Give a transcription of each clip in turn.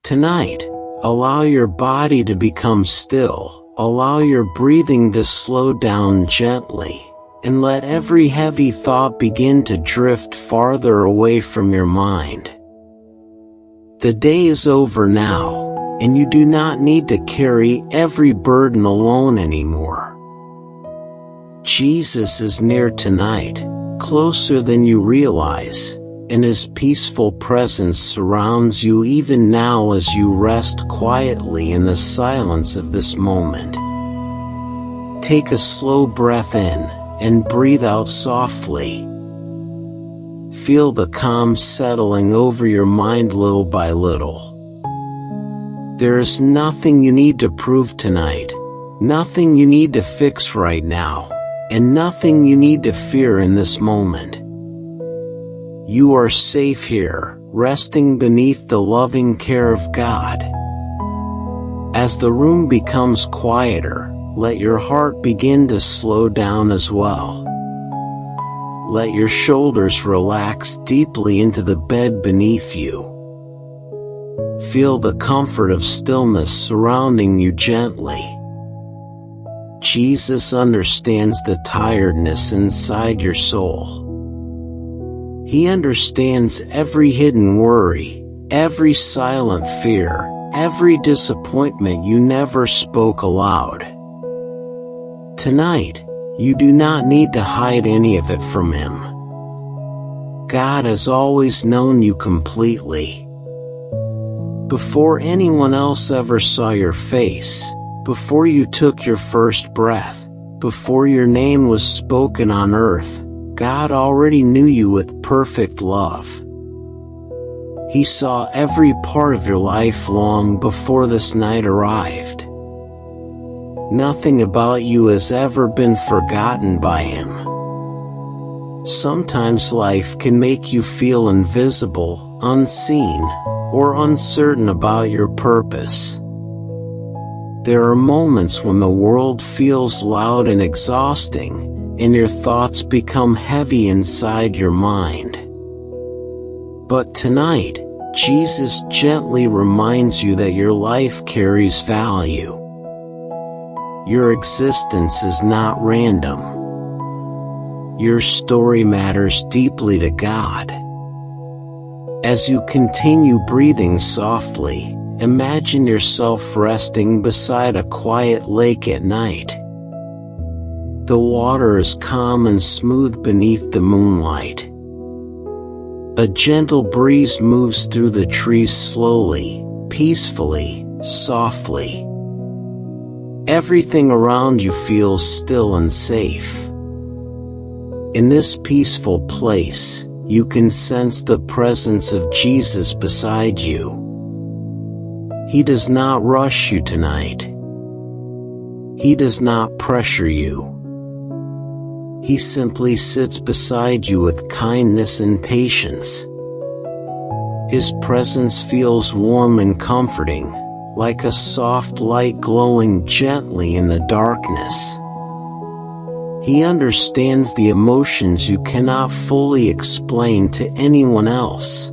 Tonight, allow your body to become still, allow your breathing to slow down gently, and let every heavy thought begin to drift farther away from your mind. The day is over now, and you do not need to carry every burden alone anymore. Jesus is near tonight, closer than you realize, and His peaceful presence surrounds you even now as you rest quietly in the silence of this moment. Take a slow breath in, and breathe out softly. Feel the calm settling over your mind little by little. There is nothing you need to prove tonight, nothing you need to fix right now, and nothing you need to fear in this moment. You are safe here, resting beneath the loving care of God. As the room becomes quieter, let your heart begin to slow down as well. Let your shoulders relax deeply into the bed beneath you. Feel the comfort of stillness surrounding you gently. Jesus understands the tiredness inside your soul. He understands every hidden worry, every silent fear, every disappointment you never spoke aloud. Tonight, you do not need to hide any of it from Him. God has always known you completely. Before anyone else ever saw your face, before you took your first breath, before your name was spoken on earth, God already knew you with perfect love. He saw every part of your life long before this night arrived. Nothing about you has ever been forgotten by Him. Sometimes life can make you feel invisible, unseen, or uncertain about your purpose. There are moments when the world feels loud and exhausting, and your thoughts become heavy inside your mind. But tonight, Jesus gently reminds you that your life carries value. Your existence is not random. Your story matters deeply to God. As you continue breathing softly, imagine yourself resting beside a quiet lake at night. The water is calm and smooth beneath the moonlight. A gentle breeze moves through the trees slowly, peacefully, softly. Everything around you feels still and safe. In this peaceful place, you can sense the presence of Jesus beside you. He does not rush you tonight. He does not pressure you. He simply sits beside you with kindness and patience. His presence feels warm and comforting, like a soft light glowing gently in the darkness. He understands the emotions you cannot fully explain to anyone else.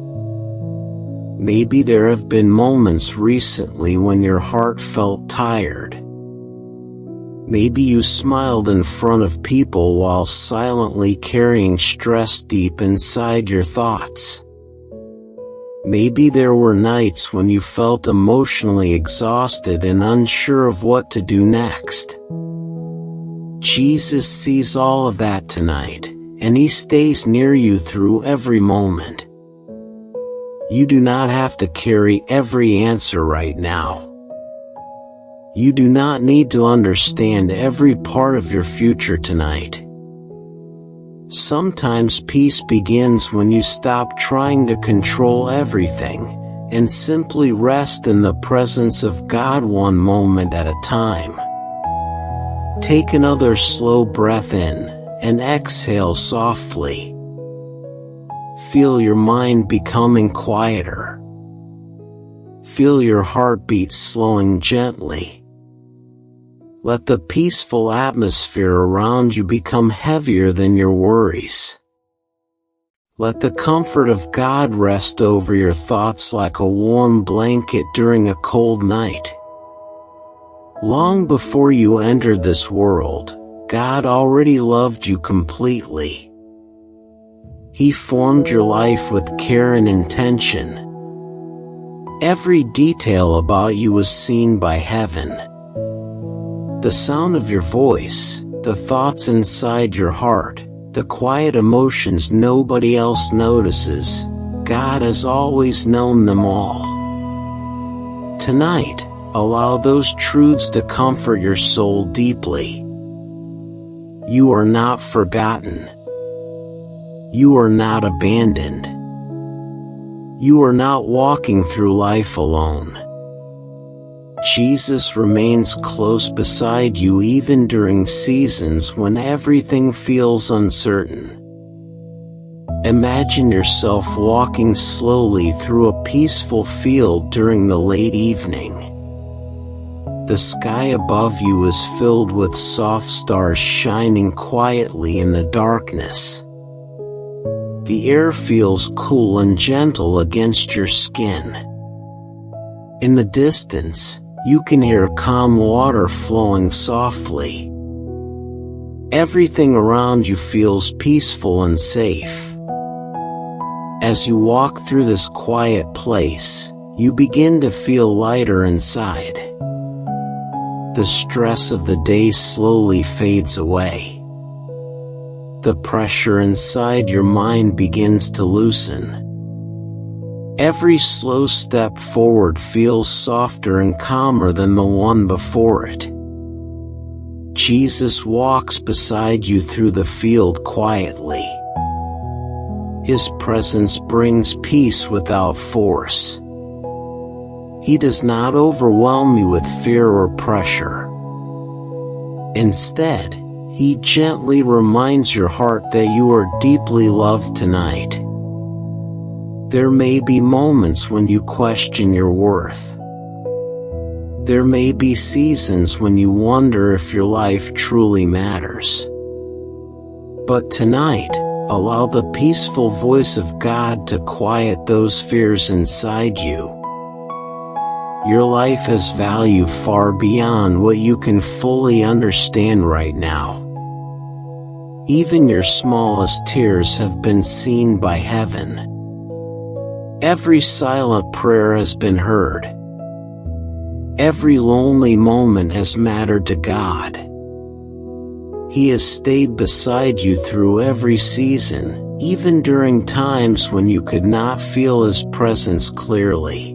Maybe there have been moments recently when your heart felt tired. Maybe you smiled in front of people while silently carrying stress deep inside your thoughts. Maybe there were nights when you felt emotionally exhausted and unsure of what to do next. Jesus sees all of that tonight, and He stays near you through every moment. You do not have to carry every answer right now. You do not need to understand every part of your future tonight. Sometimes peace begins when you stop trying to control everything, and simply rest in the presence of God one moment at a time. Take another slow breath in, and exhale softly. Feel your mind becoming quieter. Feel your heartbeat slowing gently. Let the peaceful atmosphere around you become heavier than your worries. Let the comfort of God rest over your thoughts like a warm blanket during a cold night. Long before you entered this world, God already loved you completely. He formed your life with care and intention. Every detail about you was seen by heaven. The sound of your voice, the thoughts inside your heart, the quiet emotions nobody else notices, God has always known them all. Tonight, allow those truths to comfort your soul deeply. You are not forgotten. You are not abandoned. You are not walking through life alone. Jesus remains close beside you even during seasons when everything feels uncertain. Imagine yourself walking slowly through a peaceful field during the late evening. The sky above you is filled with soft stars shining quietly in the darkness. The air feels cool and gentle against your skin. In the distance, you can hear calm water flowing softly. Everything around you feels peaceful and safe. As you walk through this quiet place, you begin to feel lighter inside. The stress of the day slowly fades away. The pressure inside your mind begins to loosen. Every slow step forward feels softer and calmer than the one before it. Jesus walks beside you through the field quietly. His presence brings peace without force. He does not overwhelm you with fear or pressure. Instead, He gently reminds your heart that you are deeply loved tonight. There may be moments when you question your worth. There may be seasons when you wonder if your life truly matters. But tonight, allow the peaceful voice of God to quiet those fears inside you. Your life has value far beyond what you can fully understand right now. Even your smallest tears have been seen by heaven. Every silent prayer has been heard. Every lonely moment has mattered to God. He has stayed beside you through every season, even during times when you could not feel His presence clearly.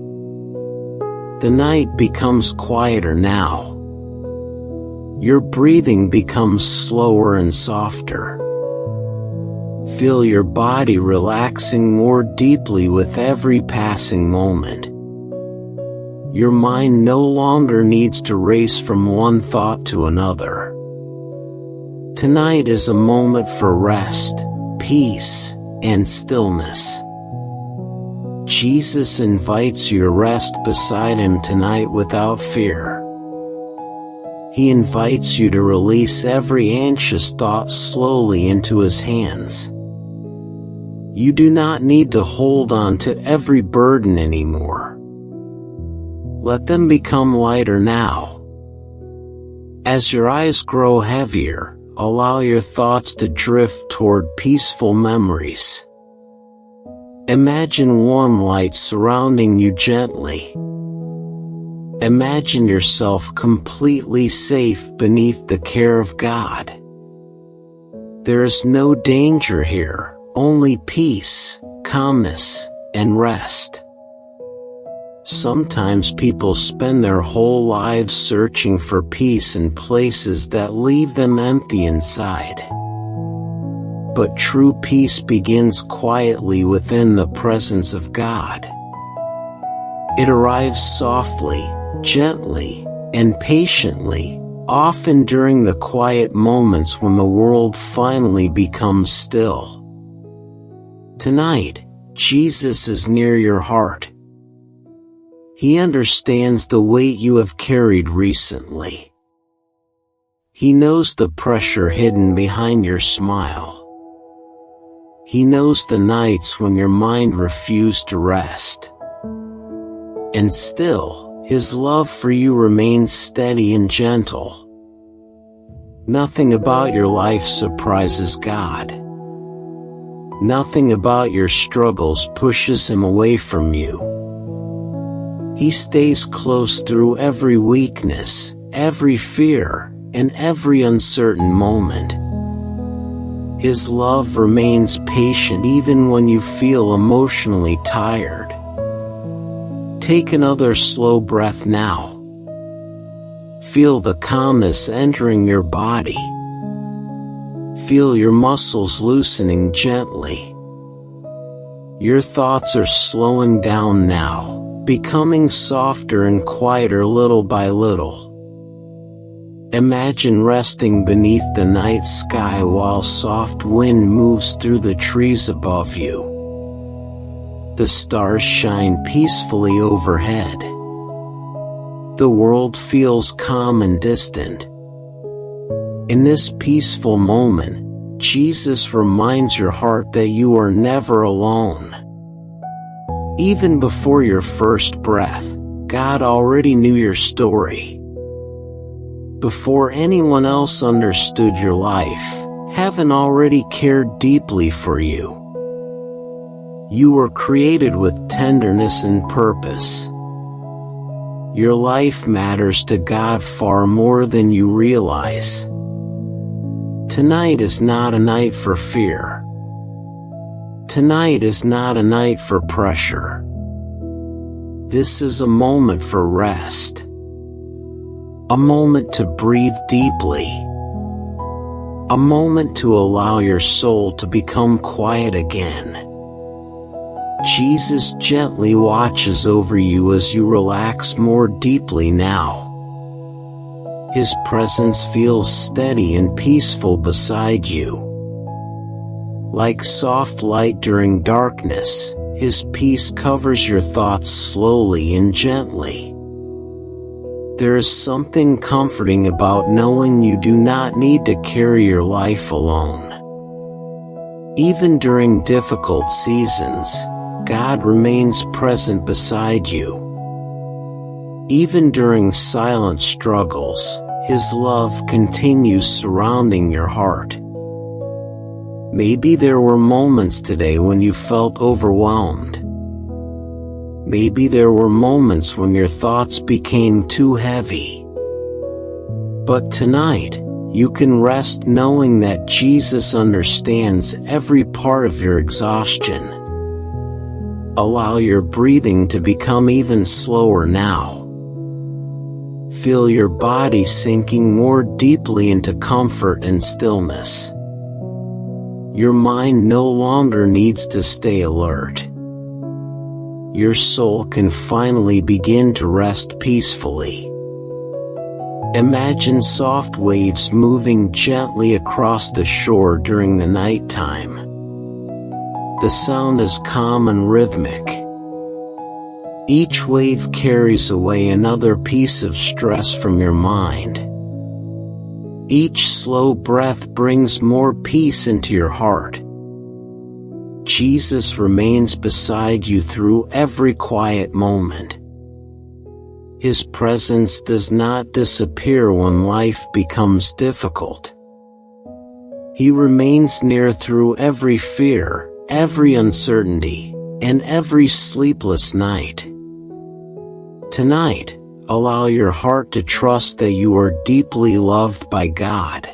The night becomes quieter now. Your breathing becomes slower and softer. Feel your body relaxing more deeply with every passing moment. Your mind no longer needs to race from one thought to another. Tonight is a moment for rest, peace, and stillness. Jesus invites you to rest beside Him tonight without fear. He invites you to release every anxious thought slowly into His hands. You do not need to hold on to every burden anymore. Let them become lighter now. As your eyes grow heavier, allow your thoughts to drift toward peaceful memories. Imagine warm light surrounding you gently. Imagine yourself completely safe beneath the care of God. There is no danger here, only peace, calmness, and rest. Sometimes people spend their whole lives searching for peace in places that leave them empty inside. But true peace begins quietly within the presence of God. It arrives softly, gently, and patiently, often during the quiet moments when the world finally becomes still. Tonight, Jesus is near your heart. He understands the weight you have carried recently. He knows the pressure hidden behind your smile. He knows the nights when your mind refused to rest. And still, His love for you remains steady and gentle. Nothing about your life surprises God. Nothing about your struggles pushes Him away from you. He stays close through every weakness, every fear, and every uncertain moment. His love remains patient even when you feel emotionally tired. Take another slow breath now. Feel the calmness entering your body. Feel your muscles loosening gently. Your thoughts are slowing down now, becoming softer and quieter little by little. Imagine resting beneath the night sky while soft wind moves through the trees above you. The stars shine peacefully overhead. The world feels calm and distant. In this peaceful moment, Jesus reminds your heart that you are never alone. Even before your first breath, God already knew your story. Before anyone else understood your life, heaven already cared deeply for you. You were created with tenderness and purpose. Your life matters to God far more than you realize. Tonight is not a night for fear. Tonight is not a night for pressure. This is a moment for rest. A moment to breathe deeply. A moment to allow your soul to become quiet again. Jesus gently watches over you as you relax more deeply now. His presence feels steady and peaceful beside you. Like soft light during darkness, His peace covers your thoughts slowly and gently. There is something comforting about knowing you do not need to carry your life alone. Even during difficult seasons, God remains present beside you. Even during silent struggles, His love continues surrounding your heart. Maybe there were moments today when you felt overwhelmed. Maybe there were moments when your thoughts became too heavy. But tonight, you can rest knowing that Jesus understands every part of your exhaustion. Allow your breathing to become even slower now. Feel your body sinking more deeply into comfort and stillness. Your mind no longer needs to stay alert. Your soul can finally begin to rest peacefully. Imagine soft waves moving gently across the shore during the nighttime. The sound is calm and rhythmic. Each wave carries away another piece of stress from your mind. Each slow breath brings more peace into your heart. Jesus remains beside you through every quiet moment. His presence does not disappear when life becomes difficult. He remains near through every fear, every uncertainty, and every sleepless night. Tonight, allow your heart to trust that you are deeply loved by God.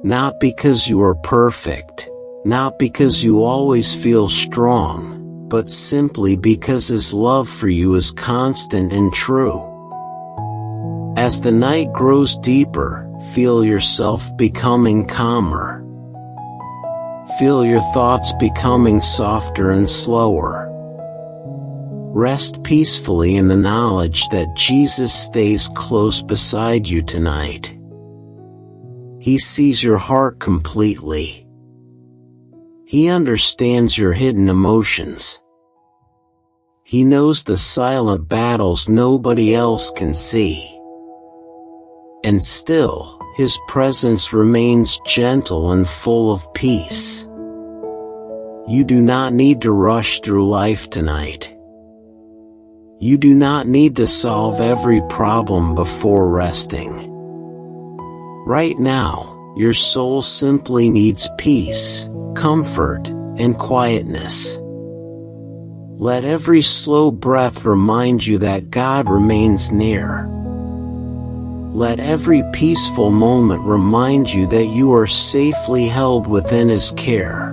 Not because you are perfect, not because you always feel strong, but simply because His love for you is constant and true. As the night grows deeper, feel yourself becoming calmer. Feel your thoughts becoming softer and slower. Rest peacefully in the knowledge that Jesus stays close beside you tonight. He sees your heart completely. He understands your hidden emotions. He knows the silent battles nobody else can see. And still, His presence remains gentle and full of peace. You do not need to rush through life tonight. You do not need to solve every problem before resting. Right now, your soul simply needs peace, comfort, and quietness. Let every slow breath remind you that God remains near. Let every peaceful moment remind you that you are safely held within His care.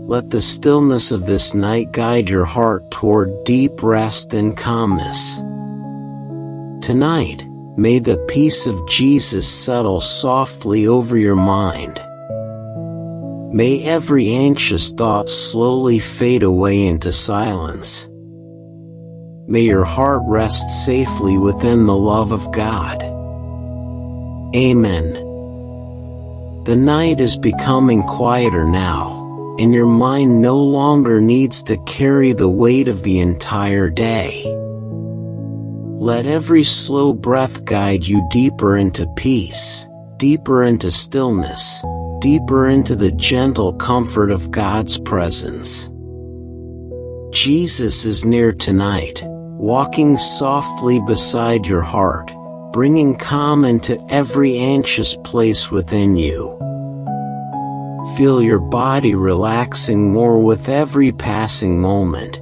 Let the stillness of this night guide your heart toward deep rest and calmness. Tonight, may the peace of Jesus settle softly over your mind. May every anxious thought slowly fade away into silence. May your heart rest safely within the love of God. Amen. The night is becoming quieter now, and your mind no longer needs to carry the weight of the entire day. Let every slow breath guide you deeper into peace, deeper into stillness, deeper into the gentle comfort of God's presence. Jesus is near tonight, walking softly beside your heart, bringing calm into every anxious place within you. Feel your body relaxing more with every passing moment.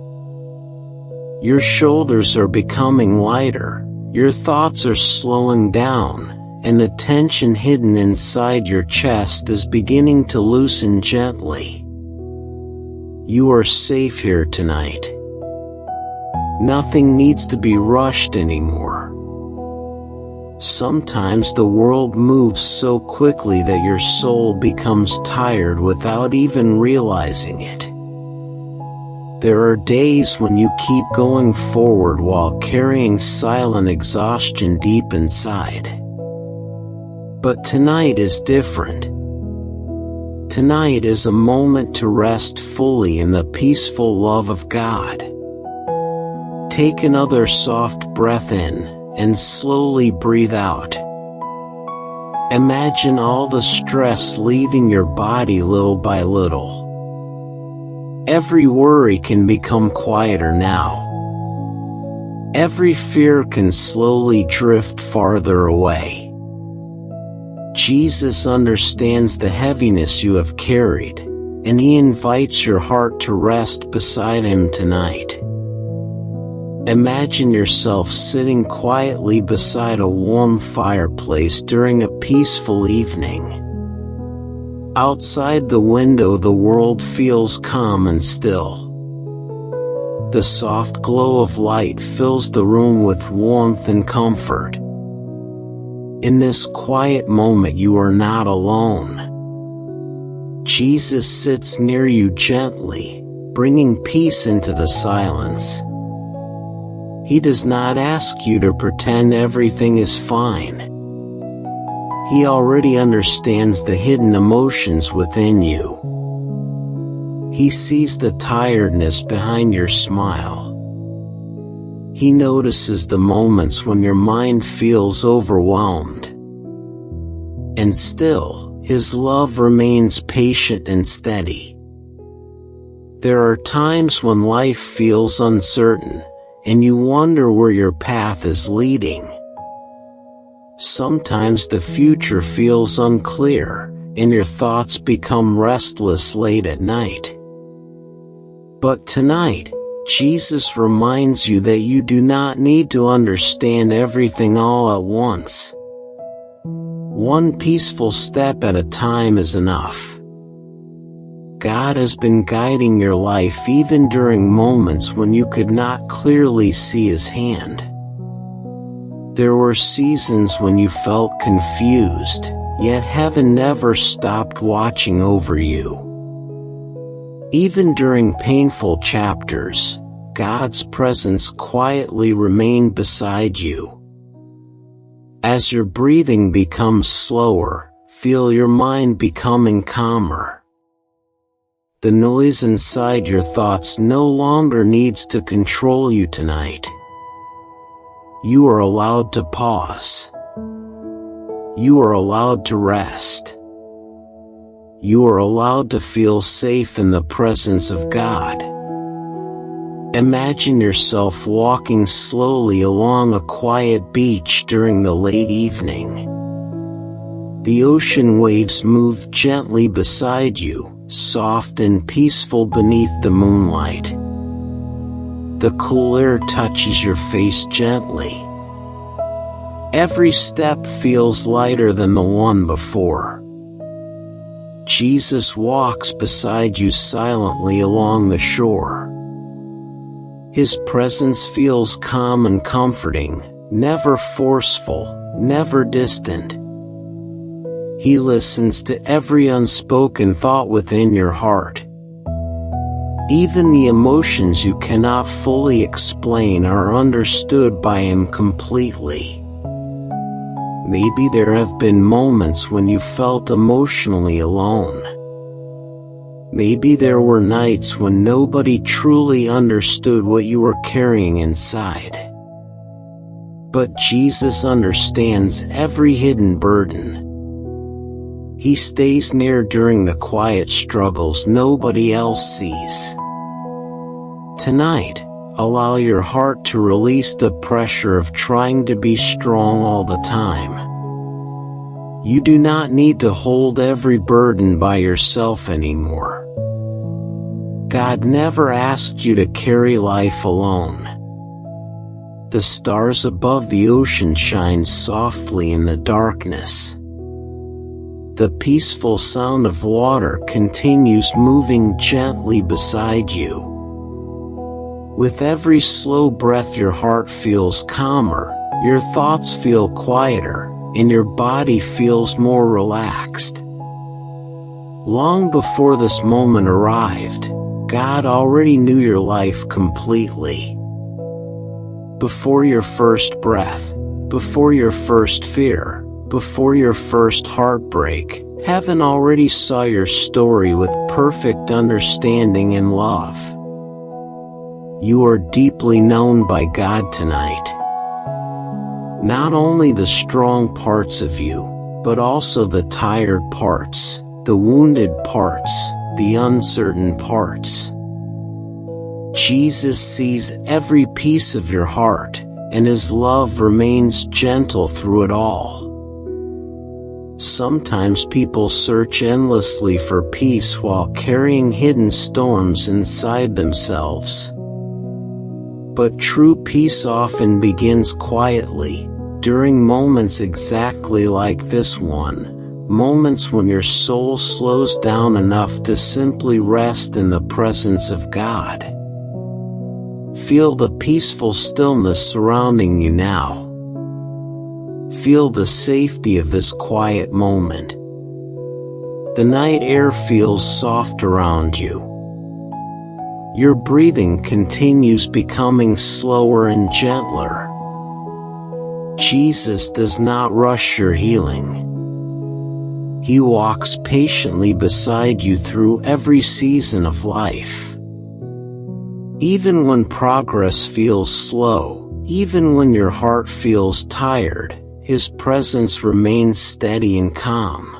Your shoulders are becoming lighter, your thoughts are slowing down, and the tension hidden inside your chest is beginning to loosen gently. You are safe here tonight. Nothing needs to be rushed anymore. Sometimes the world moves so quickly that your soul becomes tired without even realizing it. There are days when you keep going forward while carrying silent exhaustion deep inside. But tonight is different. Tonight is a moment to rest fully in the peaceful love of God. Take another soft breath in, and slowly breathe out. Imagine all the stress leaving your body little by little. Every worry can become quieter now. Every fear can slowly drift farther away. Jesus understands the heaviness you have carried, and He invites your heart to rest beside Him tonight. Imagine yourself sitting quietly beside a warm fireplace during a peaceful evening. Outside the window, the world feels calm and still. The soft glow of light fills the room with warmth and comfort. In this quiet moment, you are not alone. Jesus sits near you gently, bringing peace into the silence. He does not ask you to pretend everything is fine. He already understands the hidden emotions within you. He sees the tiredness behind your smile. He notices the moments when your mind feels overwhelmed. And still, His love remains patient and steady. There are times when life feels uncertain, and you wonder where your path is leading. Sometimes the future feels unclear, and your thoughts become restless late at night. But tonight, Jesus reminds you that you do not need to understand everything all at once. One peaceful step at a time is enough. God has been guiding your life even during moments when you could not clearly see His hand. There were seasons when you felt confused, yet heaven never stopped watching over you. Even during painful chapters, God's presence quietly remained beside you. As your breathing becomes slower, feel your mind becoming calmer. The noise inside your thoughts no longer needs to control you tonight. You are allowed to pause. You are allowed to rest. you are allowed to feel safe in the presence of God. Imagine yourself walking slowly along a quiet beach during the late evening. The ocean waves move gently beside you, soft and peaceful beneath the moonlight. The cool air touches your face gently. Every step feels lighter than the one before. Jesus walks beside you silently along the shore. His presence feels calm and comforting, never forceful, never distant. He listens to every unspoken thought within your heart. Even the emotions you cannot fully explain are understood by him completely. Maybe there have been moments when you felt emotionally alone. Maybe there were nights when nobody truly understood what you were carrying inside. But Jesus understands every hidden burden. He stays near during the quiet struggles nobody else sees. Tonight, allow your heart to release the pressure of trying to be strong all the time. You do not need to hold every burden by yourself anymore. God never asked you to carry life alone. The stars above the ocean shine softly in the darkness. The peaceful sound of water continues moving gently beside you. With every slow breath, your heart feels calmer, your thoughts feel quieter, and your body feels more relaxed. Long before this moment arrived, God already knew your life completely. Before your first breath, before your first fear, before your first heartbreak, heaven already saw your story with perfect understanding and love. You are deeply known by God tonight. Not only the strong parts of you, but also the tired parts, the wounded parts, the uncertain parts. Jesus sees every piece of your heart, and his love remains gentle through it all. Sometimes people search endlessly for peace while carrying hidden storms inside themselves. But true peace often begins quietly, during moments exactly like this one, moments when your soul slows down enough to simply rest in the presence of God. Feel the peaceful stillness surrounding you now. Feel the safety of this quiet moment. The night air feels soft around you. Your breathing continues becoming slower and gentler. Jesus does not rush your healing. He walks patiently beside you through every season of life. Even when progress feels slow, even when your heart feels tired, his presence remains steady and calm.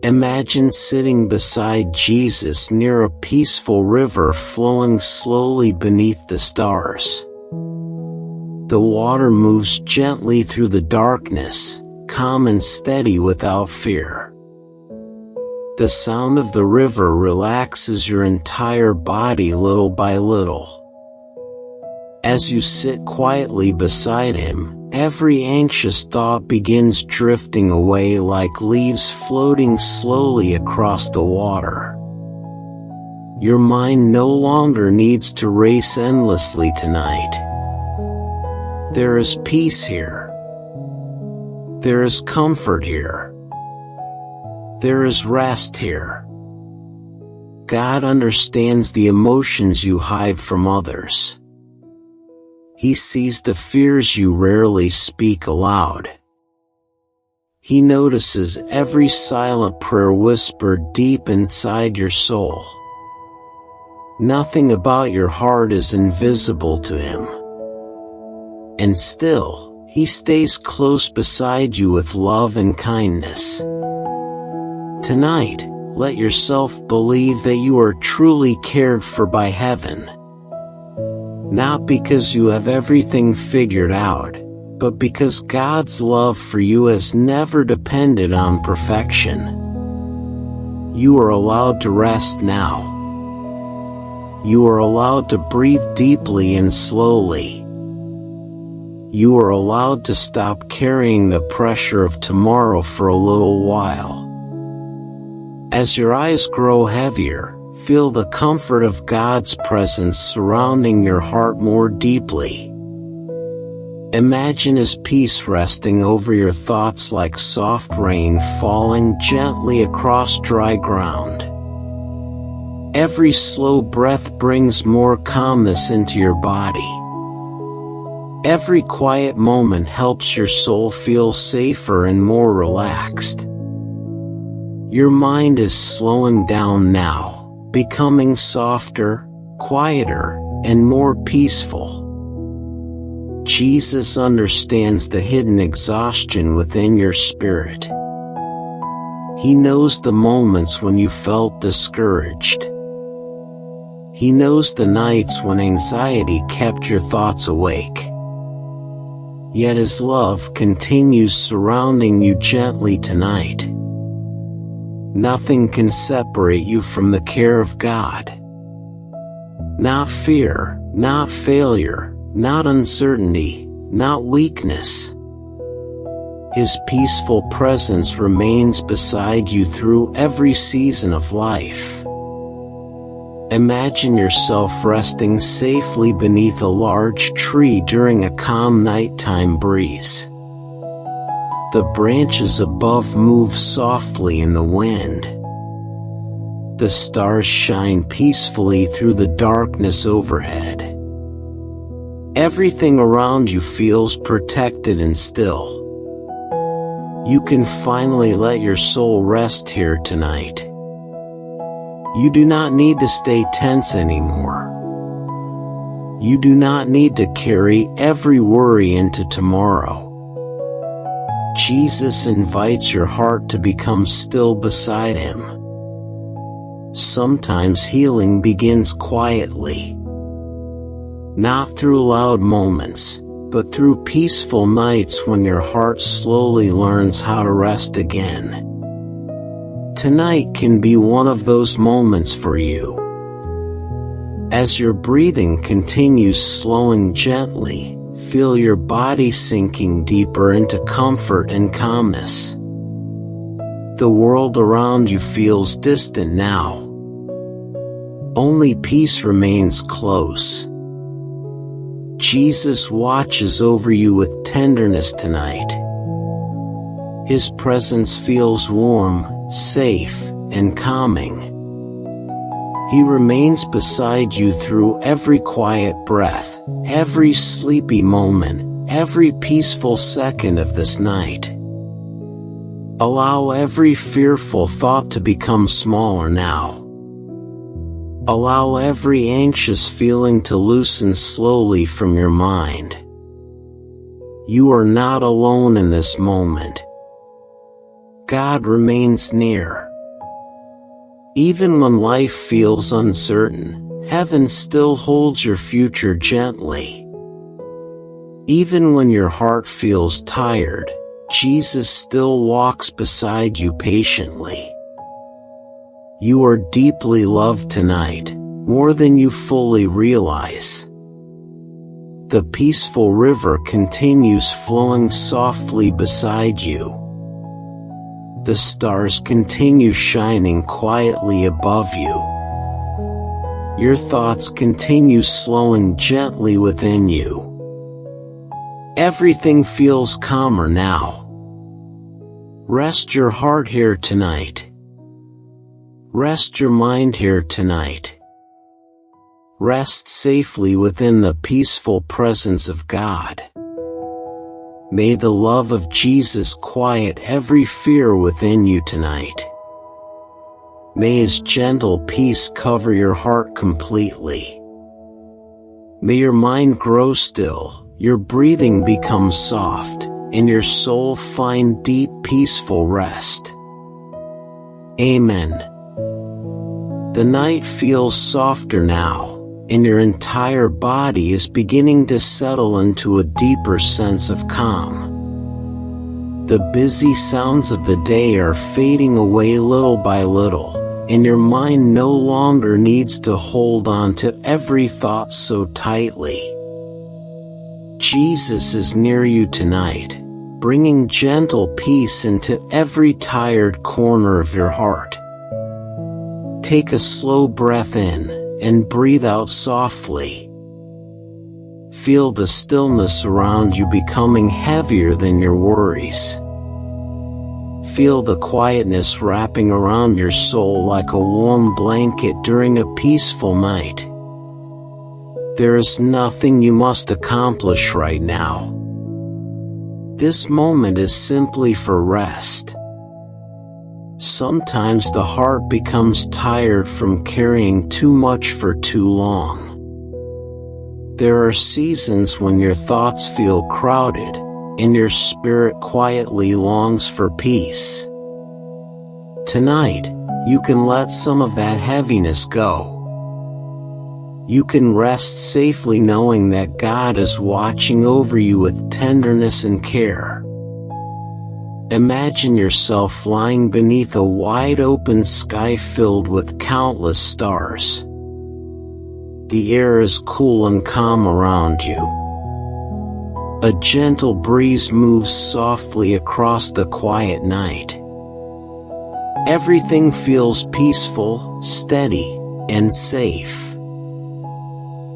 Imagine sitting beside Jesus near a peaceful river flowing slowly beneath the stars. The water moves gently through the darkness, calm and steady without fear. The sound of the river relaxes your entire body little by little. As you sit quietly beside him, every anxious thought begins drifting away like leaves floating slowly across the water. Your mind no longer needs to race endlessly tonight. There is peace here. There is comfort here. There is rest here. God understands the emotions you hide from others. He sees the fears you rarely speak aloud. He notices every silent prayer whispered deep inside your soul. Nothing about your heart is invisible to him. And still, he stays close beside you with love and kindness. Tonight, let yourself believe that you are truly cared for by heaven. Not because you have everything figured out, but because God's love for you has never depended on perfection. You are allowed to rest now. You are allowed to breathe deeply and slowly. You are allowed to stop carrying the pressure of tomorrow for a little while. As your eyes grow heavier, feel the comfort of God's presence surrounding your heart more deeply. Imagine His peace resting over your thoughts like soft rain falling gently across dry ground. Every slow breath brings more calmness into your body. Every quiet moment helps your soul feel safer and more relaxed. Your mind is slowing down now, becoming softer, quieter, and more peaceful. Jesus understands the hidden exhaustion within your spirit. He knows the moments when you felt discouraged. He knows the nights when anxiety kept your thoughts awake. Yet His love continues surrounding you gently tonight. Nothing can separate you from the care of God. Not fear, not failure, not uncertainty, not weakness. His peaceful presence remains beside you through every season of life. Imagine yourself resting safely beneath a large tree during a calm nighttime breeze. The branches above move softly in the wind. The stars shine peacefully through the darkness overhead. Everything around you feels protected and still. You can finally let your soul rest here tonight. You do not need to stay tense anymore. You do not need to carry every worry into tomorrow. Jesus invites your heart to become still beside Him. Sometimes healing begins quietly. Not through loud moments, but through peaceful nights when your heart slowly learns how to rest again. Tonight can be one of those moments for you. As your breathing continues slowing gently, feel your body sinking deeper into comfort and calmness. The world around you feels distant now. Only peace remains close. Jesus watches over you with tenderness tonight. His presence feels warm, safe, and calming. He remains beside you through every quiet breath, every sleepy moment, every peaceful second of this night. Allow every fearful thought to become smaller now. Allow every anxious feeling to loosen slowly from your mind. You are not alone in this moment. God remains near. Even when life feels uncertain, heaven still holds your future gently. Even when your heart feels tired, Jesus still walks beside you patiently. You are deeply loved tonight, more than you fully realize. The peaceful river continues flowing softly beside you. The stars continue shining quietly above you. Your thoughts continue slowing gently within you. Everything feels calmer now. Rest your heart here tonight. Rest your mind here tonight. Rest safely within the peaceful presence of God. May the love of Jesus quiet every fear within you tonight. May His gentle peace cover your heart completely. May your mind grow still, your breathing become soft, and your soul find deep peaceful rest. Amen. The night feels softer now, and your entire body is beginning to settle into a deeper sense of calm. The busy sounds of the day are fading away little by little, and your mind no longer needs to hold on to every thought so tightly. Jesus is near you tonight, bringing gentle peace into every tired corner of your heart. Take a slow breath in and breathe out softly. Feel the stillness around you becoming heavier than your worries. Feel the quietness wrapping around your soul like a warm blanket during a peaceful night. There is nothing you must accomplish right now. This moment is simply for rest. Sometimes the heart becomes tired from carrying too much for too long. There are seasons when your thoughts feel crowded, and your spirit quietly longs for peace. Tonight, you can let some of that heaviness go. You can rest safely knowing that God is watching over you with tenderness and care. Imagine yourself lying beneath a wide-open sky filled with countless stars. The air is cool and calm around you. A gentle breeze moves softly across the quiet night. Everything feels peaceful, steady, and safe.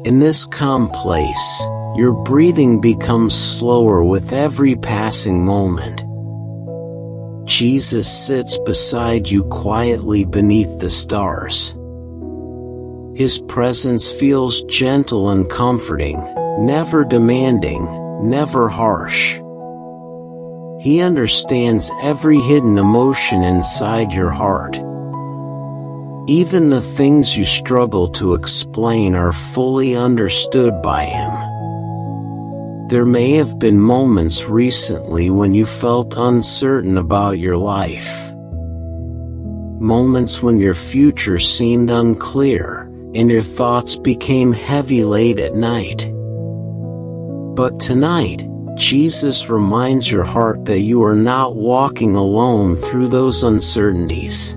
In this calm place, your breathing becomes slower with every passing moment. Jesus sits beside you quietly beneath the stars. His presence feels gentle and comforting, never demanding, never harsh. He understands every hidden emotion inside your heart. Even the things you struggle to explain are fully understood by him. There may have been moments recently when you felt uncertain about your life. Moments when your future seemed unclear, and your thoughts became heavy late at night. But tonight, Jesus reminds your heart that you are not walking alone through those uncertainties.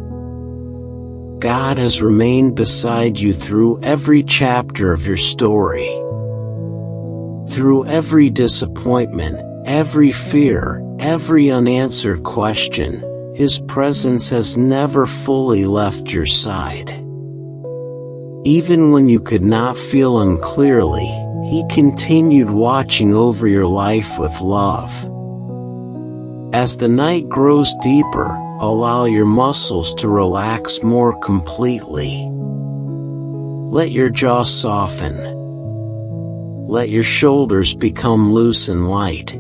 God has remained beside you through every chapter of your story. Through every disappointment, every fear, every unanswered question, His presence has never fully left your side. Even when you could not feel Him clearly, He continued watching over your life with love. As the night grows deeper, allow your muscles to relax more completely. Let your jaw soften. Let your shoulders become loose and light.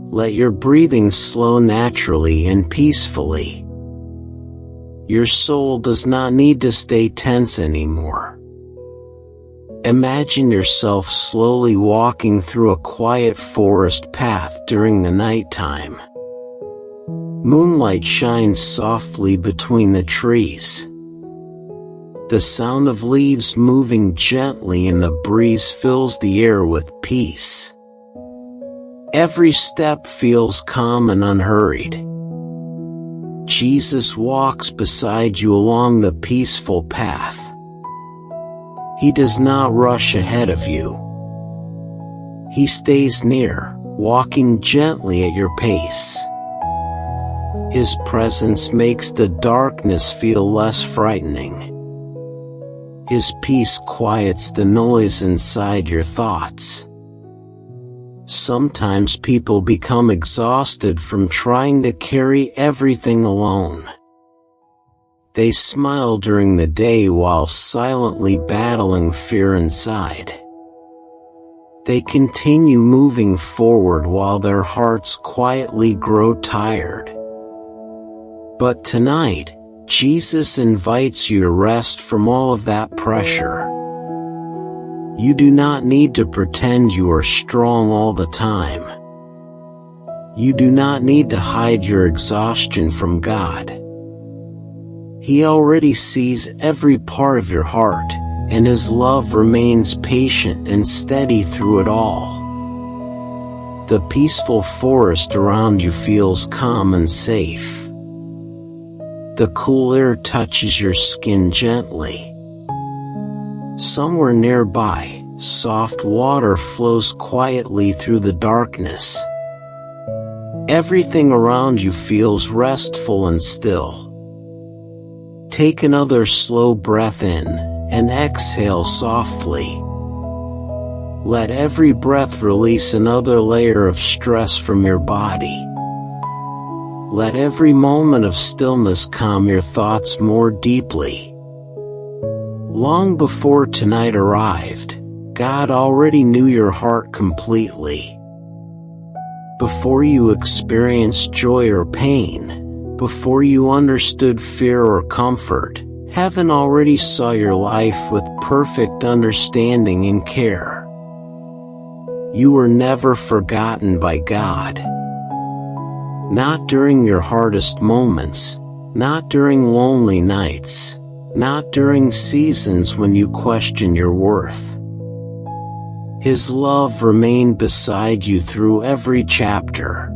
Let your breathing slow naturally and peacefully. Your soul does not need to stay tense anymore. Imagine yourself slowly walking through a quiet forest path during the nighttime. Moonlight shines softly between the trees. The sound of leaves moving gently in the breeze fills the air with peace. Every step feels calm and unhurried. Jesus walks beside you along the peaceful path. He does not rush ahead of you. He stays near, walking gently at your pace. His presence makes the darkness feel less frightening. His peace quiets the noise inside your thoughts. Sometimes people become exhausted from trying to carry everything alone. They smile during the day while silently battling fear inside. They continue moving forward while their hearts quietly grow tired. But tonight, Jesus invites you to rest from all of that pressure. You do not need to pretend you are strong all the time. You do not need to hide your exhaustion from God. He already sees every part of your heart, and His love remains patient and steady through it all. The peaceful forest around you feels calm and safe. The cool air touches your skin gently. Somewhere nearby, soft water flows quietly through the darkness. Everything around you feels restful and still. Take another slow breath in, and exhale softly. Let every breath release another layer of stress from your body. Let every moment of stillness calm your thoughts more deeply. Long before tonight arrived, God already knew your heart completely. Before you experienced joy or pain, before you understood fear or comfort, Heaven already saw your life with perfect understanding and care. You were never forgotten by God. Not during your hardest moments, not during lonely nights, not during seasons when you question your worth. His love remained beside you through every chapter.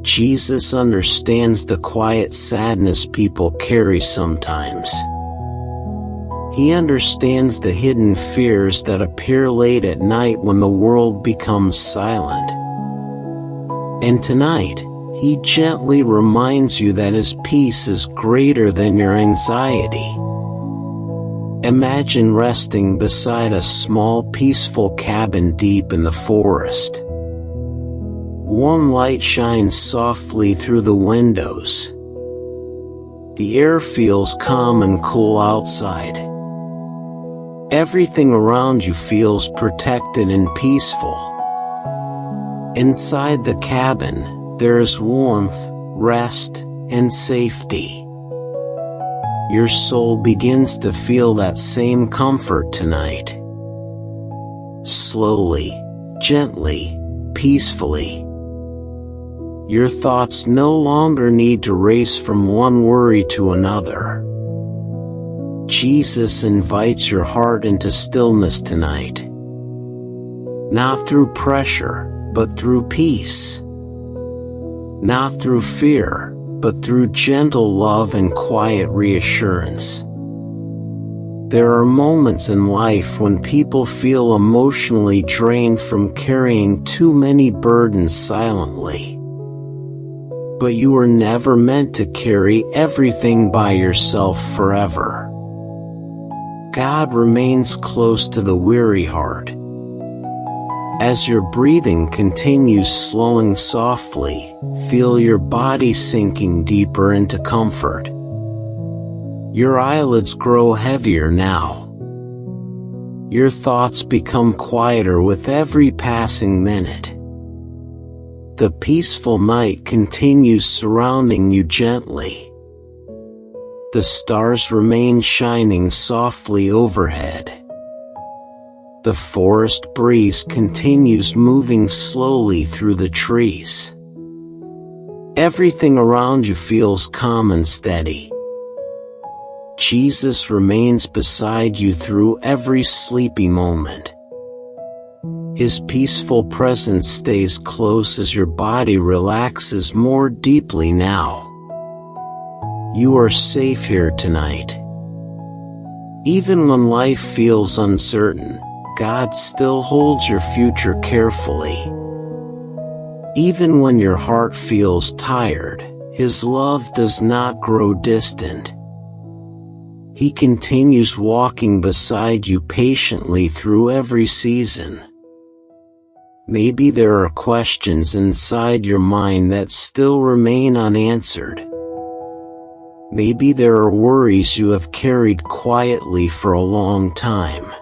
Jesus understands the quiet sadness people carry sometimes. He understands the hidden fears that appear late at night when the world becomes silent. And tonight, He gently reminds you that His peace is greater than your anxiety. Imagine resting beside a small peaceful cabin deep in the forest. Warm light shines softly through the windows. The air feels calm and cool outside. Everything around you feels protected and peaceful. Inside the cabin, there is warmth, rest, and safety. Your soul begins to feel that same comfort tonight. Slowly, gently, peacefully. Your thoughts no longer need to race from one worry to another. Jesus invites your heart into stillness tonight. Not through pressure, but through peace. Not through fear, but through gentle love and quiet reassurance. There are moments in life when people feel emotionally drained from carrying too many burdens silently. But you were never meant to carry everything by yourself forever. God remains close to the weary heart. As your breathing continues slowing softly, feel your body sinking deeper into comfort. Your eyelids grow heavier now. Your thoughts become quieter with every passing minute. The peaceful night continues surrounding you gently. The stars remain shining softly overhead. The forest breeze continues moving slowly through the trees. Everything around you feels calm and steady. Jesus remains beside you through every sleepy moment. His peaceful presence stays close as your body relaxes more deeply now. You are safe here tonight. Even when life feels uncertain, God still holds your future carefully. Even when your heart feels tired, His love does not grow distant. He continues walking beside you patiently through every season. Maybe there are questions inside your mind that still remain unanswered. Maybe there are worries you have carried quietly for a long time.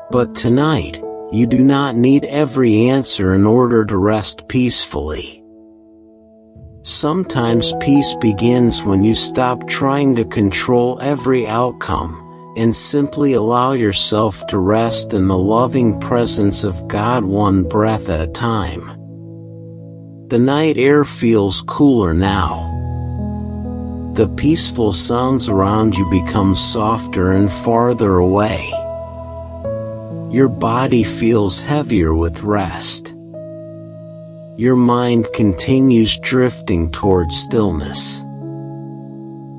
But tonight, you do not need every answer in order to rest peacefully. Sometimes peace begins when you stop trying to control every outcome, and simply allow yourself to rest in the loving presence of God one breath at a time. The night air feels cooler now. The peaceful sounds around you become softer and farther away. Your body feels heavier with rest. Your mind continues drifting towards stillness.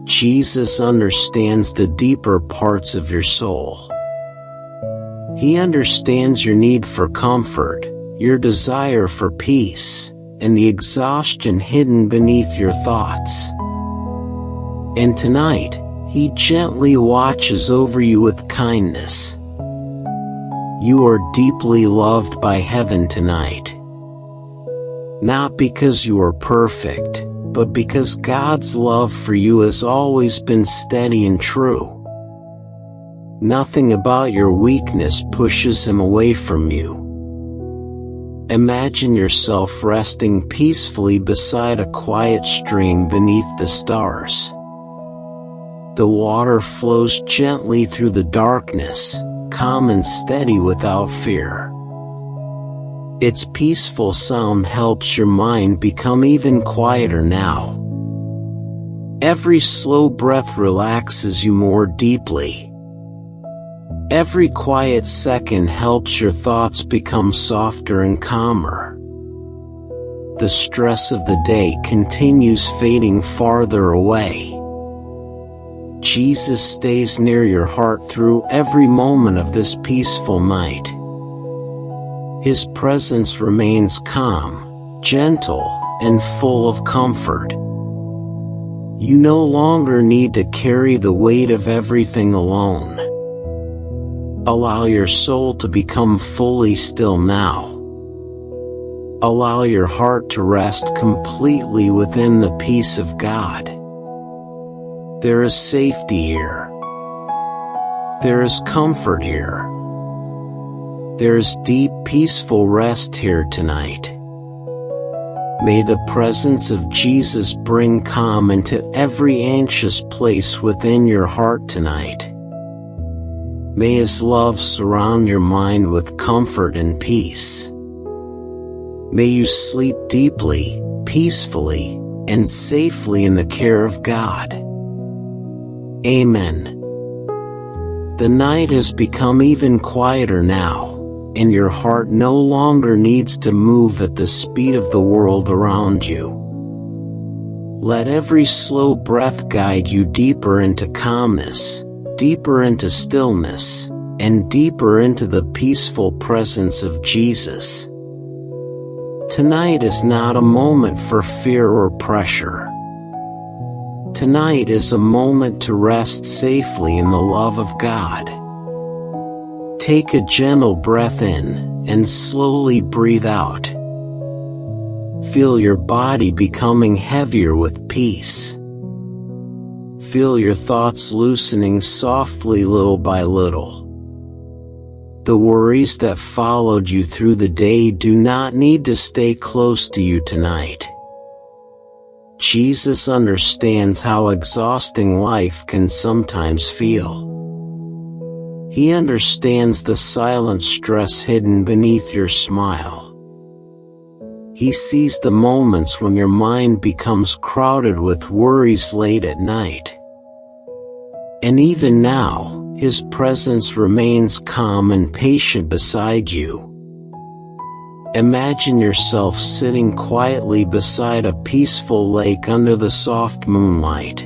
Jesus understands the deeper parts of your soul. He understands your need for comfort, your desire for peace, and the exhaustion hidden beneath your thoughts. And tonight, He gently watches over you with kindness. You are deeply loved by heaven tonight. Not because you are perfect, but because God's love for you has always been steady and true. Nothing about your weakness pushes Him away from you. Imagine yourself resting peacefully beside a quiet stream beneath the stars. The water flows gently through the darkness, calm and steady without fear. Its peaceful sound helps your mind become even quieter now. Every slow breath relaxes you more deeply. Every quiet second helps your thoughts become softer and calmer. The stress of the day continues fading farther away. Jesus stays near your heart through every moment of this peaceful night. His presence remains calm, gentle, and full of comfort. You no longer need to carry the weight of everything alone. Allow your soul to become fully still now. Allow your heart to rest completely within the peace of God. There is safety here. There is comfort here. There is deep, peaceful rest here tonight. May the presence of Jesus bring calm into every anxious place within your heart tonight. May His love surround your mind with comfort and peace. May you sleep deeply, peacefully, and safely in the care of God. Amen. The night has become even quieter now, and your heart no longer needs to move at the speed of the world around you. Let every slow breath guide you deeper into calmness, deeper into stillness, and deeper into the peaceful presence of Jesus. Tonight is not a moment for fear or pressure. Tonight is a moment to rest safely in the love of God. Take a gentle breath in, and slowly breathe out. Feel your body becoming heavier with peace. Feel your thoughts loosening softly little by little. The worries that followed you through the day do not need to stay close to you tonight. Jesus understands how exhausting life can sometimes feel. He understands the silent stress hidden beneath your smile. He sees the moments when your mind becomes crowded with worries late at night. And even now, His presence remains calm and patient beside you. Imagine yourself sitting quietly beside a peaceful lake under the soft moonlight.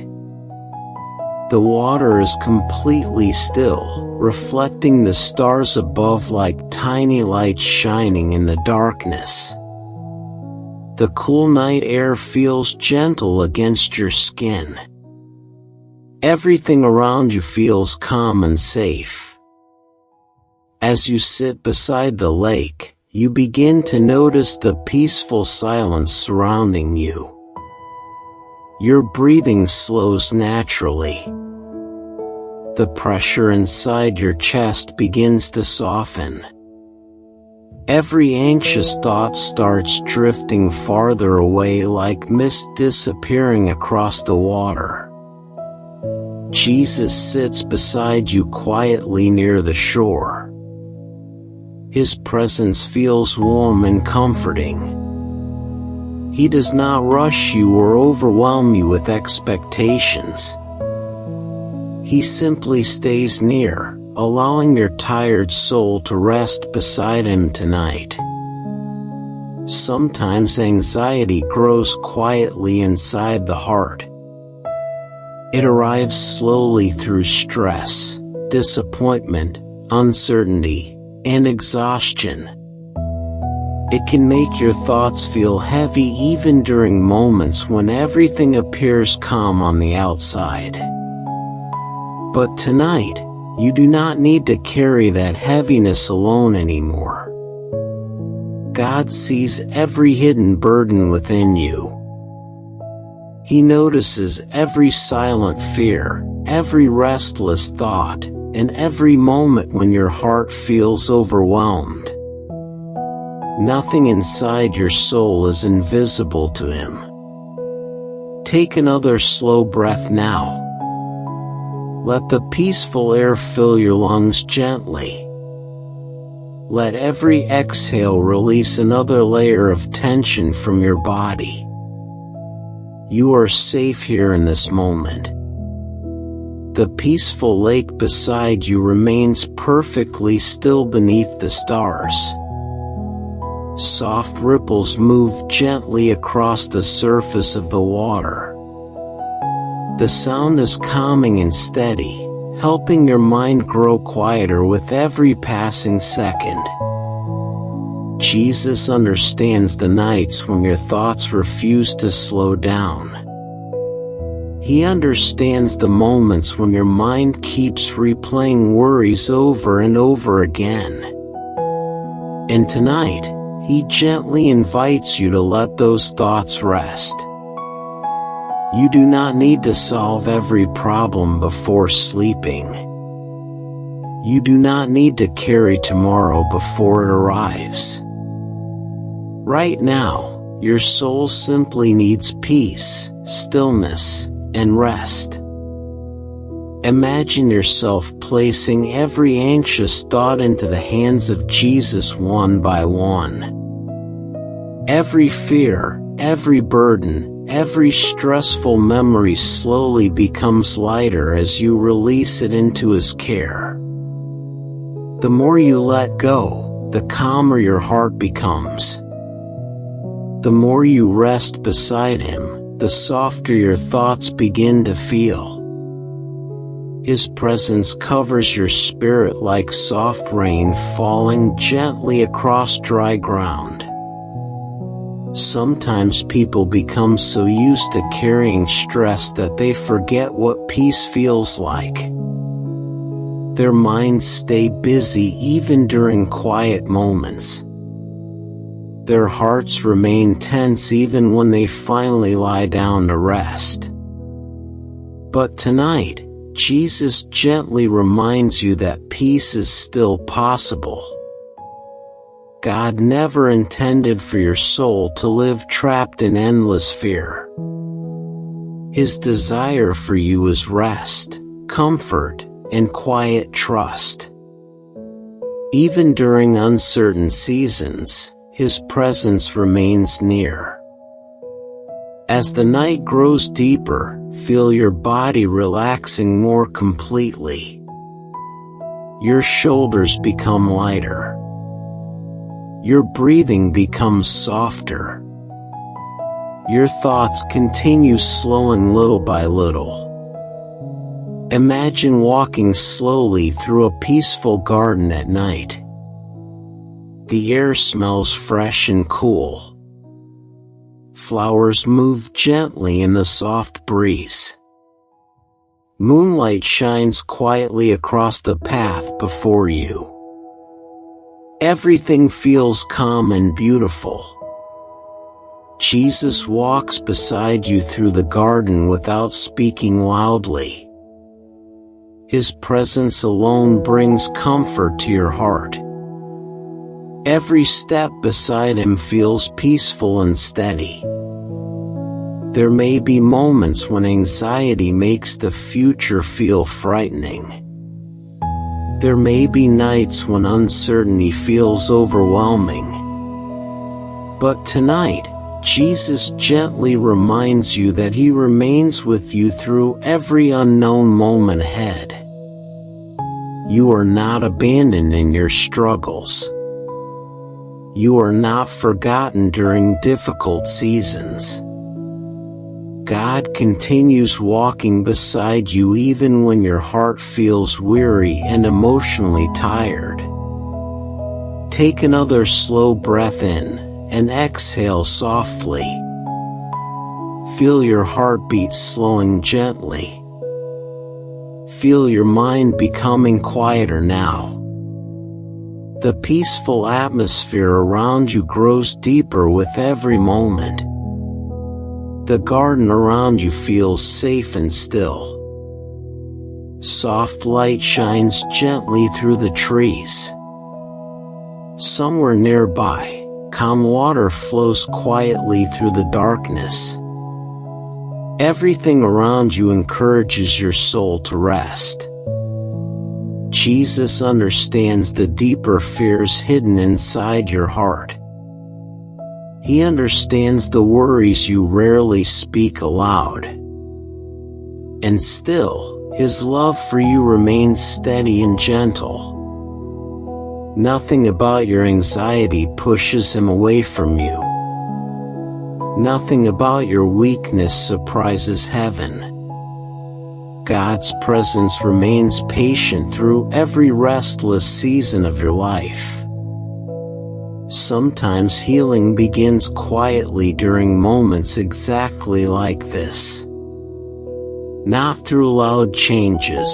The water is completely still, reflecting the stars above like tiny lights shining in the darkness. The cool night air feels gentle against your skin. Everything around you feels calm and safe. As you sit beside the lake, you begin to notice the peaceful silence surrounding you. Your breathing slows naturally. The pressure inside your chest begins to soften. Every anxious thought starts drifting farther away like mist disappearing across the water. Jesus sits beside you quietly near the shore. His presence feels warm and comforting. He does not rush you or overwhelm you with expectations. He simply stays near, allowing your tired soul to rest beside him tonight. Sometimes anxiety grows quietly inside the heart. It arrives slowly through stress, disappointment, uncertainty, and exhaustion. It can make your thoughts feel heavy even during moments when everything appears calm on the outside. But tonight, you do not need to carry that heaviness alone anymore. God sees every hidden burden within you. He notices every silent fear, every restless thought, and every moment when your heart feels overwhelmed. Nothing inside your soul is invisible to him. Take another slow breath now. Let the peaceful air fill your lungs gently. Let every exhale release another layer of tension from your body. You are safe here in this moment. The peaceful lake beside you remains perfectly still beneath the stars. Soft ripples move gently across the surface of the water. The sound is calming and steady, helping your mind grow quieter with every passing second. Jesus understands the nights when your thoughts refuse to slow down. He understands the moments when your mind keeps replaying worries over and over again. And tonight, he gently invites you to let those thoughts rest. You do not need to solve every problem before sleeping. You do not need to carry tomorrow before it arrives. Right now, your soul simply needs peace, stillness, and rest. Imagine yourself placing every anxious thought into the hands of Jesus one by one. Every fear, every burden, every stressful memory slowly becomes lighter as you release it into his care. The more you let go, the calmer your heart becomes. The more you rest beside him, the softer your thoughts begin to feel. His presence covers your spirit like soft rain falling gently across dry ground. Sometimes people become so used to carrying stress that they forget what peace feels like. Their minds stay busy even during quiet moments. Their hearts remain tense even when they finally lie down to rest. But tonight, Jesus gently reminds you that peace is still possible. God never intended for your soul to live trapped in endless fear. His desire for you is rest, comfort, and quiet trust. Even during uncertain seasons, his presence remains near. As the night grows deeper, feel your body relaxing more completely. Your shoulders become lighter. Your breathing becomes softer. Your thoughts continue slowing little by little. Imagine walking slowly through a peaceful garden at night. The air smells fresh and cool. Flowers move gently in the soft breeze. Moonlight shines quietly across the path before you. Everything feels calm and beautiful. Jesus walks beside you through the garden without speaking loudly. His presence alone brings comfort to your heart. Every step beside him feels peaceful and steady. There may be moments when anxiety makes the future feel frightening. There may be nights when uncertainty feels overwhelming. But tonight, Jesus gently reminds you that He remains with you through every unknown moment ahead. You are not abandoned in your struggles. You are not forgotten during difficult seasons. God continues walking beside you even when your heart feels weary and emotionally tired. Take another slow breath in and exhale softly. Feel your heartbeat slowing gently. Feel your mind becoming quieter now. The peaceful atmosphere around you grows deeper with every moment. The garden around you feels safe and still. Soft light shines gently through the trees. Somewhere nearby, calm water flows quietly through the darkness. Everything around you encourages your soul to rest. Jesus understands the deeper fears hidden inside your heart. He understands the worries you rarely speak aloud. And still, His love for you remains steady and gentle. Nothing about your anxiety pushes Him away from you. Nothing about your weakness surprises heaven. God's presence remains patient through every restless season of your life. Sometimes healing begins quietly during moments exactly like this. Not through loud changes,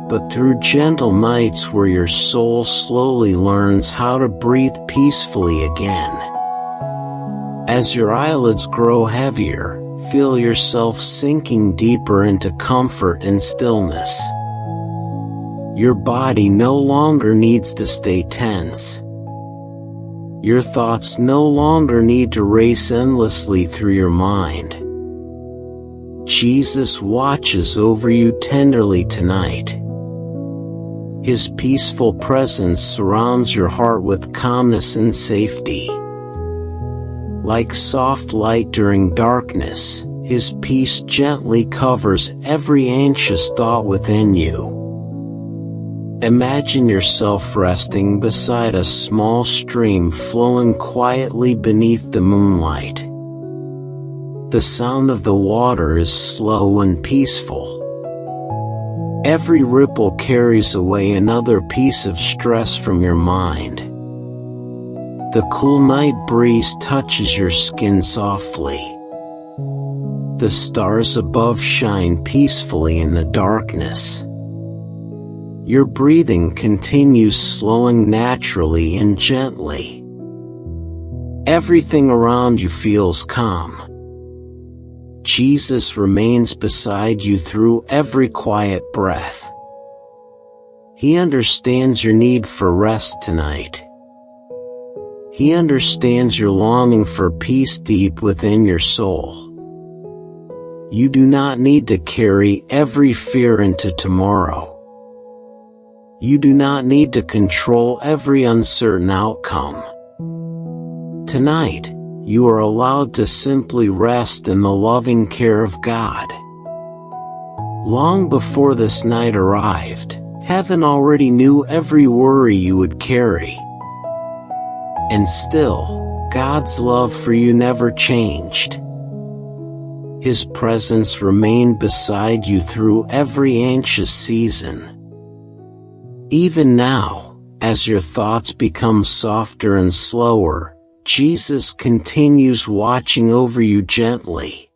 but through gentle nights where your soul slowly learns how to breathe peacefully again. As your eyelids grow heavier, feel yourself sinking deeper into comfort and stillness. Your body no longer needs to stay tense. Your thoughts no longer need to race endlessly through your mind. Jesus watches over you tenderly tonight. His peaceful presence surrounds your heart with calmness and safety. Like soft light during darkness, His peace gently covers every anxious thought within you. Imagine yourself resting beside a small stream flowing quietly beneath the moonlight. The sound of the water is slow and peaceful. Every ripple carries away another piece of stress from your mind. The cool night breeze touches your skin softly. The stars above shine peacefully in the darkness. Your breathing continues slowing naturally and gently. Everything around you feels calm. Jesus remains beside you through every quiet breath. He understands your need for rest tonight. He understands your longing for peace deep within your soul. You do not need to carry every fear into tomorrow. You do not need to control every uncertain outcome. Tonight, you are allowed to simply rest in the loving care of God. Long before this night arrived, heaven already knew every worry you would carry. And still, God's love for you never changed. His presence remained beside you through every anxious season. Even now, as your thoughts become softer and slower, Jesus continues watching over you gently.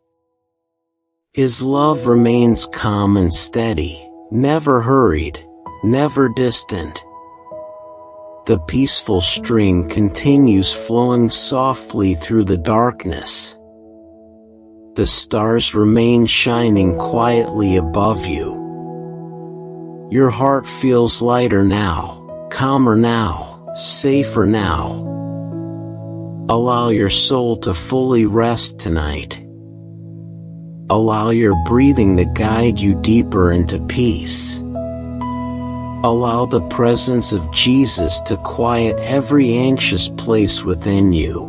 His love remains calm and steady, never hurried, never distant. The peaceful stream continues flowing softly through the darkness. The stars remain shining quietly above you. Your heart feels lighter now, calmer now, safer now. Allow your soul to fully rest tonight. Allow your breathing to guide you deeper into peace. Allow the presence of Jesus to quiet every anxious place within you.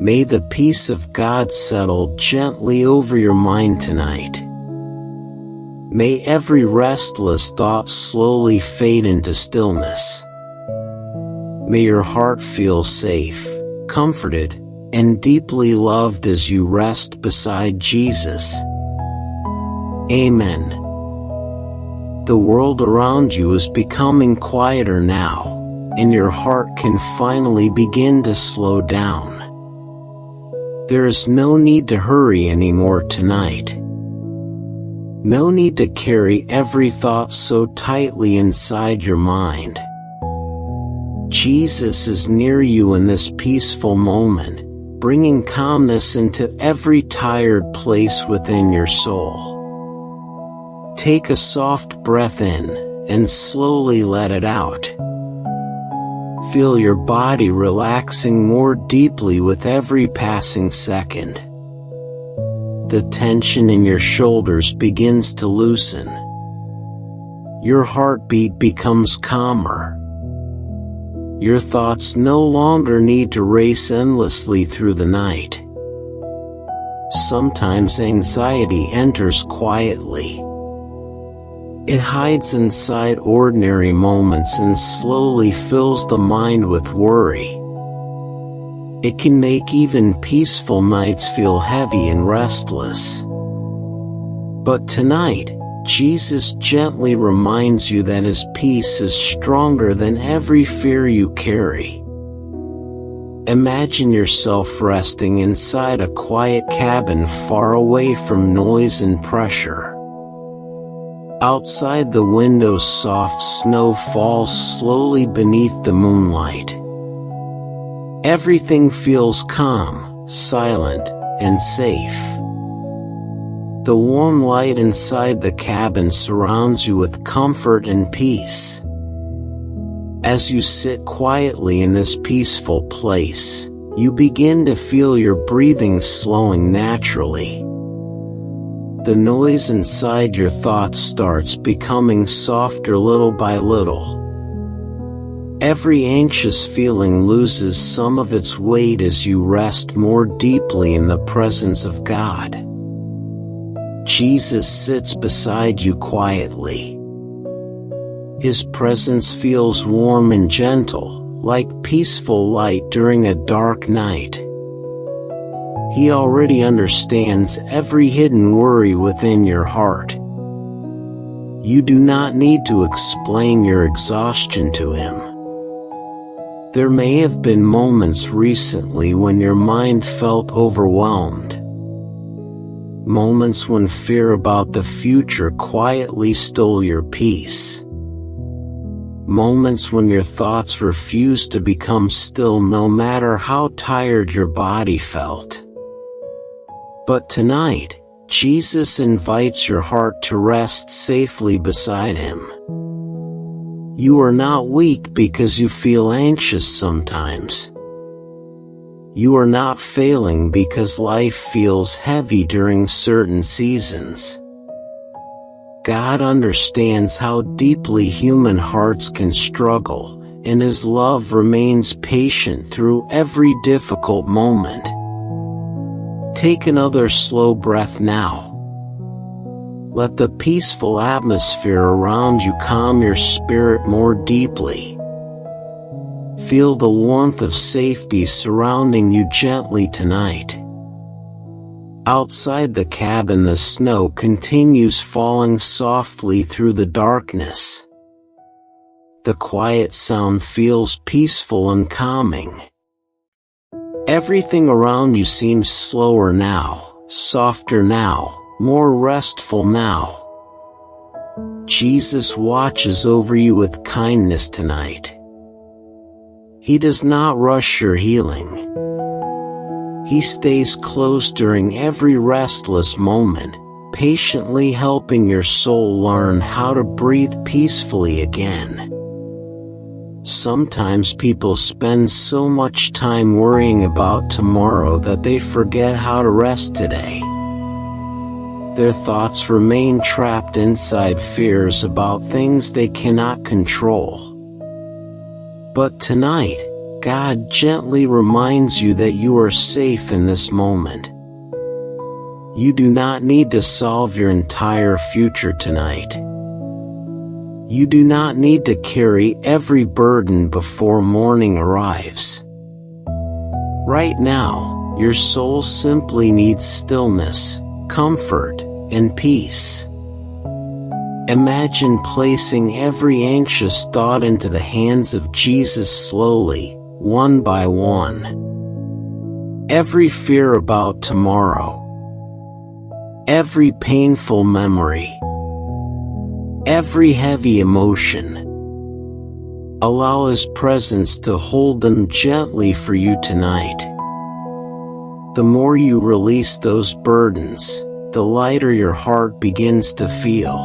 May the peace of God settle gently over your mind tonight. May every restless thought slowly fade into stillness. May your heart feel safe, comforted, and deeply loved as you rest beside Jesus. Amen. The world around you is becoming quieter now, and your heart can finally begin to slow down. There is no need to hurry anymore tonight. No need to carry every thought so tightly inside your mind. Jesus is near you in this peaceful moment, bringing calmness into every tired place within your soul. Take a soft breath in, and slowly let it out. Feel your body relaxing more deeply with every passing second. The tension in your shoulders begins to loosen. Your heartbeat becomes calmer. Your thoughts no longer need to race endlessly through the night. Sometimes anxiety enters quietly. It hides inside ordinary moments and slowly fills the mind with worry. It can make even peaceful nights feel heavy and restless. But tonight, Jesus gently reminds you that His peace is stronger than every fear you carry. Imagine yourself resting inside a quiet cabin far away from noise and pressure. Outside the window, soft snow falls slowly beneath the moonlight. Everything feels calm, silent, and safe. The warm light inside the cabin surrounds you with comfort and peace. As you sit quietly in this peaceful place, you begin to feel your breathing slowing naturally. The noise inside your thoughts starts becoming softer little by little. Every anxious feeling loses some of its weight as you rest more deeply in the presence of God. Jesus sits beside you quietly. His presence feels warm and gentle, like peaceful light during a dark night. He already understands every hidden worry within your heart. You do not need to explain your exhaustion to Him. There may have been moments recently when your mind felt overwhelmed. Moments when fear about the future quietly stole your peace. Moments when your thoughts refused to become still no matter how tired your body felt. But tonight, Jesus invites your heart to rest safely beside Him. You are not weak because you feel anxious sometimes. You are not failing because life feels heavy during certain seasons. God understands how deeply human hearts can struggle, and His love remains patient through every difficult moment. Take another slow breath now. Let the peaceful atmosphere around you calm your spirit more deeply. Feel the warmth of safety surrounding you gently tonight. Outside the cabin, the snow continues falling softly through the darkness. The quiet sound feels peaceful and calming. Everything around you seems slower now, softer now, more restful now. Jesus watches over you with kindness tonight. He does not rush your healing. He stays close during every restless moment, patiently helping your soul learn how to breathe peacefully again. Sometimes people spend so much time worrying about tomorrow that they forget how to rest today. Their thoughts remain trapped inside fears about things they cannot control. But tonight, God gently reminds you that you are safe in this moment. You do not need to solve your entire future tonight. You do not need to carry every burden before morning arrives. Right now, your soul simply needs stillness, comfort, and peace. Imagine placing every anxious thought into the hands of Jesus slowly, one by one. Every fear about tomorrow. Every painful memory. Every heavy emotion. Allow His presence to hold them gently for you tonight. The more you release those burdens, the lighter your heart begins to feel.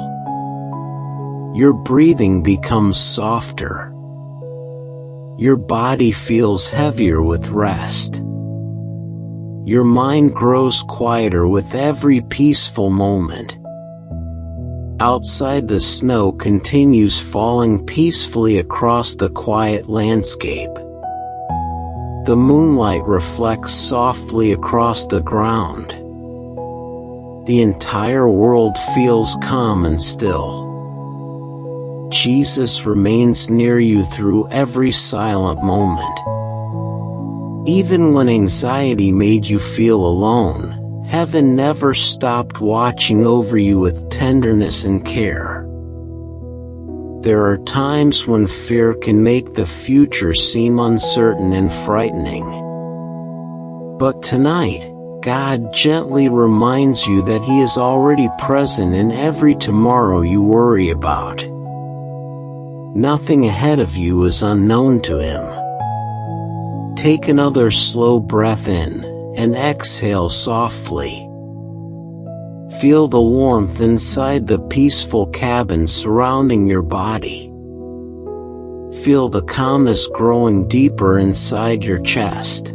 Your breathing becomes softer. Your body feels heavier with rest. Your mind grows quieter with every peaceful moment. Outside, the snow continues falling peacefully across the quiet landscape. The moonlight reflects softly across the ground. The entire world feels calm and still. Jesus remains near you through every silent moment. Even when anxiety made you feel alone, Heaven never stopped watching over you with tenderness and care. There are times when fear can make the future seem uncertain and frightening. But tonight, God gently reminds you that He is already present in every tomorrow you worry about. Nothing ahead of you is unknown to Him. Take another slow breath in, and exhale softly. Feel the warmth inside the peaceful cabin surrounding your body. Feel the calmness growing deeper inside your chest.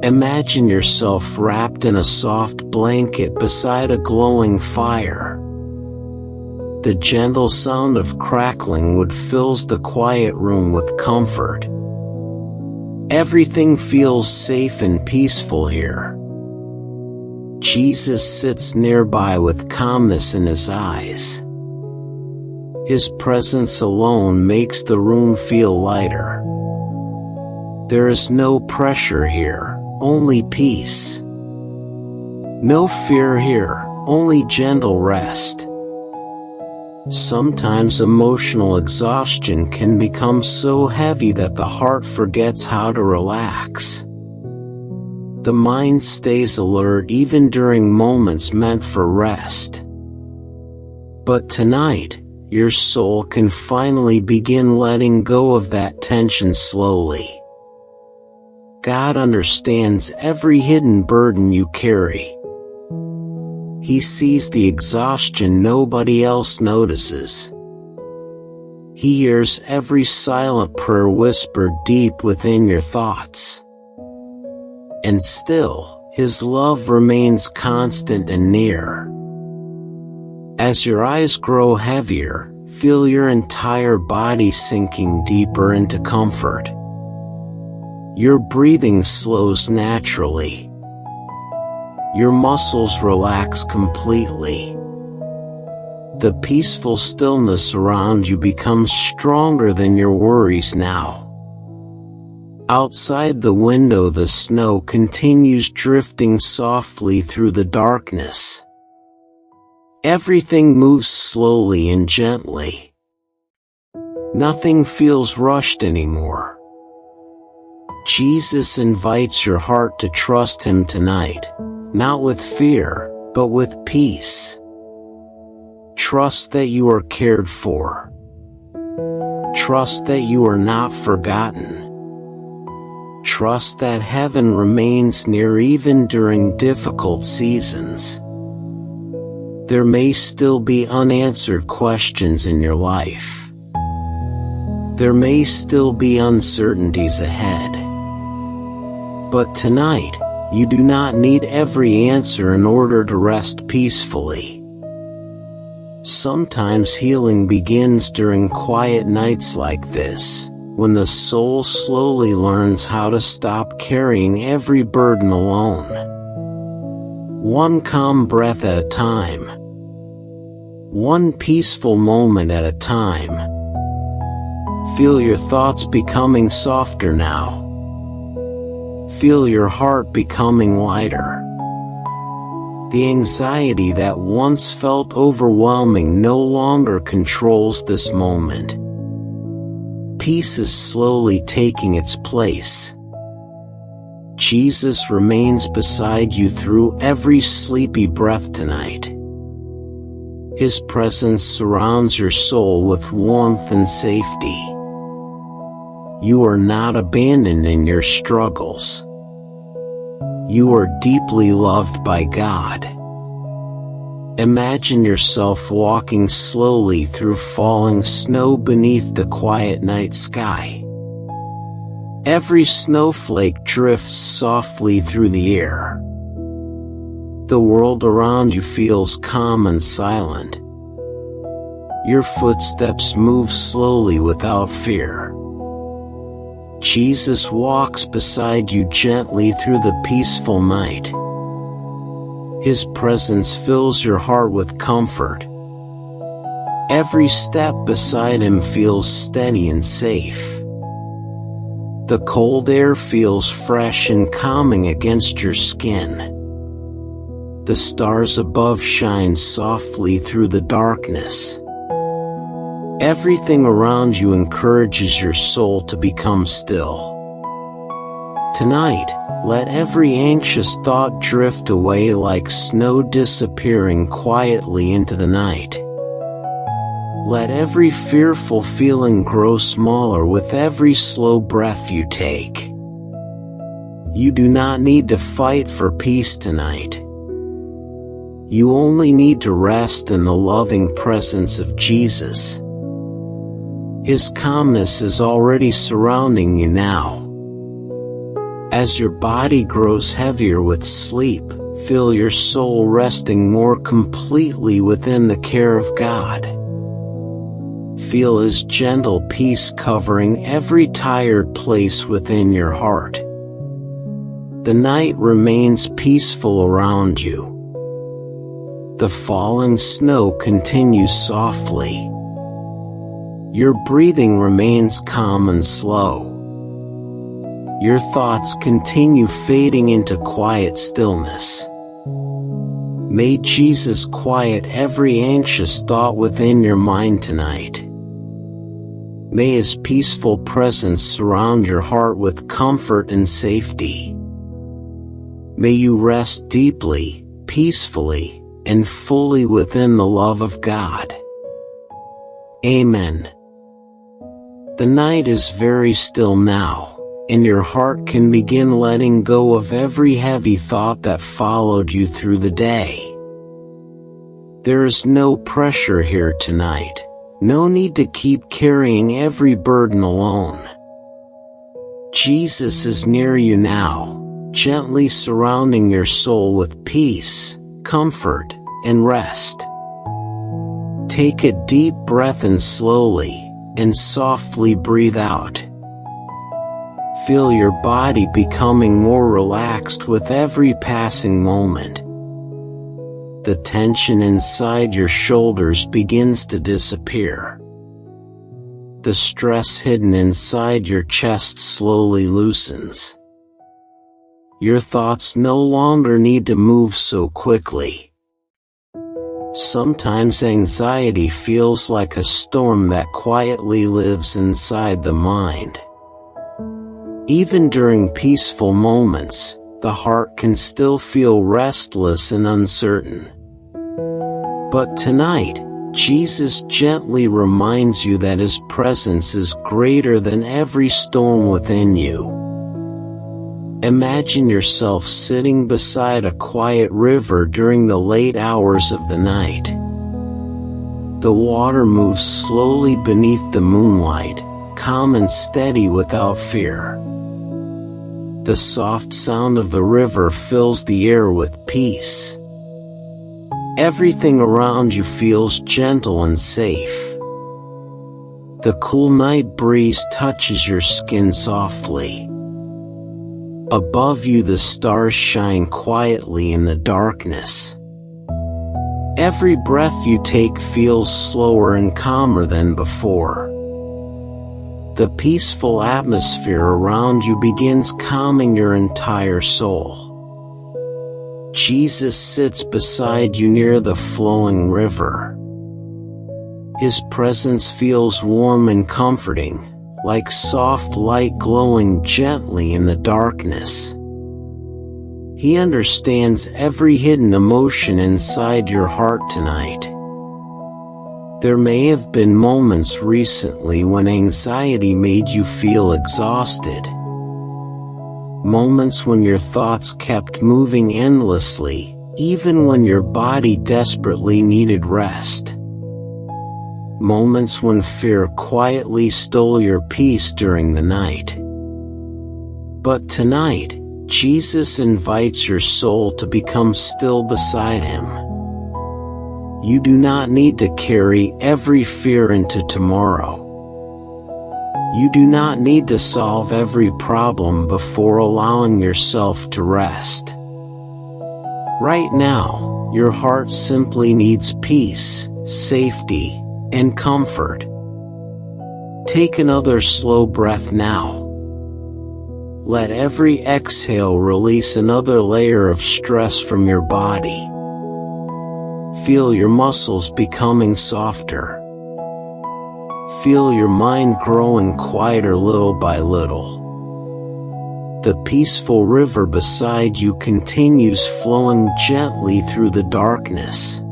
Imagine yourself wrapped in a soft blanket beside a glowing fire. The gentle sound of crackling wood fills the quiet room with comfort. Everything feels safe and peaceful here. Jesus sits nearby with calmness in His eyes. His presence alone makes the room feel lighter. There is no pressure here, only peace. No fear here, only gentle rest. Sometimes emotional exhaustion can become so heavy that the heart forgets how to relax. The mind stays alert even during moments meant for rest. But tonight, your soul can finally begin letting go of that tension slowly. God understands every hidden burden you carry. He sees the exhaustion nobody else notices. He hears every silent prayer whispered deep within your thoughts. And still, His love remains constant and near. As your eyes grow heavier, feel your entire body sinking deeper into comfort. Your breathing slows naturally. Your muscles relax completely. The peaceful stillness around you becomes stronger than your worries now. Outside the window, the snow continues drifting softly through the darkness. Everything moves slowly and gently. Nothing feels rushed anymore. Jesus invites your heart to trust Him tonight. Not with fear, but with peace. Trust that you are cared for. Trust that you are not forgotten. Trust that heaven remains near even during difficult seasons. There may still be unanswered questions in your life. There may still be uncertainties ahead. But tonight, you do not need every answer in order to rest peacefully. Sometimes healing begins during quiet nights like this, when the soul slowly learns how to stop carrying every burden alone. One calm breath at a time. One peaceful moment at a time. Feel your thoughts becoming softer now. Feel your heart becoming lighter. The anxiety that once felt overwhelming no longer controls this moment. Peace is slowly taking its place. Jesus remains beside you through every sleepy breath tonight. His presence surrounds your soul with warmth and safety. You are not abandoned in your struggles. You are deeply loved by God. Imagine yourself walking slowly through falling snow beneath the quiet night sky. Every snowflake drifts softly through the air. The world around you feels calm and silent. Your footsteps move slowly without fear. Jesus walks beside you gently through the peaceful night. His presence fills your heart with comfort. Every step beside him feels steady and safe. The cold air feels fresh and calming against your skin. The stars above shine softly through the darkness. Everything around you encourages your soul to become still. Tonight, let every anxious thought drift away like snow disappearing quietly into the night. Let every fearful feeling grow smaller with every slow breath you take. You do not need to fight for peace tonight. You only need to rest in the loving presence of Jesus. His calmness is already surrounding you now. As your body grows heavier with sleep, feel your soul resting more completely within the care of God. Feel His gentle peace covering every tired place within your heart. The night remains peaceful around you. The falling snow continues softly. Your breathing remains calm and slow. Your thoughts continue fading into quiet stillness. May Jesus quiet every anxious thought within your mind tonight. May His peaceful presence surround your heart with comfort and safety. May you rest deeply, peacefully, and fully within the love of God. Amen. The night is very still now, and your heart can begin letting go of every heavy thought that followed you through the day. There is no pressure here tonight, no need to keep carrying every burden alone. Jesus is near you now, gently surrounding your soul with peace, comfort, and rest. Take a deep breath in slowly, and softly breathe out. Feel your body becoming more relaxed with every passing moment. The tension inside your shoulders begins to disappear. The stress hidden inside your chest slowly loosens. Your thoughts no longer need to move so quickly. Sometimes anxiety feels like a storm that quietly lives inside the mind. Even during peaceful moments, the heart can still feel restless and uncertain. But tonight, Jesus gently reminds you that His presence is greater than every storm within you. Imagine yourself sitting beside a quiet river during the late hours of the night. The water moves slowly beneath the moonlight, calm and steady without fear. The soft sound of the river fills the air with peace. Everything around you feels gentle and safe. The cool night breeze touches your skin softly. Above you the stars shine quietly in the darkness. Every breath you take feels slower and calmer than before. The peaceful atmosphere around you begins calming your entire soul. Jesus sits beside you near the flowing river. His presence feels warm and comforting, like soft light glowing gently in the darkness. He understands every hidden emotion inside your heart tonight. There may have been moments recently when anxiety made you feel exhausted. Moments when your thoughts kept moving endlessly, even when your body desperately needed rest. Moments when fear quietly stole your peace during the night. But tonight, Jesus invites your soul to become still beside him. You do not need to carry every fear into tomorrow. You do not need to solve every problem before allowing yourself to rest. Right now, your heart simply needs peace, safety, and comfort. Take another slow breath now. Let every exhale release another layer of stress from your body. Feel your muscles becoming softer. Feel your mind growing quieter little by little. The peaceful river beside you continues flowing gently through the darkness.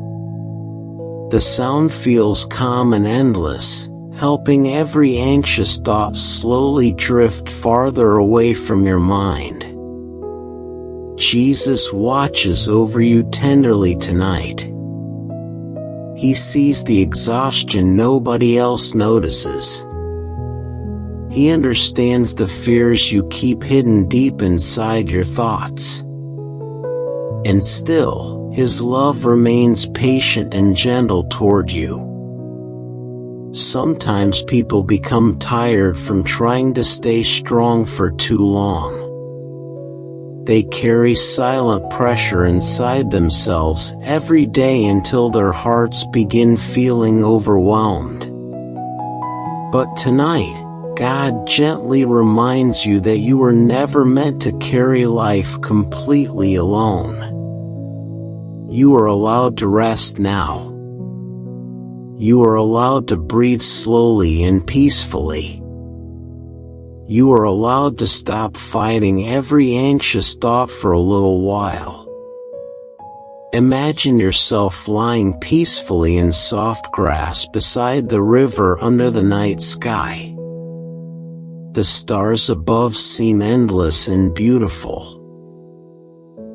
The sound feels calm and endless, helping every anxious thought slowly drift farther away from your mind. Jesus watches over you tenderly tonight. He sees the exhaustion nobody else notices. He understands the fears you keep hidden deep inside your thoughts. And still, his love remains patient and gentle toward you. Sometimes people become tired from trying to stay strong for too long. They carry silent pressure inside themselves every day until their hearts begin feeling overwhelmed. But tonight, God gently reminds you that you were never meant to carry life completely alone. You are allowed to rest now. You are allowed to breathe slowly and peacefully. You are allowed to stop fighting every anxious thought for a little while. Imagine yourself lying peacefully in soft grass beside the river under the night sky. The stars above seem endless and beautiful.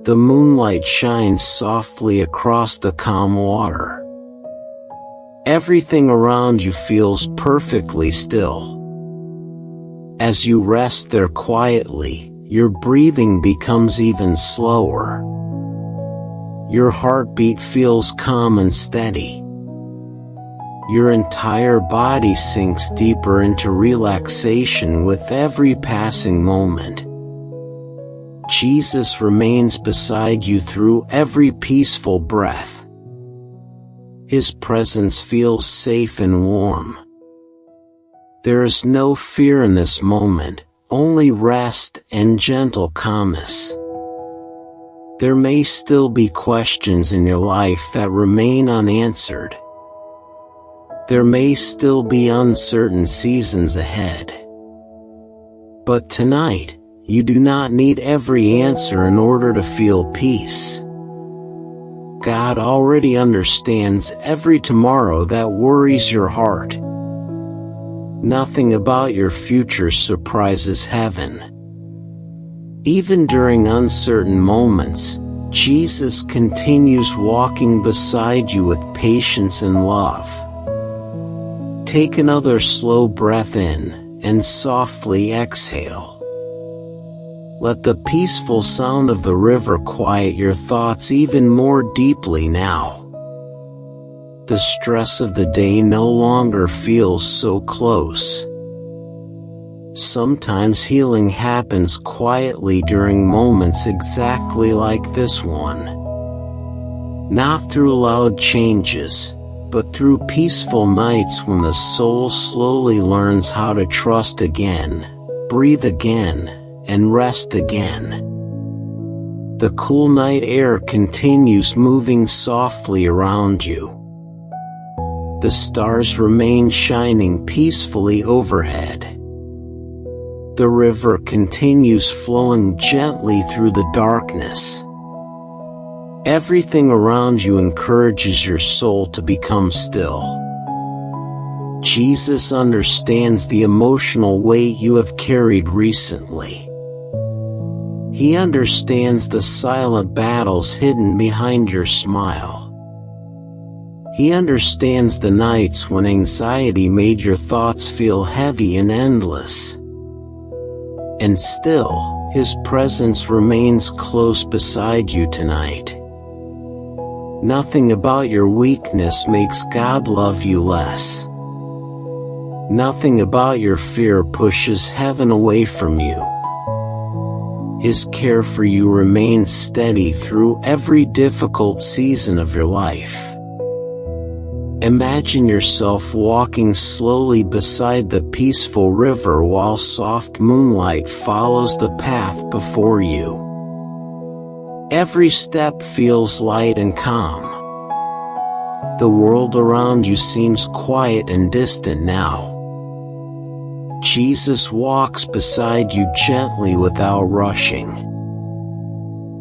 The moonlight shines softly across the calm water. Everything around you feels perfectly still. As you rest there quietly, your breathing becomes even slower. Your heartbeat feels calm and steady. Your entire body sinks deeper into relaxation with every passing moment. Jesus remains beside you through every peaceful breath. His presence feels safe and warm. There is no fear in this moment, only rest and gentle calmness. There may still be questions in your life that remain unanswered. There may still be uncertain seasons ahead. But tonight, you do not need every answer in order to feel peace. God already understands every tomorrow that worries your heart. Nothing about your future surprises heaven. Even during uncertain moments, Jesus continues walking beside you with patience and love. Take another slow breath in, and softly exhale. Let the peaceful sound of the river quiet your thoughts even more deeply now. The stress of the day no longer feels so close. Sometimes healing happens quietly during moments exactly like this one. Not through loud changes, but through peaceful nights when the soul slowly learns how to trust again, breathe again, and rest again. The cool night air continues moving softly around you. The stars remain shining peacefully overhead. The river continues flowing gently through the darkness. Everything around you encourages your soul to become still. Jesus understands the emotional weight you have carried recently. He understands the silent battles hidden behind your smile. He understands the nights when anxiety made your thoughts feel heavy and endless. And still, His presence remains close beside you tonight. Nothing about your weakness makes God love you less. Nothing about your fear pushes heaven away from you. His care for you remains steady through every difficult season of your life. Imagine yourself walking slowly beside the peaceful river while soft moonlight follows the path before you. Every step feels light and calm. The world around you seems quiet and distant now. Jesus walks beside you gently without rushing.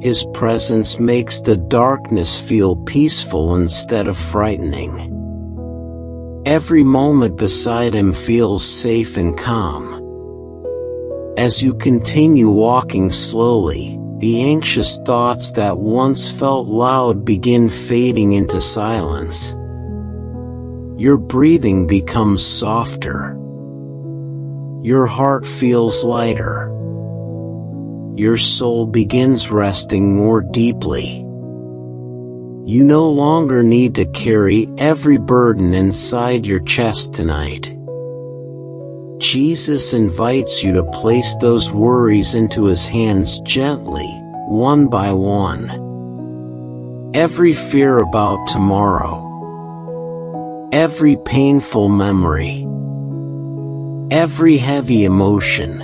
His presence makes the darkness feel peaceful instead of frightening. Every moment beside Him feels safe and calm. As you continue walking slowly, the anxious thoughts that once felt loud begin fading into silence. Your breathing becomes softer. Your heart feels lighter. Your soul begins resting more deeply. You no longer need to carry every burden inside your chest tonight. Jesus invites you to place those worries into His hands gently, one by one. Every fear about tomorrow, every painful memory, every heavy emotion.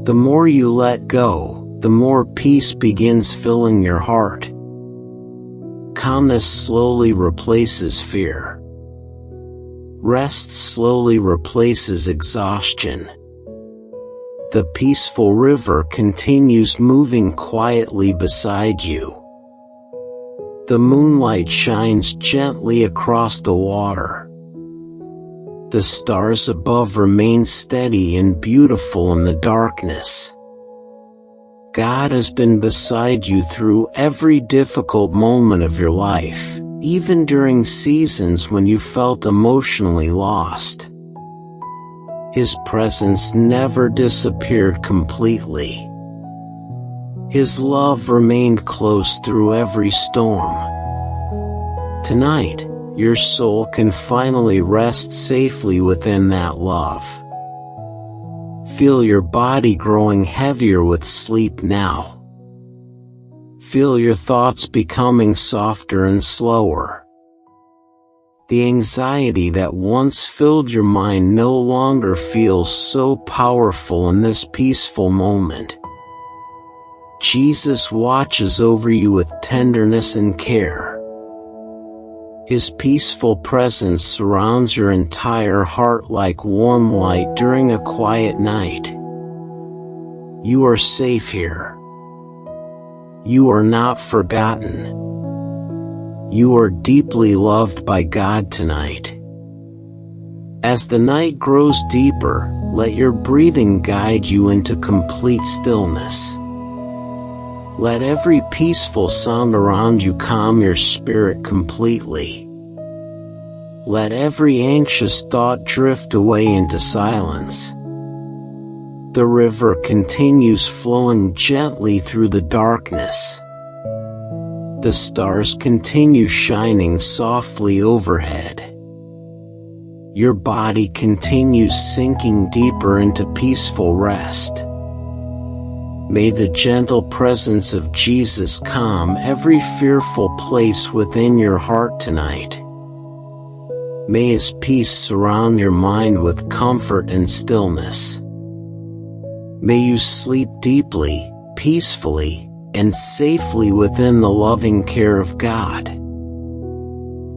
The more you let go, the more peace begins filling your heart. Calmness slowly replaces fear. Rest slowly replaces exhaustion. The peaceful river continues moving quietly beside you. The moonlight shines gently across the water. The stars above remain steady and beautiful in the darkness. God has been beside you through every difficult moment of your life, even during seasons when you felt emotionally lost. His presence never disappeared completely. His love remained close through every storm. Tonight, your soul can finally rest safely within that love. Feel your body growing heavier with sleep now. Feel your thoughts becoming softer and slower. The anxiety that once filled your mind no longer feels so powerful in this peaceful moment. Jesus watches over you with tenderness and care. His peaceful presence surrounds your entire heart like warm light during a quiet night. You are safe here. You are not forgotten. You are deeply loved by God tonight. As the night grows deeper, let your breathing guide you into complete stillness. Let every peaceful sound around you calm your spirit completely. Let every anxious thought drift away into silence. The river continues flowing gently through the darkness. The stars continue shining softly overhead. Your body continues sinking deeper into peaceful rest. May the gentle presence of Jesus calm every fearful place within your heart tonight. May His peace surround your mind with comfort and stillness. May you sleep deeply, peacefully, and safely within the loving care of God.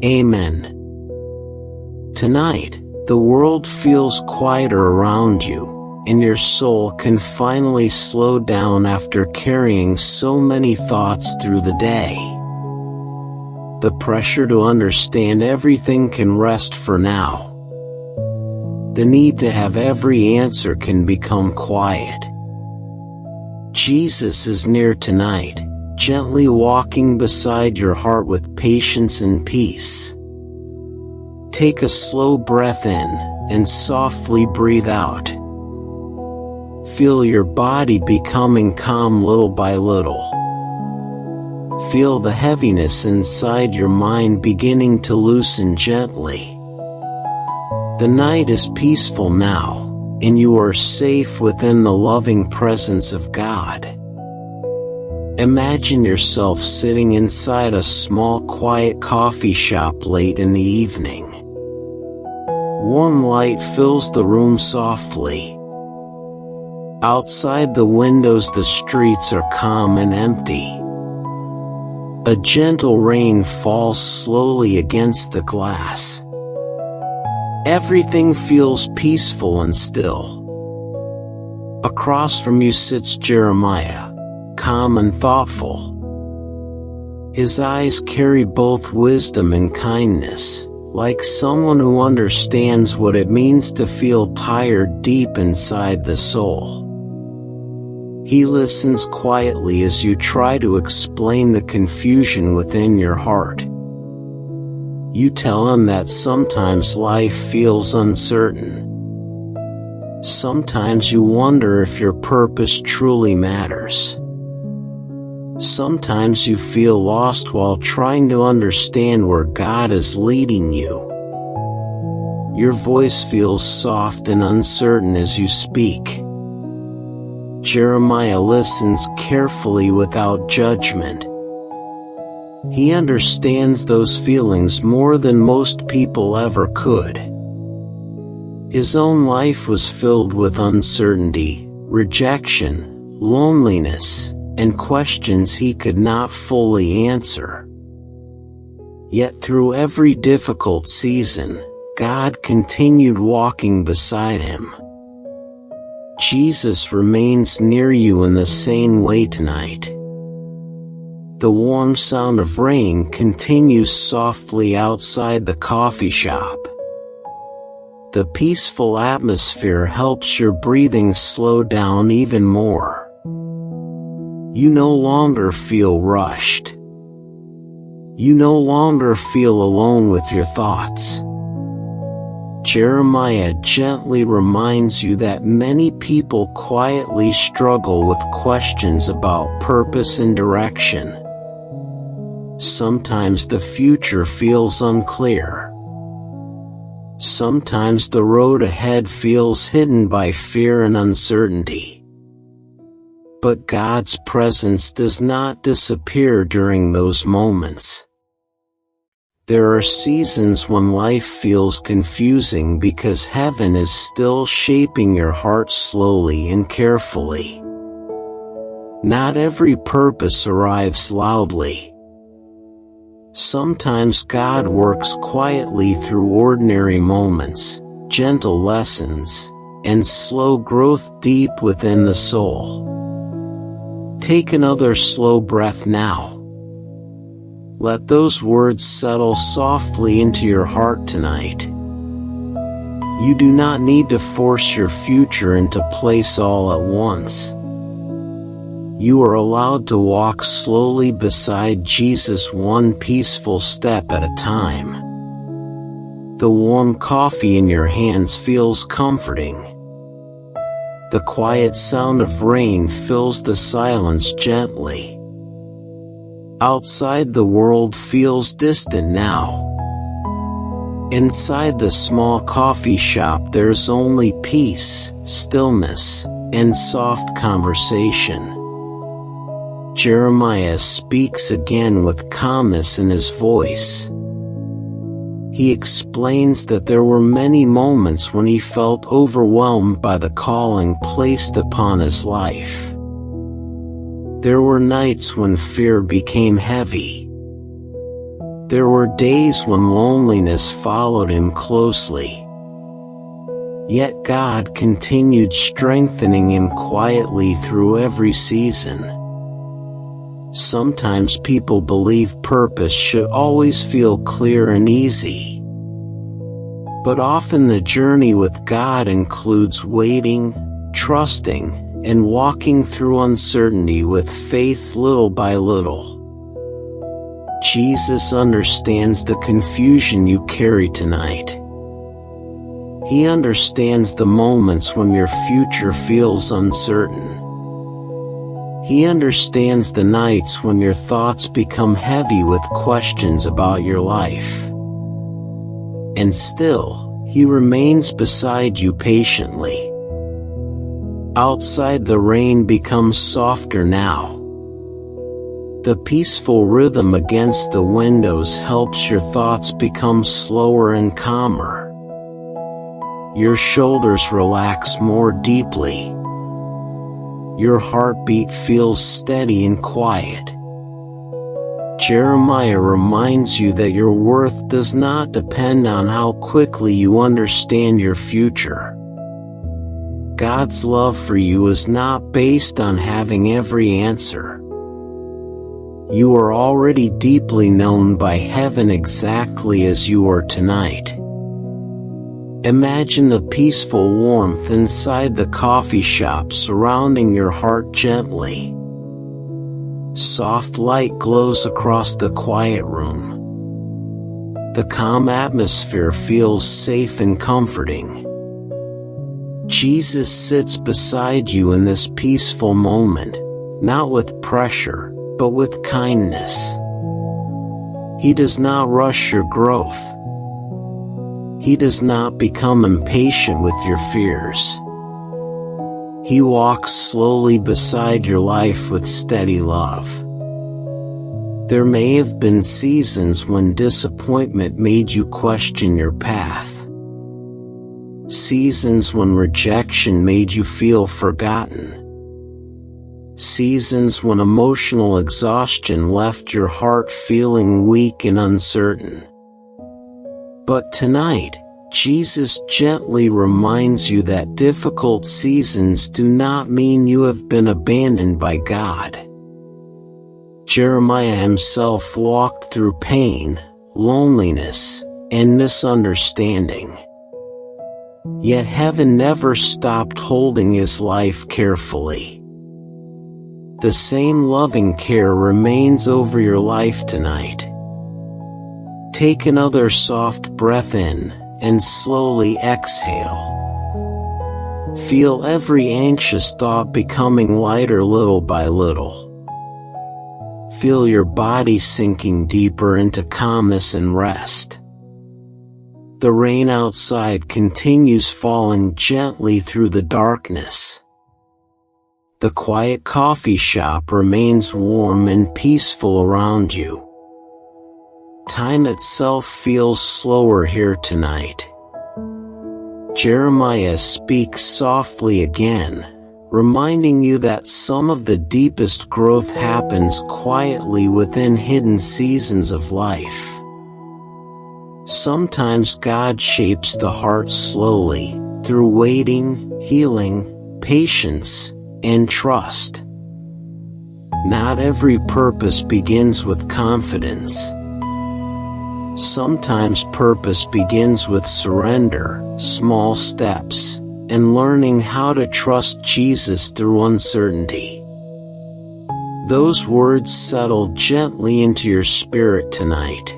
Amen. Tonight, the world feels quieter around you, and your soul can finally slow down after carrying so many thoughts through the day. The pressure to understand everything can rest for now. The need to have every answer can become quiet. Jesus is near tonight, gently walking beside your heart with patience and peace. Take a slow breath in, and softly breathe out. Feel your body becoming calm little by little. Feel the heaviness inside your mind beginning to loosen gently. The night is peaceful now, and you are safe within the loving presence of God. Imagine yourself sitting inside a small quiet coffee shop late in the evening. Warm light fills the room softly. Outside the windows the streets are calm and empty. A gentle rain falls slowly against the glass. Everything feels peaceful and still. Across from you sits Jeremiah, calm and thoughtful. His eyes carry both wisdom and kindness, like someone who understands what it means to feel tired deep inside the soul. He listens quietly as you try to explain the confusion within your heart. You tell him that sometimes life feels uncertain. Sometimes you wonder if your purpose truly matters. Sometimes you feel lost while trying to understand where God is leading you. Your voice feels soft and uncertain as you speak. Jeremiah listens carefully without judgment. He understands those feelings more than most people ever could. His own life was filled with uncertainty, rejection, loneliness, and questions he could not fully answer. Yet through every difficult season, God continued walking beside him. Jesus remains near you in the same way tonight. The warm sound of rain continues softly outside the coffee shop. The peaceful atmosphere helps your breathing slow down even more. You no longer feel rushed. You no longer feel alone with your thoughts. Jeremiah gently reminds you that many people quietly struggle with questions about purpose and direction. Sometimes the future feels unclear. Sometimes the road ahead feels hidden by fear and uncertainty. But God's presence does not disappear during those moments. There are seasons when life feels confusing because heaven is still shaping your heart slowly and carefully. Not every purpose arrives loudly. Sometimes God works quietly through ordinary moments, gentle lessons, and slow growth deep within the soul. Take another slow breath now. Let those words settle softly into your heart tonight. You do not need to force your future into place all at once. You are allowed to walk slowly beside Jesus, one peaceful step at a time. The warm coffee in your hands feels comforting. The quiet sound of rain fills the silence gently. Outside the world feels distant now. Inside the small coffee shop there's only peace, stillness, and soft conversation. Jeremiah speaks again with calmness in his voice. He explains that there were many moments when he felt overwhelmed by the calling placed upon his life. There were nights when fear became heavy. There were days when loneliness followed him closely. Yet God continued strengthening him quietly through every season. Sometimes people believe purpose should always feel clear and easy. But often the journey with God includes waiting, trusting, and walking through uncertainty with faith little by little. Jesus understands the confusion you carry tonight. He understands the moments when your future feels uncertain. He understands the nights when your thoughts become heavy with questions about your life. And still, He remains beside you patiently. Outside the rain becomes softer now. The peaceful rhythm against the windows helps your thoughts become slower and calmer. Your shoulders relax more deeply. Your heartbeat feels steady and quiet. Jeremiah reminds you that your worth does not depend on how quickly you understand your future. God's love for you is not based on having every answer. You are already deeply known by heaven exactly as you are tonight. Imagine the peaceful warmth inside the coffee shop surrounding your heart gently. Soft light glows across the quiet room. The calm atmosphere feels safe and comforting. Jesus sits beside you in this peaceful moment, not with pressure, but with kindness. He does not rush your growth. He does not become impatient with your fears. He walks slowly beside your life with steady love. There may have been seasons when disappointment made you question your path. Seasons when rejection made you feel forgotten. Seasons when emotional exhaustion left your heart feeling weak and uncertain. But tonight, Jesus gently reminds you that difficult seasons do not mean you have been abandoned by God. Jeremiah himself walked through pain, loneliness, and misunderstanding. Yet heaven never stopped holding his life carefully. The same loving care remains over your life tonight. Take another soft breath in, and slowly exhale. Feel every anxious thought becoming lighter little by little. Feel your body sinking deeper into calmness and rest. The rain outside continues falling gently through the darkness. The quiet coffee shop remains warm and peaceful around you. Time itself feels slower here tonight. Jeremiah speaks softly again, reminding you that some of the deepest growth happens quietly within hidden seasons of life. Sometimes God shapes the heart slowly, through waiting, healing, patience, and trust. Not every purpose begins with confidence. Sometimes purpose begins with surrender, small steps, and learning how to trust Jesus through uncertainty. Those words settle gently into your spirit tonight.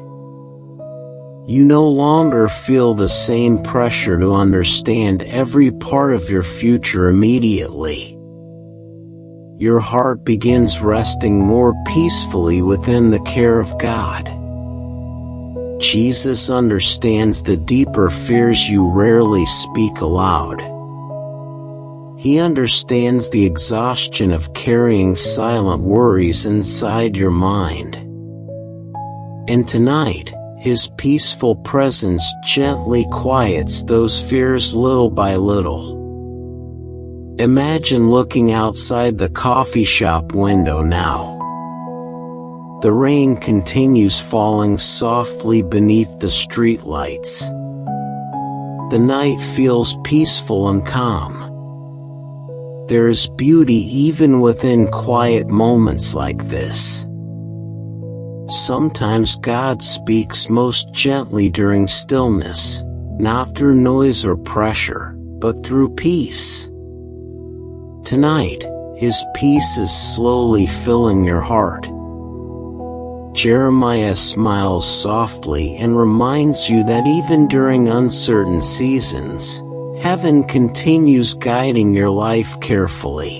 You no longer feel the same pressure to understand every part of your future immediately. your heart begins resting more peacefully within the care of God. Jesus understands the deeper fears you rarely speak aloud. He understands the exhaustion of carrying silent worries inside your mind. And tonight, His peaceful presence gently quiets those fears little by little. Imagine looking outside the coffee shop window now. The rain continues falling softly beneath the streetlights. The night feels peaceful and calm. There is beauty even within quiet moments like this. Sometimes God speaks most gently during stillness, not through noise or pressure, but through peace. Tonight, His peace is slowly filling your heart. Jeremiah smiles softly and reminds you that even during uncertain seasons, Heaven continues guiding your life carefully.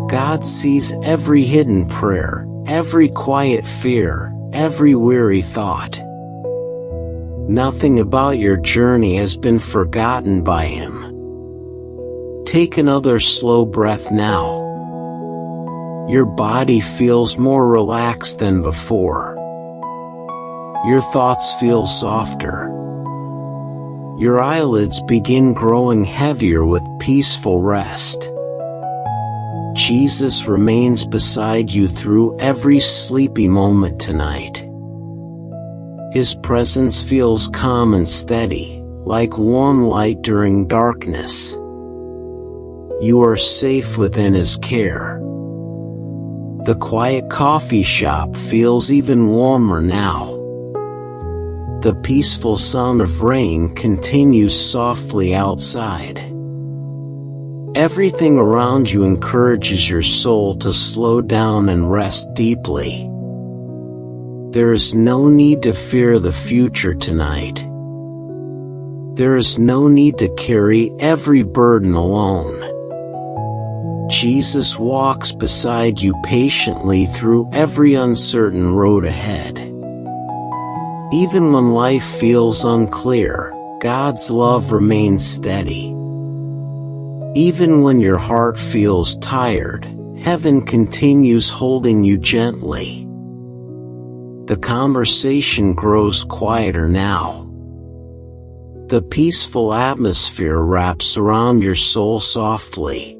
God sees every hidden prayer, every quiet fear, every weary thought. Nothing about your journey has been forgotten by Him. Take another slow breath now. Your body feels more relaxed than before. Your thoughts feel softer. Your eyelids begin growing heavier with peaceful rest. Jesus remains beside you through every sleepy moment tonight. His presence feels calm and steady, like warm light during darkness. You are safe within His care. The quiet coffee shop feels even warmer now. The peaceful sound of rain continues softly outside. Everything around you encourages your soul to slow down and rest deeply. There is no need to fear the future tonight. There is no need to carry every burden alone. Jesus walks beside you patiently through every uncertain road ahead. Even when life feels unclear, God's love remains steady. Even when your heart feels tired, Heaven continues holding you gently. The conversation grows quieter now. The peaceful atmosphere wraps around your soul softly.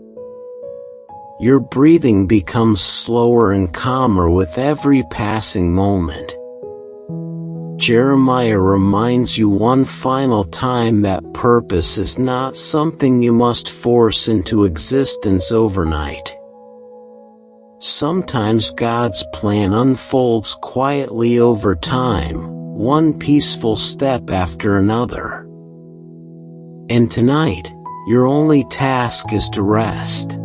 Your breathing becomes slower and calmer with every passing moment. Jeremiah reminds you one final time that purpose is not something you must force into existence overnight. Sometimes God's plan unfolds quietly over time, one peaceful step after another. And tonight, your only task is to rest.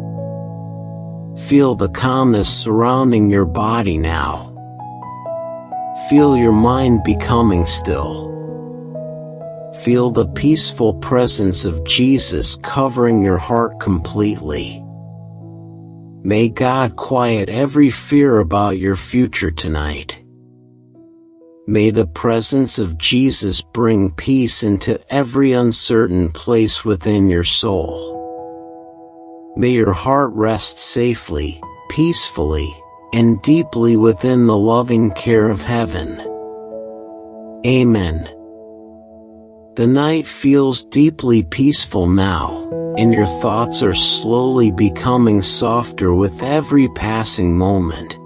Feel the calmness surrounding your body now. Feel your mind becoming still. Feel the peaceful presence of Jesus covering your heart completely. May God quiet every fear about your future tonight. May the presence of Jesus bring peace into every uncertain place within your soul. May your heart rest safely, peacefully, and deeply within the loving care of Heaven. Amen. The night feels deeply peaceful now, and your thoughts are slowly becoming softer with every passing moment.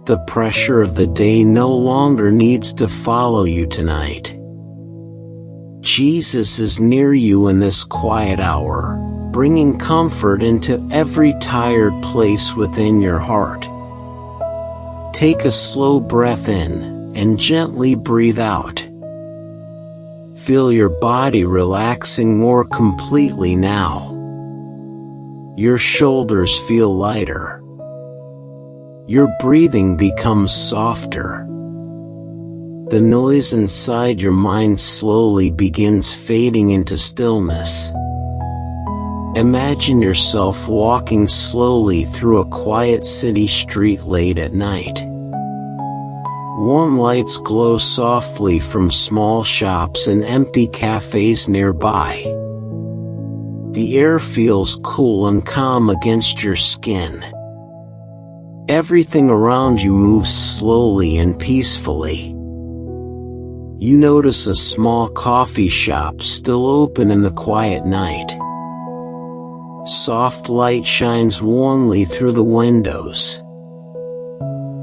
The pressure of the day no longer needs to follow you tonight. Jesus is near you in this quiet hour, bringing comfort into every tired place within your heart. Take a slow breath in, and gently breathe out. Feel your body relaxing more completely now. Your shoulders feel lighter. Your breathing becomes softer. The noise inside your mind slowly begins fading into stillness. Imagine yourself walking slowly through a quiet city street late at night. Warm lights glow softly from small shops and empty cafes nearby. The air feels cool and calm against your skin. Everything around you moves slowly and peacefully. You notice a small coffee shop still open in the quiet night. Soft light shines warmly through the windows.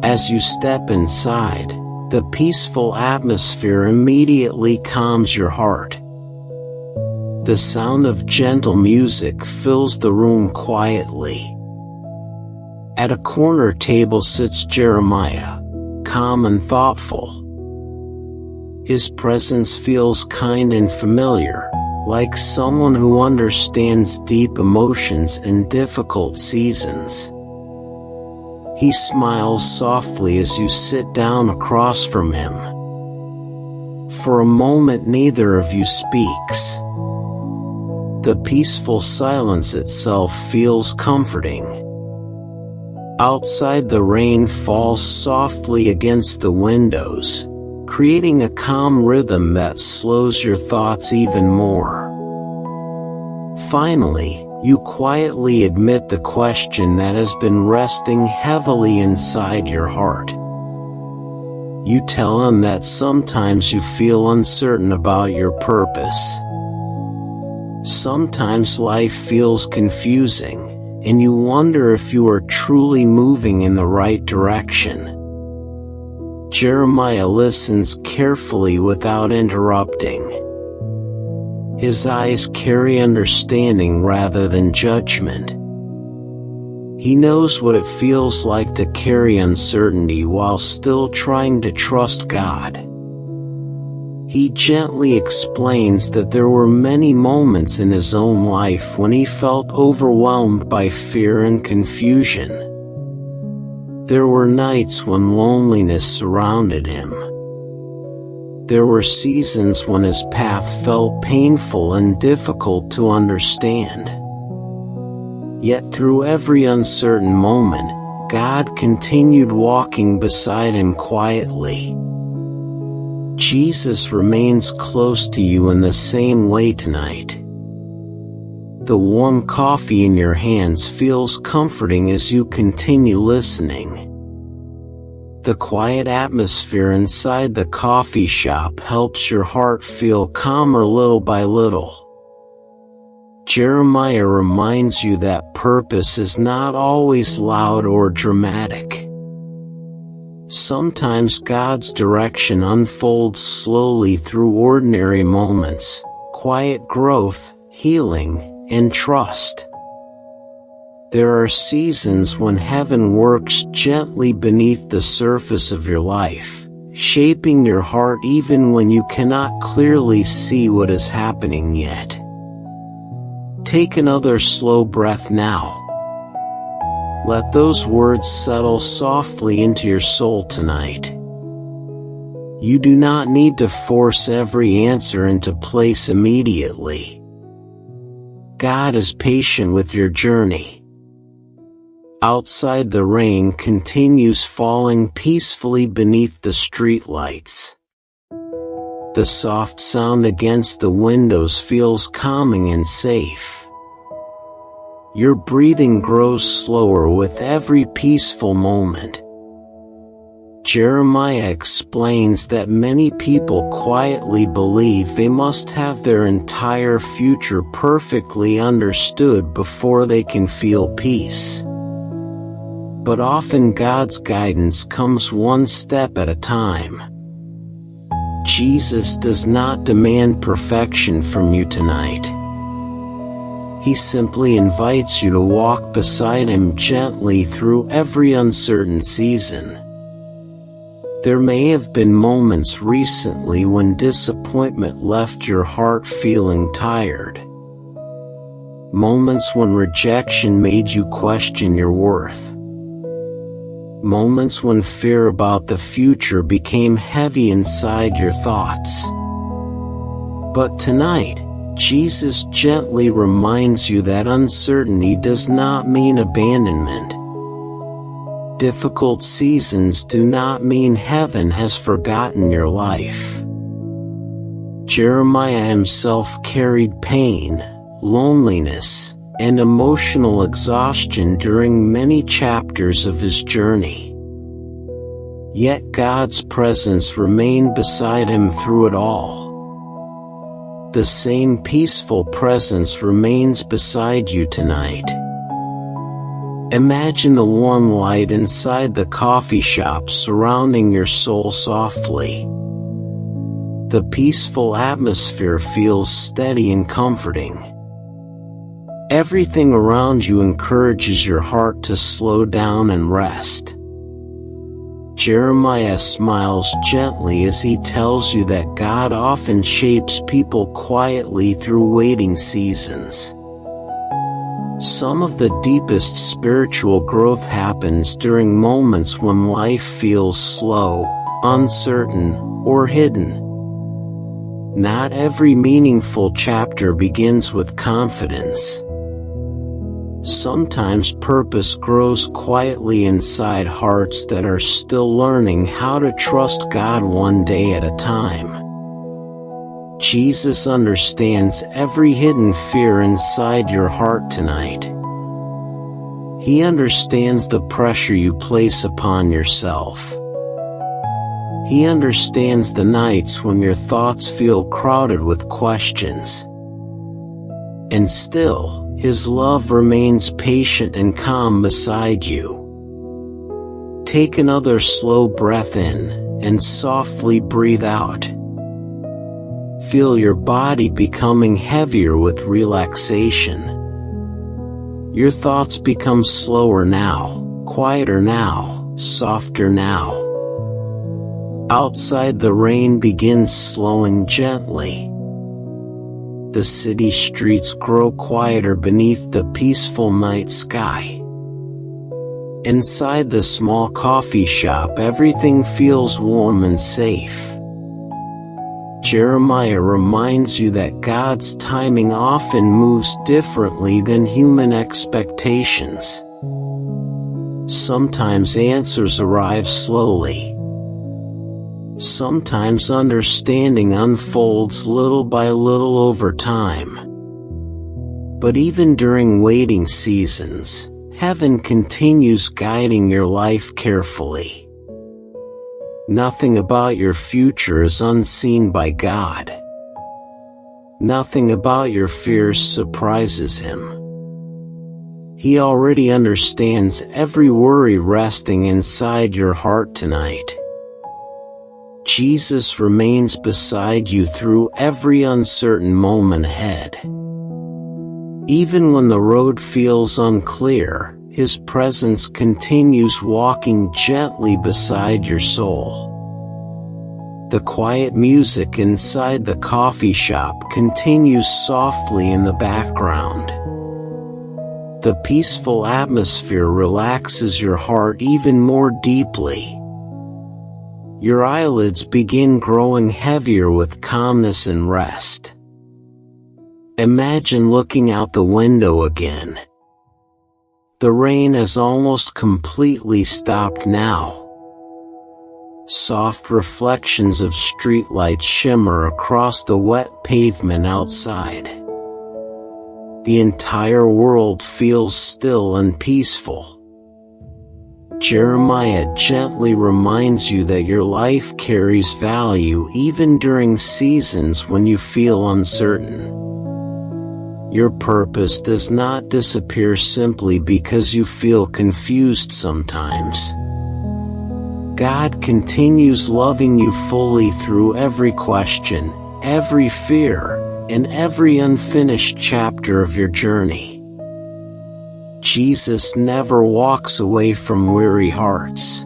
As you step inside, the peaceful atmosphere immediately calms your heart. The sound of gentle music fills the room quietly. At a corner table sits Jeremiah, calm and thoughtful. His presence feels kind and familiar, like someone who understands deep emotions in difficult seasons. He smiles softly as you sit down across from him. For a moment neither of you speaks. The peaceful silence itself feels comforting. Outside, the rain falls softly against the windows, creating a calm rhythm that slows your thoughts even more. Finally, you quietly admit the question that has been resting heavily inside your heart. You tell him that sometimes you feel uncertain about your purpose. Sometimes life feels confusing, and you wonder if you are truly moving in the right direction. Jeremiah listens carefully without interrupting. His eyes carry understanding rather than judgment. He knows what it feels like to carry uncertainty while still trying to trust God. He gently explains that there were many moments in his own life when he felt overwhelmed by fear and confusion. There were nights when loneliness surrounded him. There were seasons when his path felt painful and difficult to understand. Yet through every uncertain moment, God continued walking beside him quietly. Jesus remains close to you in the same way tonight. The warm coffee in your hands feels comforting as you continue listening. The quiet atmosphere inside the coffee shop helps your heart feel calmer little by little. Jeremiah reminds you that purpose is not always loud or dramatic. Sometimes God's direction unfolds slowly through ordinary moments, quiet growth, healing, and trust. There are seasons when heaven works gently beneath the surface of your life, shaping your heart even when you cannot clearly see what is happening yet. Take another slow breath now. Let those words settle softly into your soul tonight. You do not need to force every answer into place immediately. God is patient with your journey. Outside, the rain continues falling peacefully beneath the streetlights. The soft sound against the windows feels calming and safe. Your breathing grows slower with every peaceful moment. Jeremiah explains that many people quietly believe they must have their entire future perfectly understood before they can feel peace. But often God's guidance comes one step at a time. Jesus does not demand perfection from you tonight. He simply invites you to walk beside him gently through every uncertain season. There may have been moments recently when disappointment left your heart feeling tired. Moments when rejection made you question your worth. Moments when fear about the future became heavy inside your thoughts. But tonight, Jesus gently reminds you that uncertainty does not mean abandonment. Difficult seasons do not mean heaven has forgotten your life. Jeremiah himself carried pain, loneliness, and emotional exhaustion during many chapters of his journey. Yet God's presence remained beside him through it all. The same peaceful presence remains beside you tonight. Imagine the warm light inside the coffee shop surrounding your soul softly. The peaceful atmosphere feels steady and comforting. Everything around you encourages your heart to slow down and rest. Jeremiah smiles gently as he tells you that God often shapes people quietly through waiting seasons. Some of the deepest spiritual growth happens during moments when life feels slow, uncertain, or hidden. Not every meaningful chapter begins with confidence. Sometimes purpose grows quietly inside hearts that are still learning how to trust God one day at a time. Jesus understands every hidden fear inside your heart tonight. He understands the pressure you place upon yourself. He understands the nights when your thoughts feel crowded with questions. And still, His love remains patient and calm beside you. Take another slow breath in, and softly breathe out. Feel your body becoming heavier with relaxation. Your thoughts become slower now, quieter now, softer now. Outside, the rain begins slowing gently. The city streets grow quieter beneath the peaceful night sky. Inside the small coffee shop, everything feels warm and safe. Jeremiah reminds you that God's timing often moves differently than human expectations. Sometimes answers arrive slowly. Sometimes understanding unfolds little by little over time. But even during waiting seasons, heaven continues guiding your life carefully. Nothing about your future is unseen by God. Nothing about your fears surprises Him. He already understands every worry resting inside your heart tonight. Jesus remains beside you through every uncertain moment ahead. Even when the road feels unclear, His presence continues walking gently beside your soul. The quiet music inside the coffee shop continues softly in the background. The peaceful atmosphere relaxes your heart even more deeply. Your eyelids begin growing heavier with calmness and rest. Imagine looking out the window again. The rain has almost completely stopped now. Soft reflections of streetlights shimmer across the wet pavement outside. The entire world feels still and peaceful. Jeremiah gently reminds you that your life carries value even during seasons when you feel uncertain. Your purpose does not disappear simply because you feel confused sometimes. God continues loving you fully through every question, every fear, and every unfinished chapter of your journey. Jesus never walks away from weary hearts.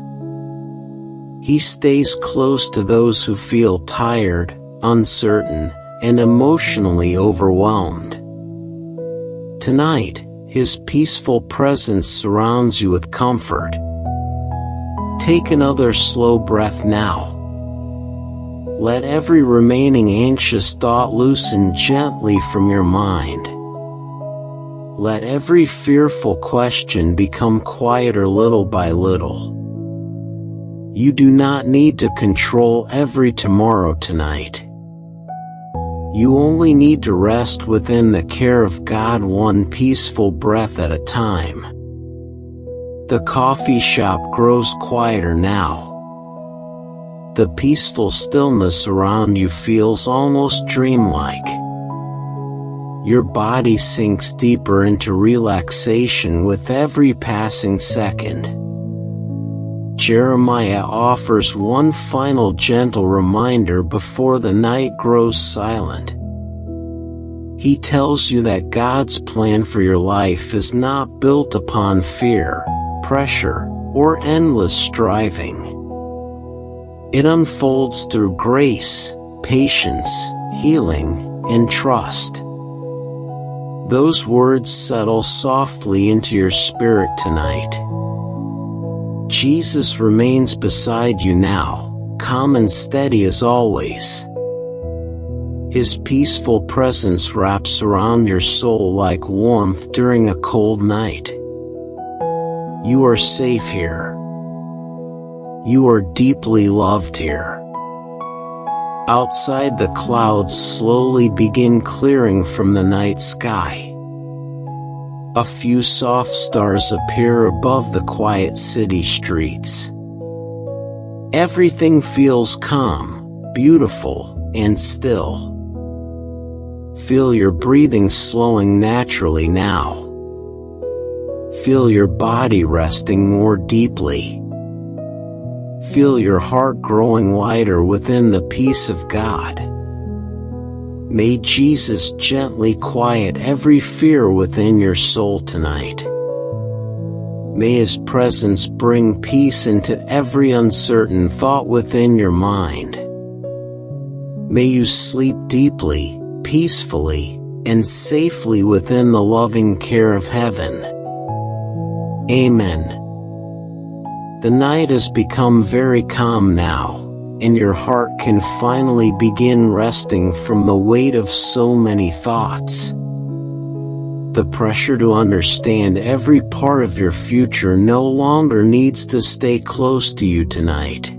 He stays close to those who feel tired, uncertain, and emotionally overwhelmed. Tonight, His peaceful presence surrounds you with comfort. Take another slow breath now. Let every remaining anxious thought loosen gently from your mind. Let every fearful question become quieter little by little. You do not need to control every tomorrow tonight. You only need to rest within the care of God, one peaceful breath at a time. The coffee shop grows quieter now. The peaceful stillness around you feels almost dreamlike. Your body sinks deeper into relaxation with every passing second. Jeremiah offers one final gentle reminder before the night grows silent. He tells you that God's plan for your life is not built upon fear, pressure, or endless striving. It unfolds through grace, patience, healing, and trust. Those words settle softly into your spirit tonight. Jesus remains beside you now, calm and steady as always. His peaceful presence wraps around your soul like warmth during a cold night. You are safe here. You are deeply loved here. Outside, the clouds slowly begin clearing from the night sky. A few soft stars appear above the quiet city streets. Everything feels calm, beautiful, and still. Feel your breathing slowing naturally now. Feel your body resting more deeply. Feel your heart growing lighter within the peace of God. May Jesus gently quiet every fear within your soul tonight. May His presence bring peace into every uncertain thought within your mind. May you sleep deeply, peacefully, and safely within the loving care of heaven. Amen. The night has become very calm now, and your heart can finally begin resting from the weight of so many thoughts. The pressure to understand every part of your future no longer needs to stay close to you tonight.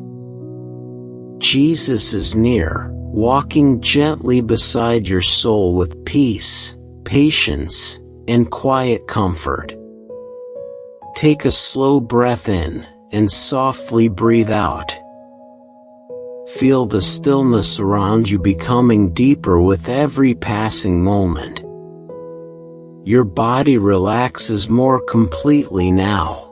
Jesus is near, walking gently beside your soul with peace, patience, and quiet comfort. Take a slow breath in and softly breathe out. Feel the stillness around you becoming deeper with every passing moment. Your body relaxes more completely now.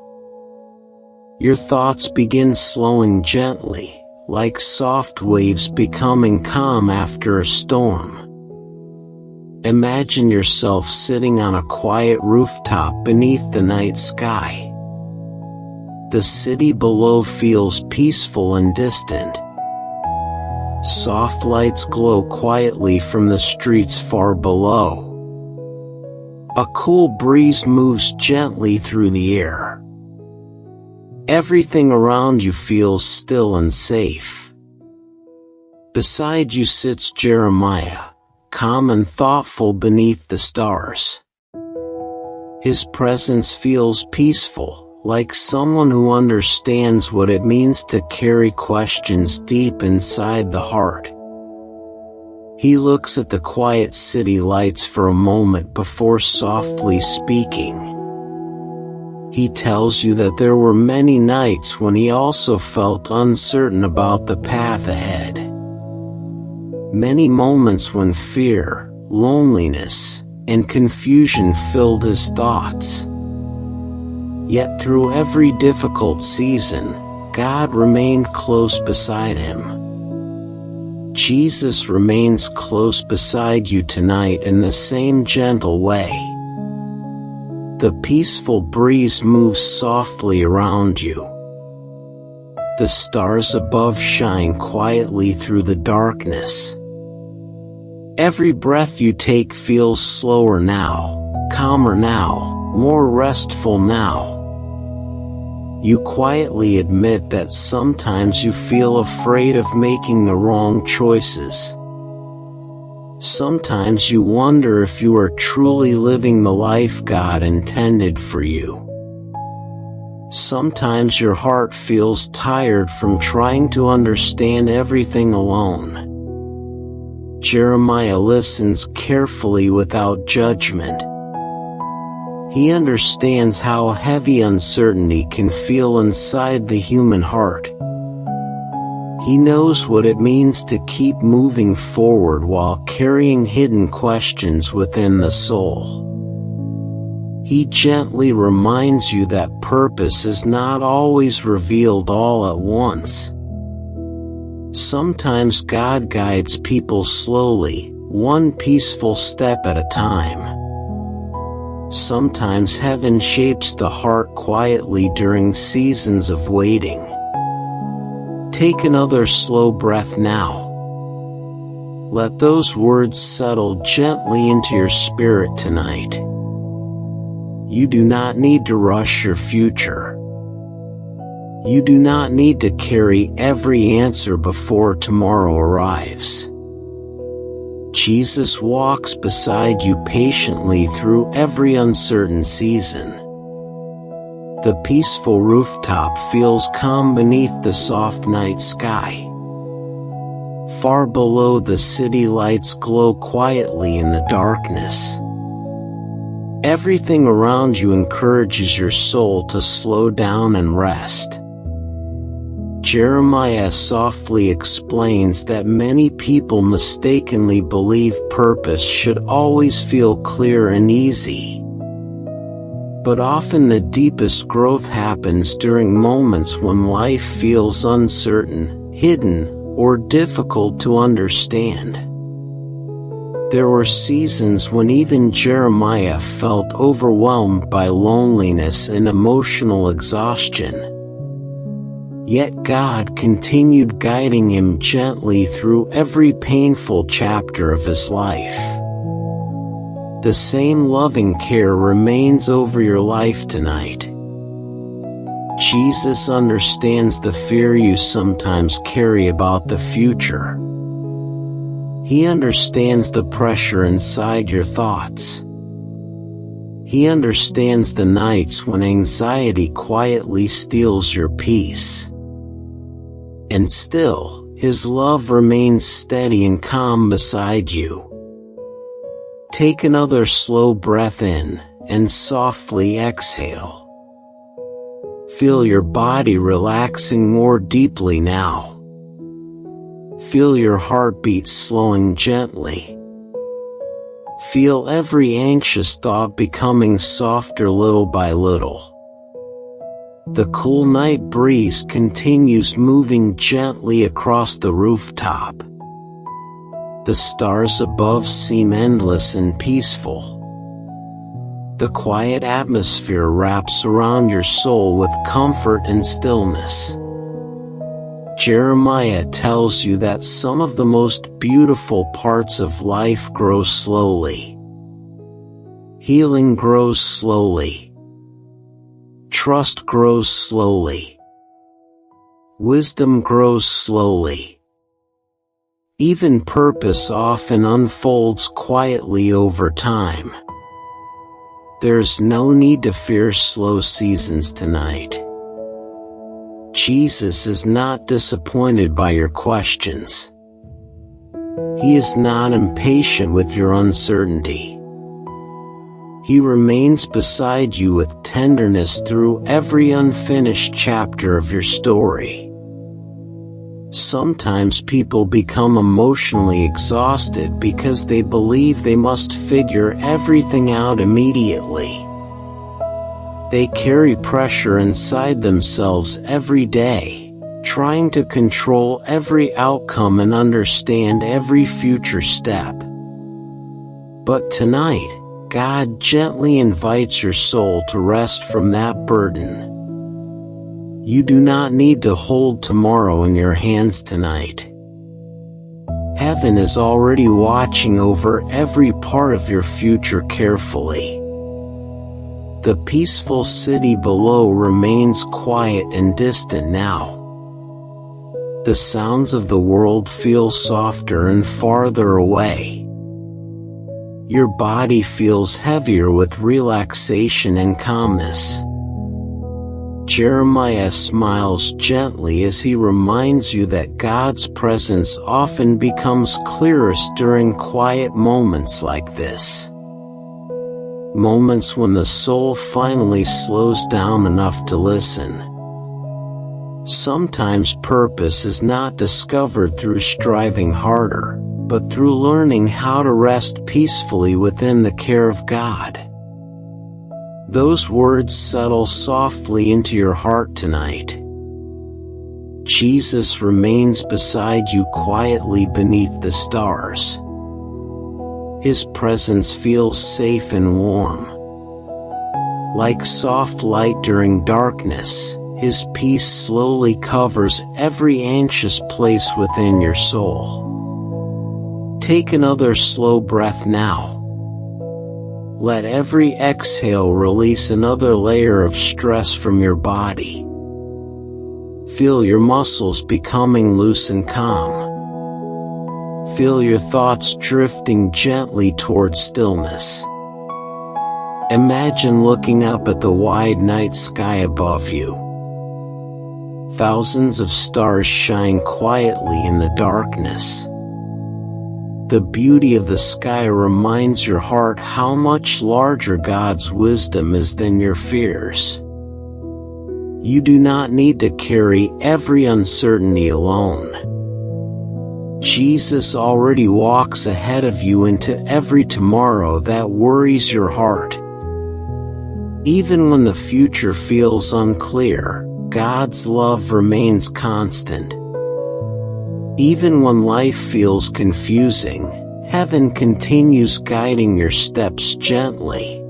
Your thoughts begin slowing gently, like soft waves becoming calm after a storm. Imagine yourself sitting on a quiet rooftop beneath the night sky. The city below feels peaceful and distant. Soft lights glow quietly from the streets far below. A cool breeze moves gently through the air. Everything around you feels still and safe. Beside you sits Jeremiah, calm and thoughtful beneath the stars. His presence feels peaceful, like someone who understands what it means to carry questions deep inside the heart. He looks at the quiet city lights for a moment before softly speaking. He tells you that there were many nights when he also felt uncertain about the path ahead. Many moments when fear, loneliness, and confusion filled his thoughts. Yet through every difficult season, God remained close beside him. Jesus remains close beside you tonight in the same gentle way. The peaceful breeze moves softly around you. The stars above shine quietly through the darkness. Every breath you take feels slower now, calmer now, more restful now. You quietly admit that sometimes you feel afraid of making the wrong choices. Sometimes you wonder if you are truly living the life God intended for you. Sometimes your heart feels tired from trying to understand everything alone. Jeremiah listens carefully without judgment. He understands how heavy uncertainty can feel inside the human heart. He knows what it means to keep moving forward while carrying hidden questions within the soul. He gently reminds you that purpose is not always revealed all at once. Sometimes God guides people slowly, one peaceful step at a time. Sometimes heaven shapes the heart quietly during seasons of waiting. Take another slow breath now. Let those words settle gently into your spirit tonight. You do not need to rush your future. You do not need to carry every answer before tomorrow arrives. Jesus walks beside you patiently through every uncertain season. The peaceful rooftop feels calm beneath the soft night sky. Far below, the city lights glow quietly in the darkness. Everything around you encourages your soul to slow down and rest. Jeremiah softly explains that many people mistakenly believe purpose should always feel clear and easy. But often the deepest growth happens during moments when life feels uncertain, hidden, or difficult to understand. There were seasons when even Jeremiah felt overwhelmed by loneliness and emotional exhaustion. Yet God continued guiding him gently through every painful chapter of his life. The same loving care remains over your life tonight. Jesus understands the fear you sometimes carry about the future. He understands the pressure inside your thoughts. He understands the nights when anxiety quietly steals your peace. And still, His love remains steady and calm beside you. Take another slow breath in, and softly exhale. Feel your body relaxing more deeply now. Feel your heartbeat slowing gently. Feel every anxious thought becoming softer little by little. The cool night breeze continues moving gently across the rooftop. The stars above seem endless and peaceful. The quiet atmosphere wraps around your soul with comfort and stillness. Jeremiah tells you that some of the most beautiful parts of life grow slowly. Healing grows slowly. Trust grows slowly. Wisdom grows slowly. Even purpose often unfolds quietly over time. There's no need to fear slow seasons tonight. Jesus is not disappointed by your questions. He is not impatient with your uncertainty. He remains beside you with tenderness through every unfinished chapter of your story. Sometimes people become emotionally exhausted because they believe they must figure everything out immediately. They carry pressure inside themselves every day, trying to control every outcome and understand every future step. But tonight, God gently invites your soul to rest from that burden. You do not need to hold tomorrow in your hands tonight. Heaven is already watching over every part of your future carefully. The peaceful city below remains quiet and distant now. The sounds of the world feel softer and farther away. Your body feels heavier with relaxation and calmness. Jeremiah smiles gently as he reminds you that God's presence often becomes clearest during quiet moments like this. Moments when the soul finally slows down enough to listen. Sometimes purpose is not discovered through striving harder, but through learning how to rest peacefully within the care of God. Those words settle softly into your heart tonight. Jesus remains beside you quietly beneath the stars. His presence feels safe and warm. Like soft light during darkness, His peace slowly covers every anxious place within your soul. Take another slow breath now. Let every exhale release another layer of stress from your body. Feel your muscles becoming loose and calm. Feel your thoughts drifting gently toward stillness. Imagine looking up at the wide night sky above you. Thousands of stars shine quietly in the darkness. The beauty of the sky reminds your heart how much larger God's wisdom is than your fears. You do not need to carry every uncertainty alone. Jesus already walks ahead of you into every tomorrow that worries your heart. Even when the future feels unclear, God's love remains constant. Even when life feels confusing, heaven continues guiding your steps gently.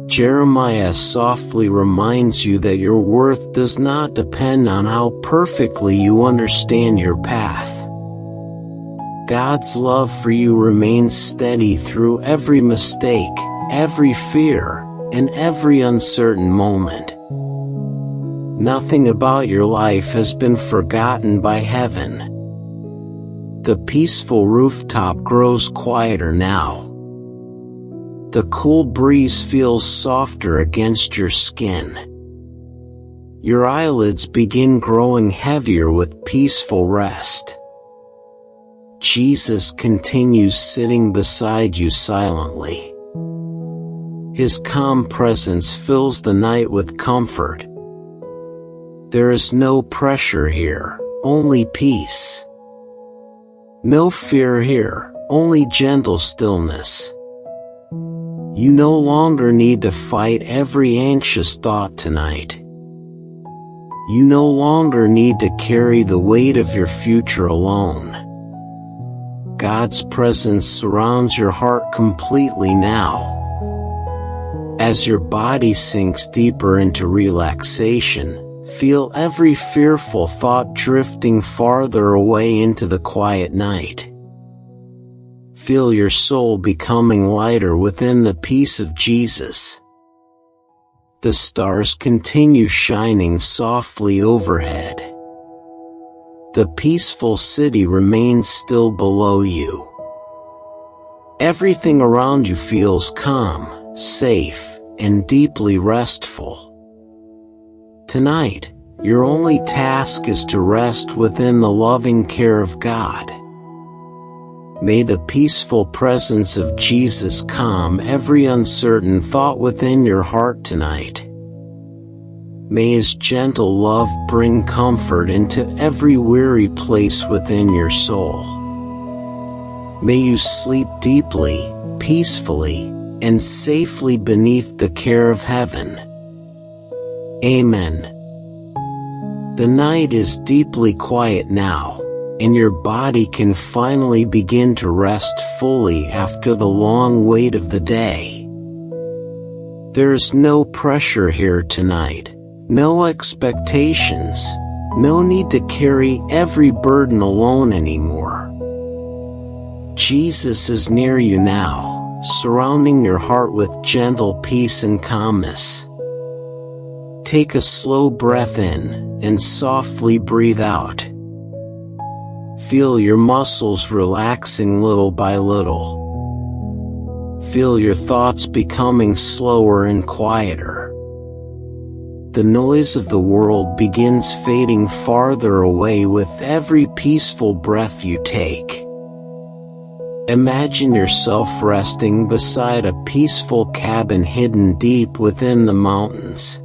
Jeremiah softly reminds you that your worth does not depend on how perfectly you understand your path. God's love for you remains steady through every mistake, every fear, and every uncertain moment. Nothing about your life has been forgotten by heaven. The peaceful rooftop grows quieter now. The cool breeze feels softer against your skin. Your eyelids begin growing heavier with peaceful rest. Jesus continues sitting beside you silently. His calm presence fills the night with comfort. There is no pressure here, only peace. No fear here, only gentle stillness. You no longer need to fight every anxious thought tonight. You no longer need to carry the weight of your future alone. God's presence surrounds your heart completely now. As your body sinks deeper into relaxation, feel every fearful thought drifting farther away into the quiet night. Feel your soul becoming lighter within the peace of Jesus. The stars continue shining softly overhead. The peaceful city remains still below you. Everything around you feels calm, safe, and deeply restful. Tonight, your only task is to rest within the loving care of God. May the peaceful presence of Jesus calm every uncertain thought within your heart tonight. May His gentle love bring comfort into every weary place within your soul. May you sleep deeply, peacefully, and safely beneath the care of heaven. Amen. The night is deeply quiet now, and your body can finally begin to rest fully after the long wait of the day. There is no pressure here tonight, no expectations, no need to carry every burden alone anymore. Jesus is near you now, surrounding your heart with gentle peace and calmness. Take a slow breath in and softly breathe out. Feel your muscles relaxing little by little. Feel your thoughts becoming slower and quieter. The noise of the world begins fading farther away with every peaceful breath you take. Imagine yourself resting beside a peaceful cabin hidden deep within the mountains.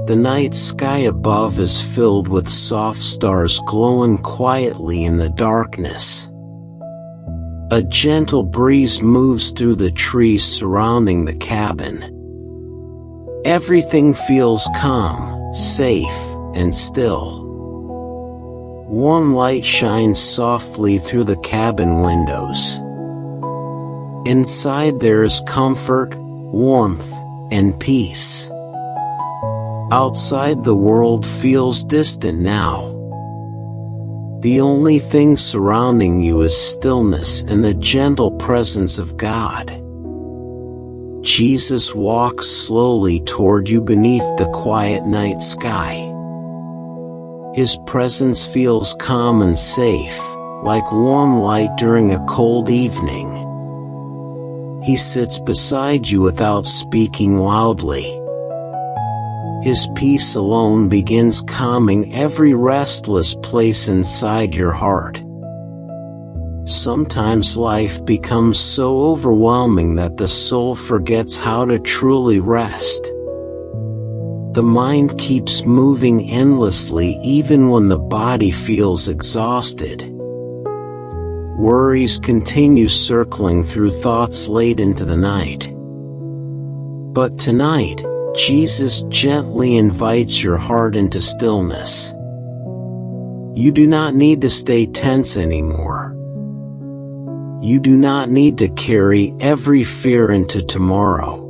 The night sky above is filled with soft stars glowing quietly in the darkness. A gentle breeze moves through the trees surrounding the cabin. Everything feels calm, safe, and still. Warm light shines softly through the cabin windows. Inside there is comfort, warmth, and peace. Outside the world feels distant now. The only thing surrounding you is stillness and the gentle presence of God. Jesus walks slowly toward you beneath the quiet night sky. His presence feels calm and safe, like warm light during a cold evening. He sits beside you without speaking loudly. His peace alone begins calming every restless place inside your heart. Sometimes life becomes so overwhelming that the soul forgets how to truly rest. The mind keeps moving endlessly even when the body feels exhausted. Worries continue circling through thoughts late into the night. But tonight, Jesus gently invites your heart into stillness. You do not need to stay tense anymore. You do not need to carry every fear into tomorrow.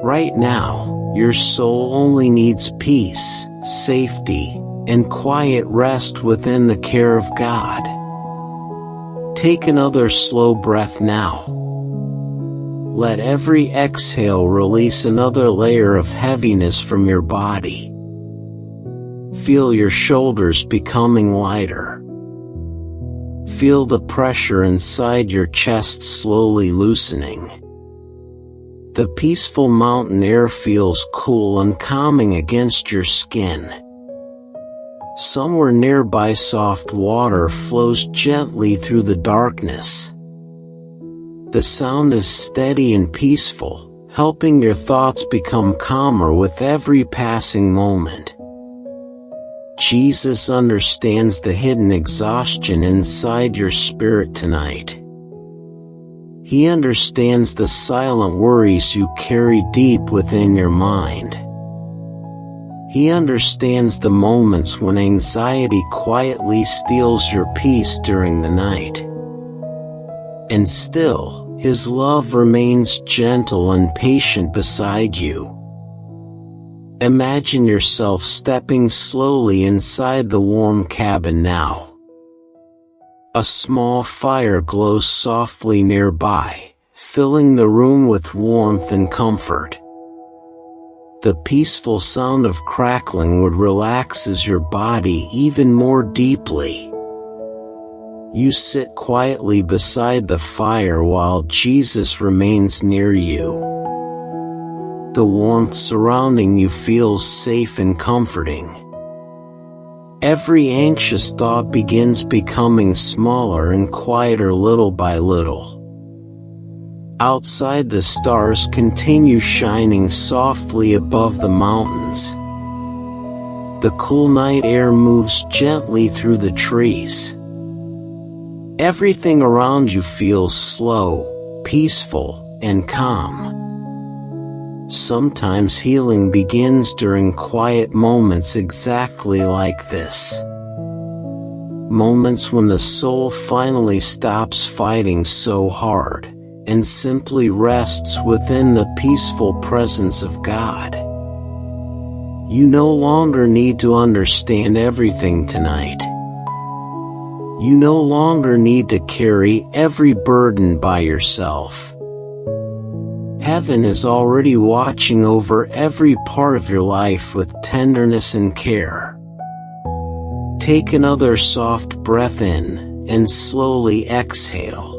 Right now, your soul only needs peace, safety, and quiet rest within the care of God. Take another slow breath now. Let every exhale release another layer of heaviness from your body. Feel your shoulders becoming lighter. Feel the pressure inside your chest slowly loosening. The peaceful mountain air feels cool and calming against your skin. Somewhere nearby, soft water flows gently through the darkness. The sound is steady and peaceful, helping your thoughts become calmer with every passing moment. Jesus understands the hidden exhaustion inside your spirit tonight. He understands the silent worries you carry deep within your mind. He understands the moments when anxiety quietly steals your peace during the night. And still, His love remains gentle and patient beside you. Imagine yourself stepping slowly inside the warm cabin now. A small fire glows softly nearby, filling the room with warmth and comfort. The peaceful sound of crackling wood relaxes your body even more deeply. You sit quietly beside the fire while Jesus remains near you. The warmth surrounding you feels safe and comforting. Every anxious thought begins becoming smaller and quieter little by little. Outside, the stars continue shining softly above the mountains. The cool night air moves gently through the trees. Everything around you feels slow, peaceful, and calm. Sometimes healing begins during quiet moments exactly like this. Moments when the soul finally stops fighting so hard and simply rests within the peaceful presence of God. You no longer need to understand everything tonight. You no longer need to carry every burden by yourself. Heaven is already watching over every part of your life with tenderness and care. Take another soft breath in and slowly exhale.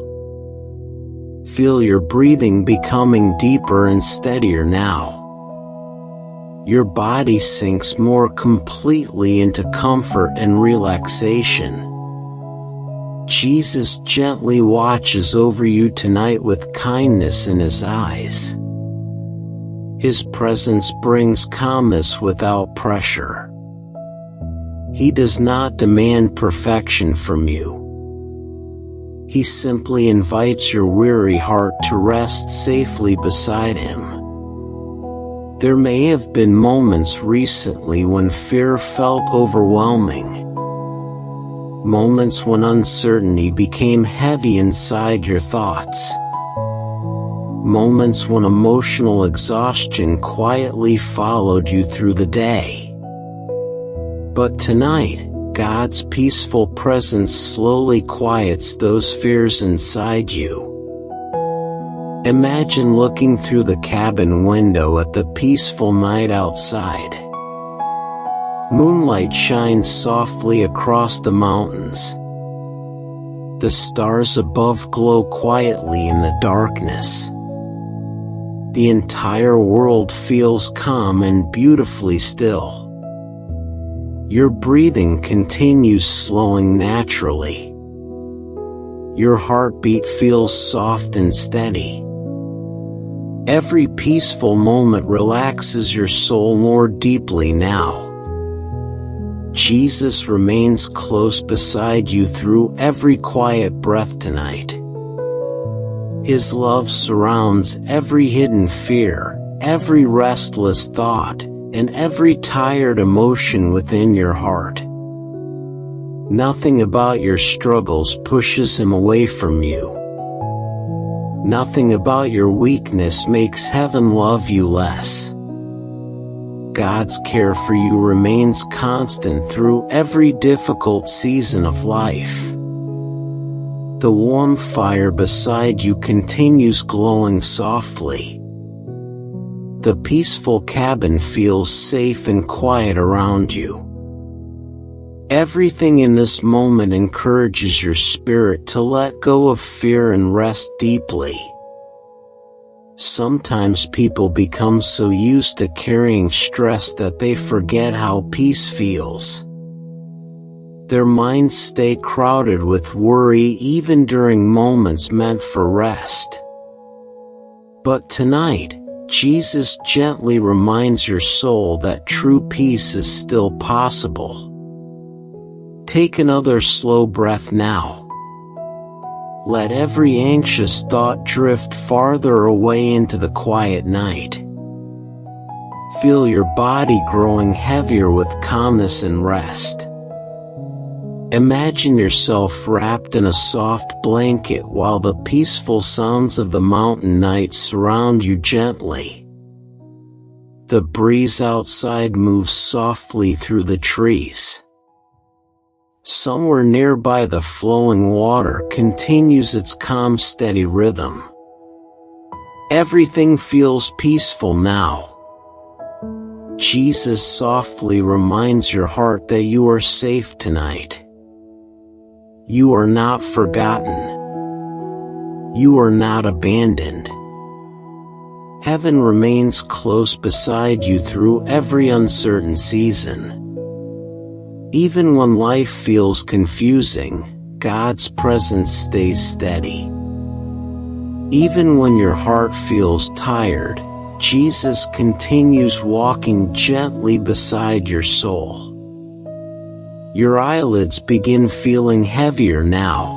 Feel your breathing becoming deeper and steadier now. Your body sinks more completely into comfort and relaxation. Jesus gently watches over you tonight with kindness in his eyes. His presence brings calmness without pressure. He does not demand perfection from you. He simply invites your weary heart to rest safely beside him. There may have been moments recently when fear felt overwhelming. Moments when uncertainty became heavy inside your thoughts. Moments when emotional exhaustion quietly followed you through the day. But tonight, God's peaceful presence slowly quiets those fears inside you. Imagine looking through the cabin window at the peaceful night outside. Moonlight shines softly across the mountains. The stars above glow quietly in the darkness. The entire world feels calm and beautifully still. Your breathing continues slowing naturally. Your heartbeat feels soft and steady. Every peaceful moment relaxes your soul more deeply now. Jesus remains close beside you through every quiet breath tonight. His love surrounds every hidden fear, every restless thought, and every tired emotion within your heart. Nothing about your struggles pushes him away from you. Nothing about your weakness makes heaven love you less. God's care for you remains constant through every difficult season of life. The warm fire beside you continues glowing softly. The peaceful cabin feels safe and quiet around you. Everything in this moment encourages your spirit to let go of fear and rest deeply. Sometimes people become so used to carrying stress that they forget how peace feels. Their minds stay crowded with worry even during moments meant for rest. But tonight, Jesus gently reminds your soul that true peace is still possible. Take another slow breath now. Let every anxious thought drift farther away into the quiet night. Feel your body growing heavier with calmness and rest. Imagine yourself wrapped in a soft blanket while the peaceful sounds of the mountain night surround you gently. The breeze outside moves softly through the trees. Somewhere nearby, the flowing water continues its calm, steady rhythm. Everything feels peaceful now. Jesus softly reminds your heart that you are safe tonight. You are not forgotten. You are not abandoned. Heaven remains close beside you through every uncertain season. Even when life feels confusing, God's presence stays steady. Even when your heart feels tired, Jesus continues walking gently beside your soul. Your eyelids begin feeling heavier now.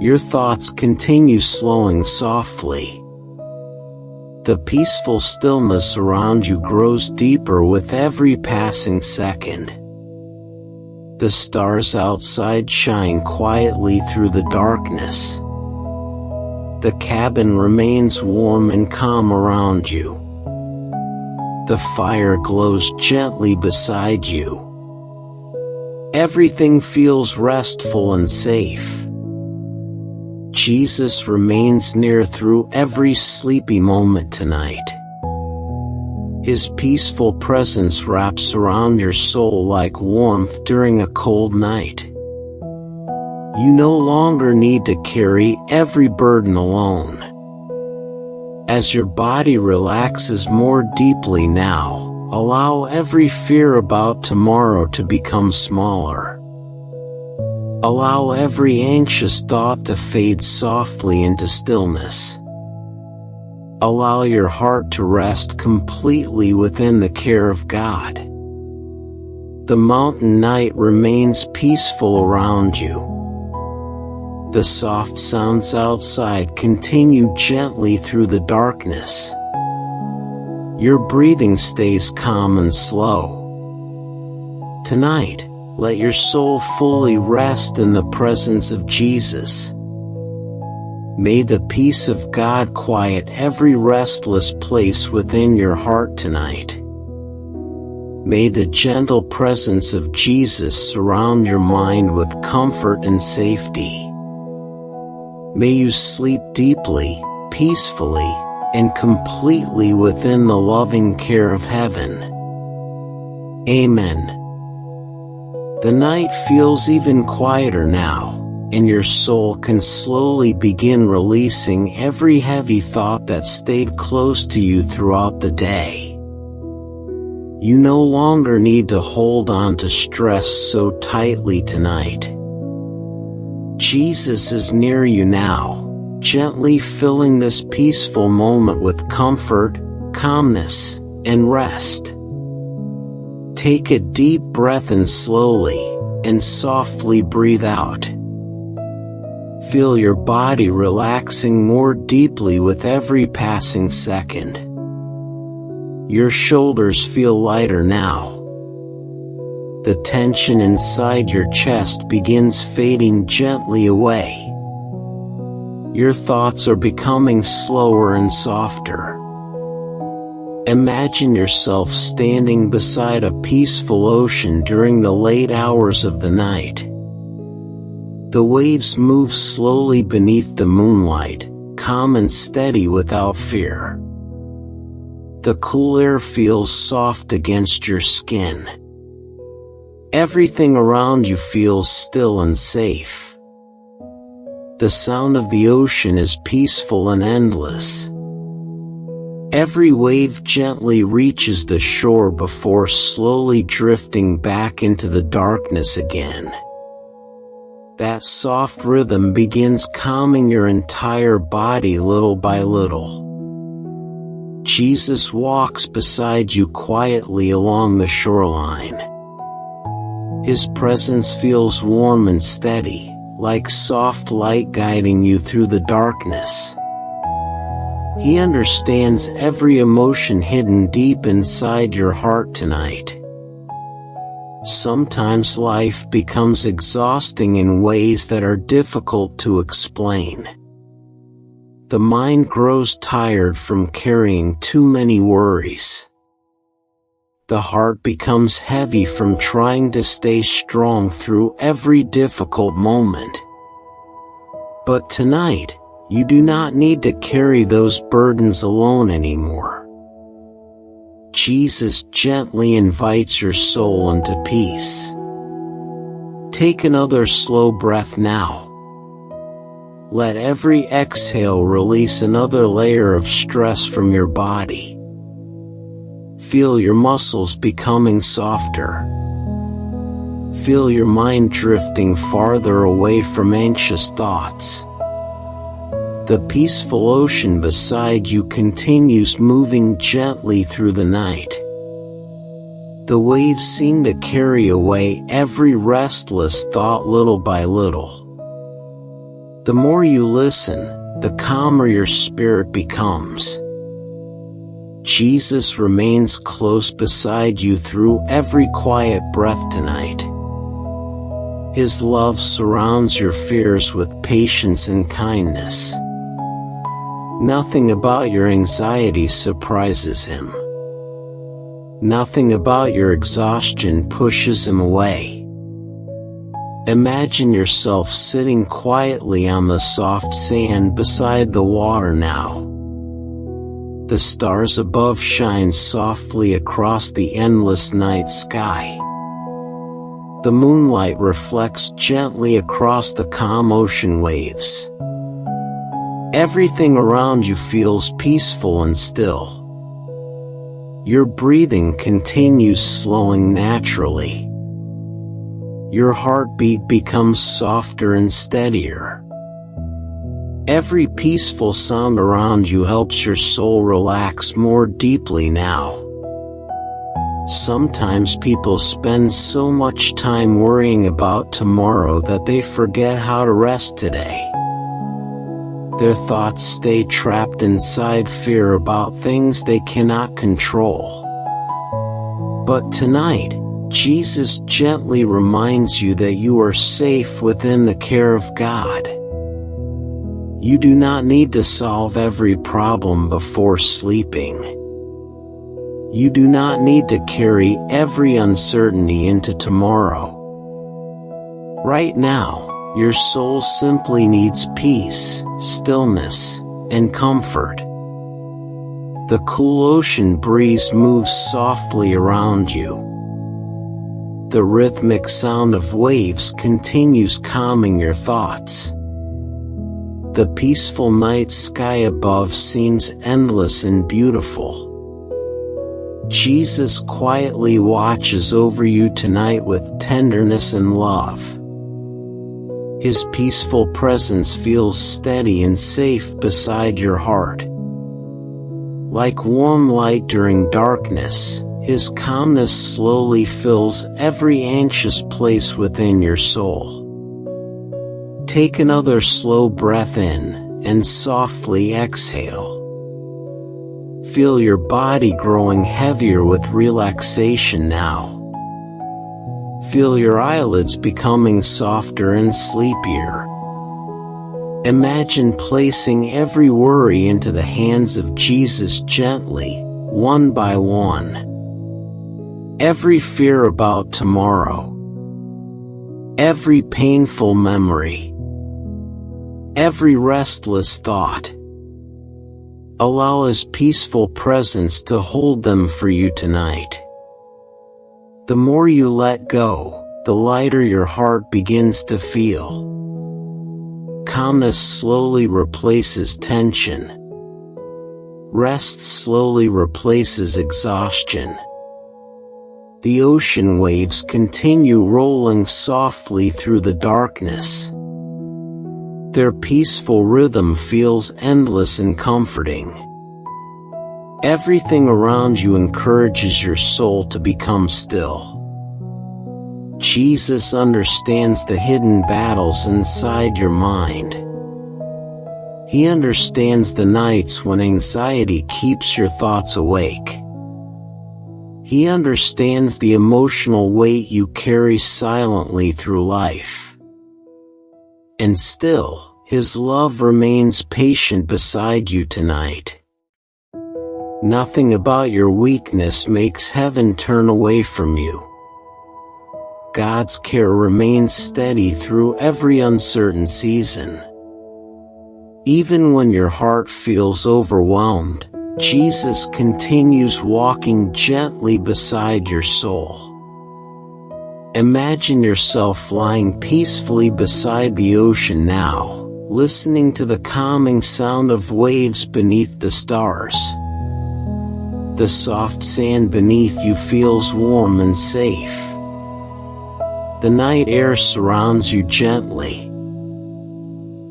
Your thoughts continue slowing softly. The peaceful stillness around you grows deeper with every passing second. The stars outside shine quietly through the darkness. The cabin remains warm and calm around you. The fire glows gently beside you. Everything feels restful and safe. Jesus remains near through every sleepy moment tonight. His peaceful presence wraps around your soul like warmth during a cold night. You no longer need to carry every burden alone. As your body relaxes more deeply now, allow every fear about tomorrow to become smaller. Allow every anxious thought to fade softly into stillness. Allow your heart to rest completely within the care of God. The mountain night remains peaceful around you. The soft sounds outside continue gently through the darkness. Your breathing stays calm and slow. Tonight, let your soul fully rest in the presence of Jesus. May the peace of God quiet every restless place within your heart tonight. May the gentle presence of Jesus surround your mind with comfort and safety. May you sleep deeply, peacefully, and completely within the loving care of heaven. Amen. The night feels even quieter now, and your soul can slowly begin releasing every heavy thought that stayed close to you throughout the day. You no longer need to hold on to stress so tightly tonight. Jesus is near you now, gently filling this peaceful moment with comfort, calmness, and rest. Take a deep breath in slowly, and softly breathe out. Feel your body relaxing more deeply with every passing second. Your shoulders feel lighter now. The tension inside your chest begins fading gently away. Your thoughts are becoming slower and softer. Imagine yourself standing beside a peaceful ocean during the late hours of the night. The waves move slowly beneath the moonlight, calm and steady without fear. The cool air feels soft against your skin. Everything around you feels still and safe. The sound of the ocean is peaceful and endless. Every wave gently reaches the shore before slowly drifting back into the darkness again. That soft rhythm begins calming your entire body little by little. Jesus walks beside you quietly along the shoreline. His presence feels warm and steady, like soft light guiding you through the darkness. He understands every emotion hidden deep inside your heart tonight. Sometimes life becomes exhausting in ways that are difficult to explain. The mind grows tired from carrying too many worries. The heart becomes heavy from trying to stay strong through every difficult moment. But tonight, you do not need to carry those burdens alone anymore. Jesus gently invites your soul into peace. Take another slow breath now. Let every exhale release another layer of stress from your body. Feel your muscles becoming softer. Feel your mind drifting farther away from anxious thoughts. The peaceful ocean beside you continues moving gently through the night. The waves seem to carry away every restless thought little by little. The more you listen, the calmer your spirit becomes. Jesus remains close beside you through every quiet breath tonight. His love surrounds your fears with patience and kindness. Nothing about your anxiety surprises him. Nothing about your exhaustion pushes him away. Imagine yourself sitting quietly on the soft sand beside the water now. The stars above shine softly across the endless night sky. The moonlight reflects gently across the calm ocean waves. Everything around you feels peaceful and still. Your breathing continues slowing naturally. Your heartbeat becomes softer and steadier. Every peaceful sound around you helps your soul relax more deeply now. Sometimes people spend so much time worrying about tomorrow that they forget how to rest today. Their thoughts stay trapped inside fear about things they cannot control. But tonight, Jesus gently reminds you that you are safe within the care of God. You do not need to solve every problem before sleeping. You do not need to carry every uncertainty into tomorrow. Right now, your soul simply needs peace, stillness, and comfort. The cool ocean breeze moves softly around you. The rhythmic sound of waves continues calming your thoughts. The peaceful night sky above seems endless and beautiful. Jesus quietly watches over you tonight with tenderness and love. His peaceful presence feels steady and safe beside your heart. Like warm light during darkness, His calmness slowly fills every anxious place within your soul. Take another slow breath in, and softly exhale. Feel your body growing heavier with relaxation now. Feel your eyelids becoming softer and sleepier. Imagine placing every worry into the hands of Jesus gently, one by one. Every fear about tomorrow. Every painful memory. Every restless thought. Allow His peaceful presence to hold them for you tonight. The more you let go, the lighter your heart begins to feel. Calmness slowly replaces tension. Rest slowly replaces exhaustion. The ocean waves continue rolling softly through the darkness. Their peaceful rhythm feels endless and comforting. Everything around you encourages your soul to become still. Jesus understands the hidden battles inside your mind. He understands the nights when anxiety keeps your thoughts awake. He understands the emotional weight you carry silently through life. And still, His love remains patient beside you tonight. Nothing about your weakness makes heaven turn away from you. God's care remains steady through every uncertain season. Even when your heart feels overwhelmed, Jesus continues walking gently beside your soul. Imagine yourself lying peacefully beside the ocean now, listening to the calming sound of waves beneath the stars. The soft sand beneath you feels warm and safe. The night air surrounds you gently.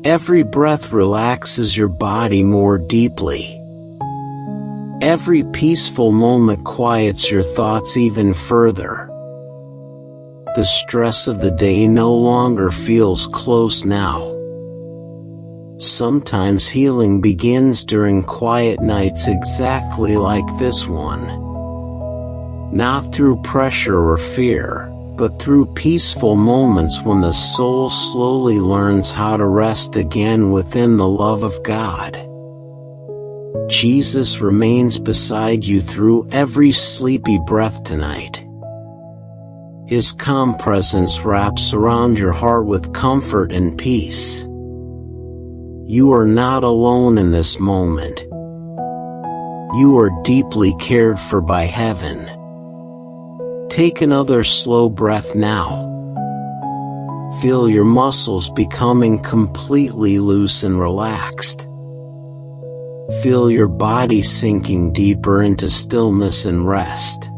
Every breath relaxes your body more deeply. Every peaceful moment quiets your thoughts even further. The stress of the day no longer feels close now. Sometimes healing begins during quiet nights exactly like this one. Not through pressure or fear, but through peaceful moments when the soul slowly learns how to rest again within the love of God. Jesus remains beside you through every sleepy breath tonight. His calm presence wraps around your heart with comfort and peace. You are not alone in this moment. You are deeply cared for by heaven. Take another slow breath now. Feel your muscles becoming completely loose and relaxed. Feel your body sinking deeper into stillness and rest.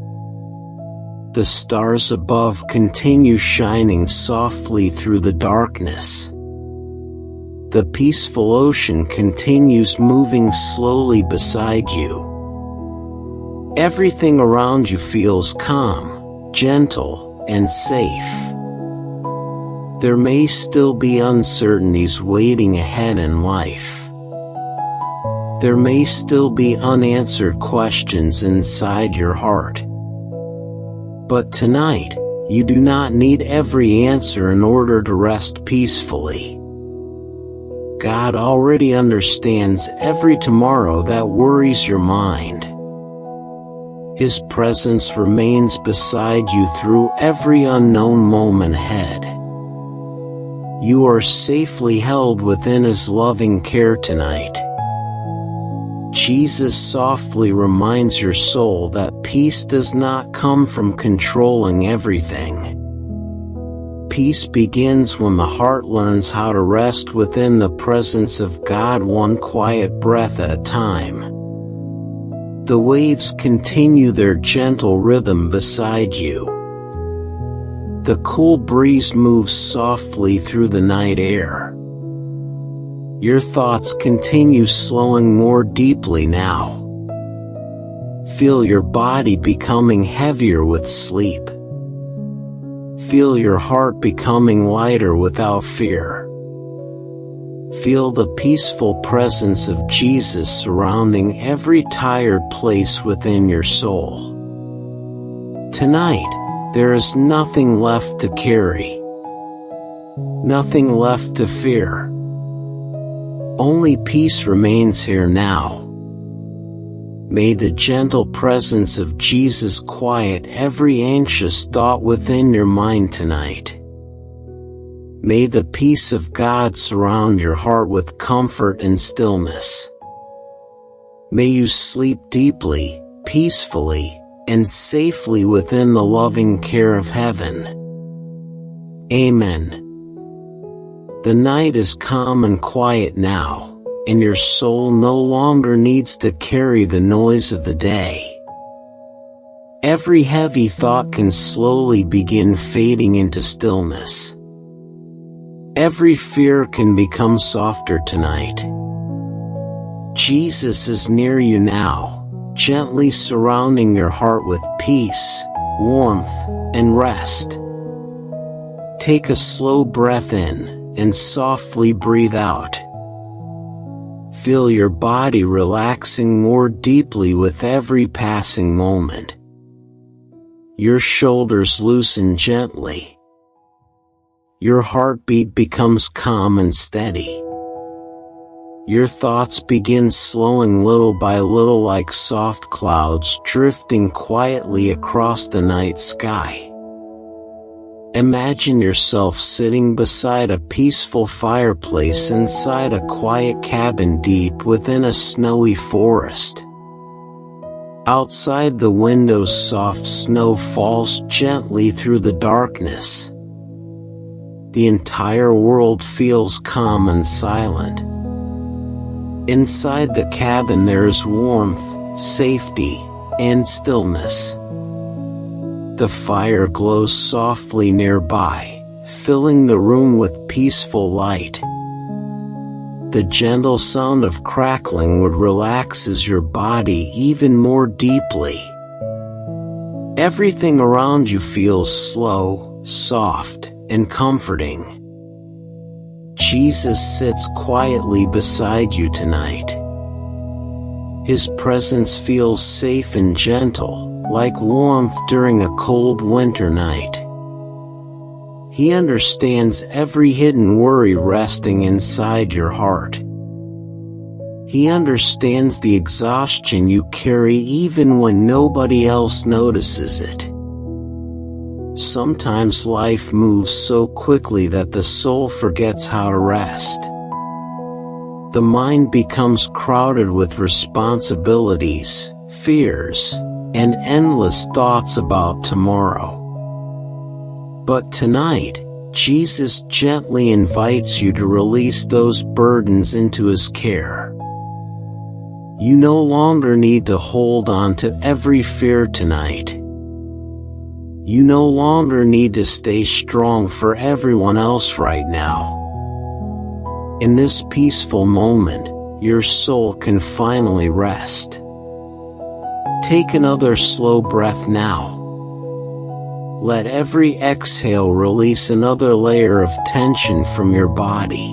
The stars above continue shining softly through the darkness. The peaceful ocean continues moving slowly beside you. Everything around you feels calm, gentle, and safe. There may still be uncertainties waiting ahead in life. There may still be unanswered questions inside your heart. But tonight, you do not need every answer in order to rest peacefully. God already understands every tomorrow that worries your mind. His presence remains beside you through every unknown moment ahead. You are safely held within His loving care tonight. Jesus softly reminds your soul that peace does not come from controlling everything. Peace begins when the heart learns how to rest within the presence of God, one quiet breath at a time. The waves continue their gentle rhythm beside you. The cool breeze moves softly through the night air. Your thoughts continue slowing more deeply now. Feel your body becoming heavier with sleep. Feel your heart becoming lighter without fear. Feel the peaceful presence of Jesus surrounding every tired place within your soul. Tonight, there is nothing left to carry. Nothing left to fear. Only peace remains here now. May the gentle presence of Jesus quiet every anxious thought within your mind tonight. May the peace of God surround your heart with comfort and stillness. May you sleep deeply, peacefully, and safely within the loving care of heaven. Amen. The night is calm and quiet now, and your soul no longer needs to carry the noise of the day. Every heavy thought can slowly begin fading into stillness. Every fear can become softer tonight. Jesus is near you now, gently surrounding your heart with peace, warmth, and rest. Take a slow breath in and softly breathe out. Feel your body relaxing more deeply with every passing moment. Your shoulders loosen gently. Your heartbeat becomes calm and steady. Your thoughts begin slowing little by little like soft clouds drifting quietly across the night sky. Imagine yourself sitting beside a peaceful fireplace inside a quiet cabin deep within a snowy forest. Outside the windows, soft snow falls gently through the darkness. The entire world feels calm and silent. Inside the cabin there is warmth, safety, and stillness. The fire glows softly nearby, filling the room with peaceful light. The gentle sound of crackling wood relaxes your body even more deeply. Everything around you feels slow, soft, and comforting. Jesus sits quietly beside you tonight. His presence feels safe and gentle, like warmth during a cold winter night. He understands every hidden worry resting inside your heart. He understands the exhaustion you carry even when nobody else notices it. Sometimes life moves so quickly that the soul forgets how to rest. The mind becomes crowded with responsibilities, fears, and endless thoughts about tomorrow. But tonight, Jesus gently invites you to release those burdens into His care. You no longer need to hold on to every fear tonight. You no longer need to stay strong for everyone else right now. In this peaceful moment, your soul can finally rest. Take another slow breath now. Let every exhale release another layer of tension from your body.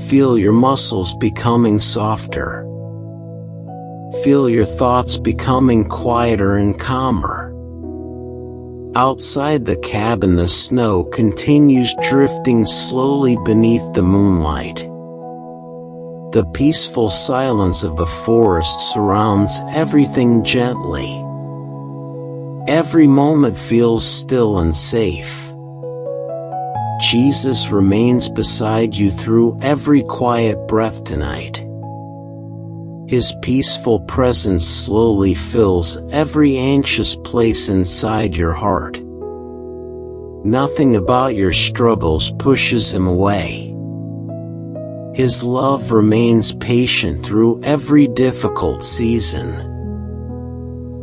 Feel your muscles becoming softer. Feel your thoughts becoming quieter and calmer. Outside the cabin, the snow continues drifting slowly beneath the moonlight. The peaceful silence of the forest surrounds everything gently. Every moment feels still and safe. Jesus remains beside you through every quiet breath tonight. His peaceful presence slowly fills every anxious place inside your heart. Nothing about your struggles pushes Him away. His love remains patient through every difficult season.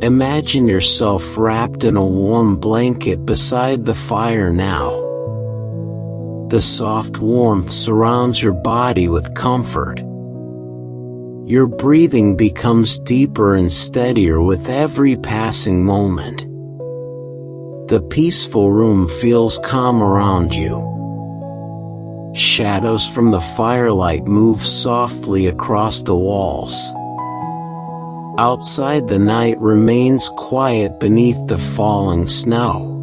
Imagine yourself wrapped in a warm blanket beside the fire now. The soft warmth surrounds your body with comfort. Your breathing becomes deeper and steadier with every passing moment. The peaceful room feels calm around you. Shadows from the firelight move softly across the walls. Outside, the night remains quiet beneath the falling snow.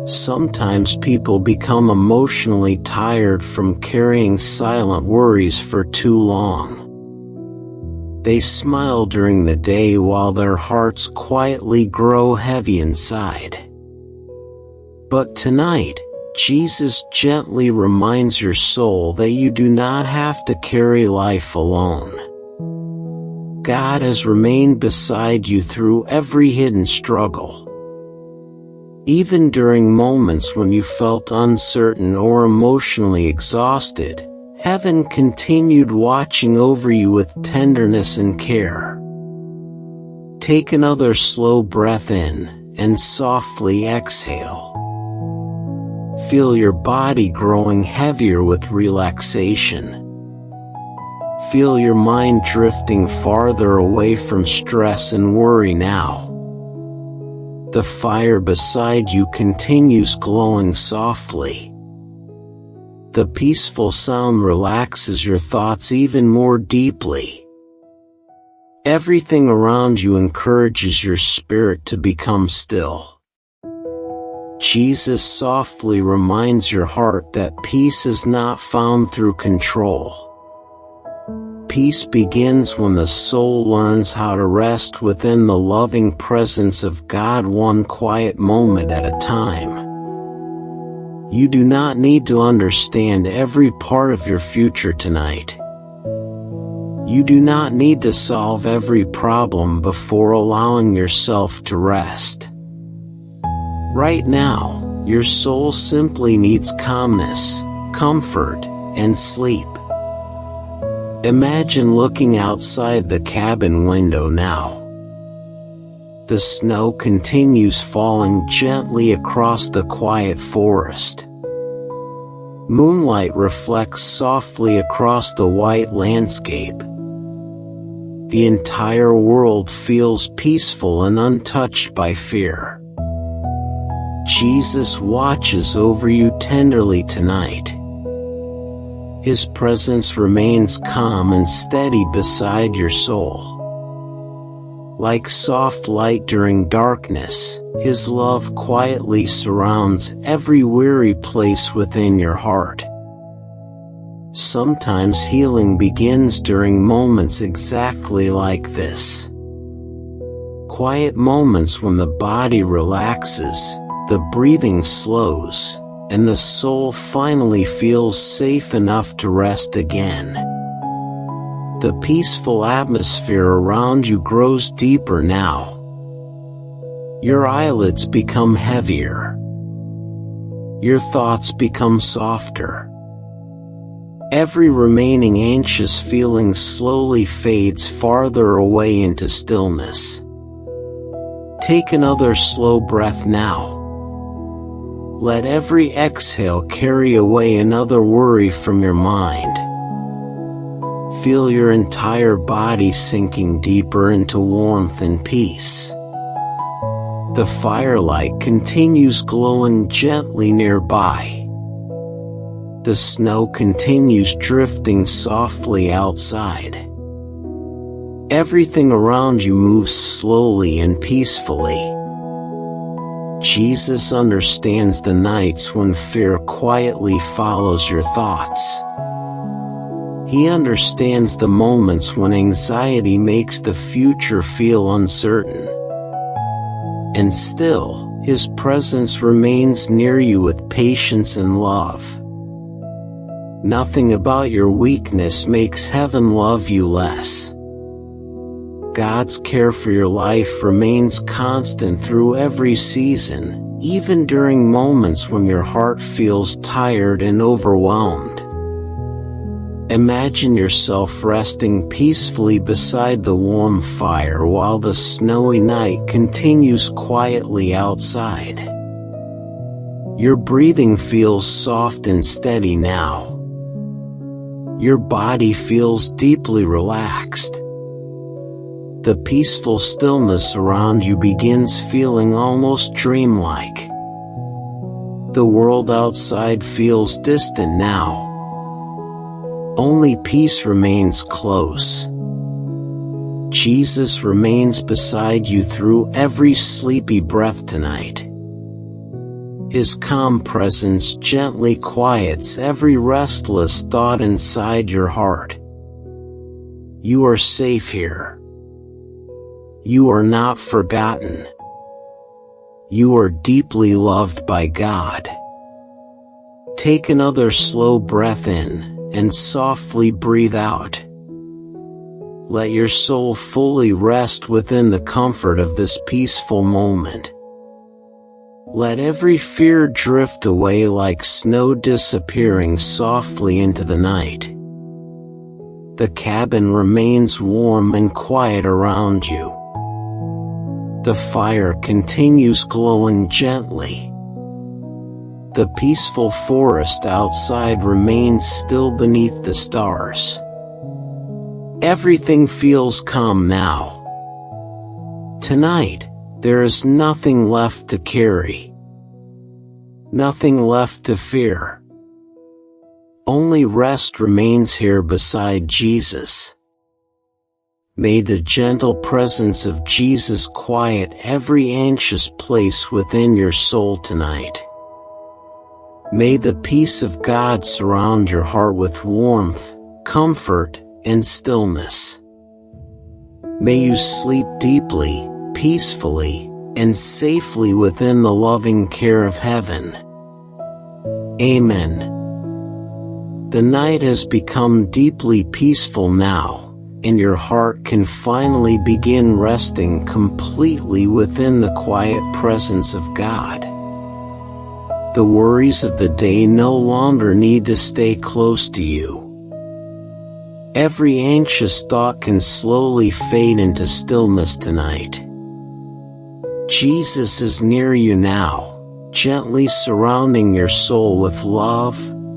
Sometimes people become emotionally tired from carrying silent worries for too long. They smile during the day while their hearts quietly grow heavy inside. But tonight, Jesus gently reminds your soul that you do not have to carry life alone. God has remained beside you through every hidden struggle. Even during moments when you felt uncertain or emotionally exhausted, Heaven continued watching over you with tenderness and care. Take another slow breath in and softly exhale. Feel your body growing heavier with relaxation. Feel your mind drifting farther away from stress and worry now. The fire beside you continues glowing softly. The peaceful sound relaxes your thoughts even more deeply. Everything around you encourages your spirit to become still. Jesus softly reminds your heart that peace is not found through control. Peace begins when the soul learns how to rest within the loving presence of God, one quiet moment at a time. You do not need to understand every part of your future tonight. You do not need to solve every problem before allowing yourself to rest. Right now, your soul simply needs calmness, comfort, and sleep. Imagine looking outside the cabin window now. The snow continues falling gently across the quiet forest. Moonlight reflects softly across the white landscape. The entire world feels peaceful and untouched by fear. Jesus watches over you tenderly tonight. His presence remains calm and steady beside your soul. Like soft light during darkness, His love quietly surrounds every weary place within your heart. Sometimes healing begins during moments exactly like this. quiet moments when the body relaxes, the breathing slows, and the soul finally feels safe enough to rest again. The peaceful atmosphere around you grows deeper now. Your eyelids become heavier. Your thoughts become softer. Every remaining anxious feeling slowly fades farther away into stillness. Take another slow breath now. Let every exhale carry away another worry from your mind. Feel your entire body sinking deeper into warmth and peace. The firelight continues glowing gently nearby. The snow continues drifting softly outside. Everything around you moves slowly and peacefully. Jesus understands the nights when fear quietly follows your thoughts. He understands the moments when anxiety makes the future feel uncertain. And still, His presence remains near you with patience and love. Nothing about your weakness makes heaven love you less. God's care for your life remains constant through every season, even during moments when your heart feels tired and overwhelmed. Imagine yourself resting peacefully beside the warm fire while the snowy night continues quietly outside. Your breathing feels soft and steady now. Your body feels deeply relaxed. The peaceful stillness around you begins feeling almost dreamlike. The world outside feels distant now. Only peace remains close. Jesus remains beside you through every sleepy breath tonight. His calm presence gently quiets every restless thought inside your heart. You are safe here. You are not forgotten. You are deeply loved by God. Take another slow breath in and softly breathe out. Let your soul fully rest within the comfort of this peaceful moment. Let every fear drift away like snow disappearing softly into the night. The cabin remains warm and quiet around you. The fire continues glowing gently. The peaceful forest outside remains still beneath the stars. Everything feels calm now. Tonight, there is nothing left to carry. Nothing left to fear. Only rest remains here beside Jesus. May the gentle presence of Jesus quiet every anxious place within your soul tonight. May the peace of God surround your heart with warmth, comfort, and stillness. May you sleep deeply, peacefully, and safely within the loving care of heaven. Amen. The night has become deeply peaceful now, and your heart can finally begin resting completely within the quiet presence of God. The worries of the day no longer need to stay close to you. Every anxious thought can slowly fade into stillness tonight. Jesus is near you now, gently surrounding your soul with love,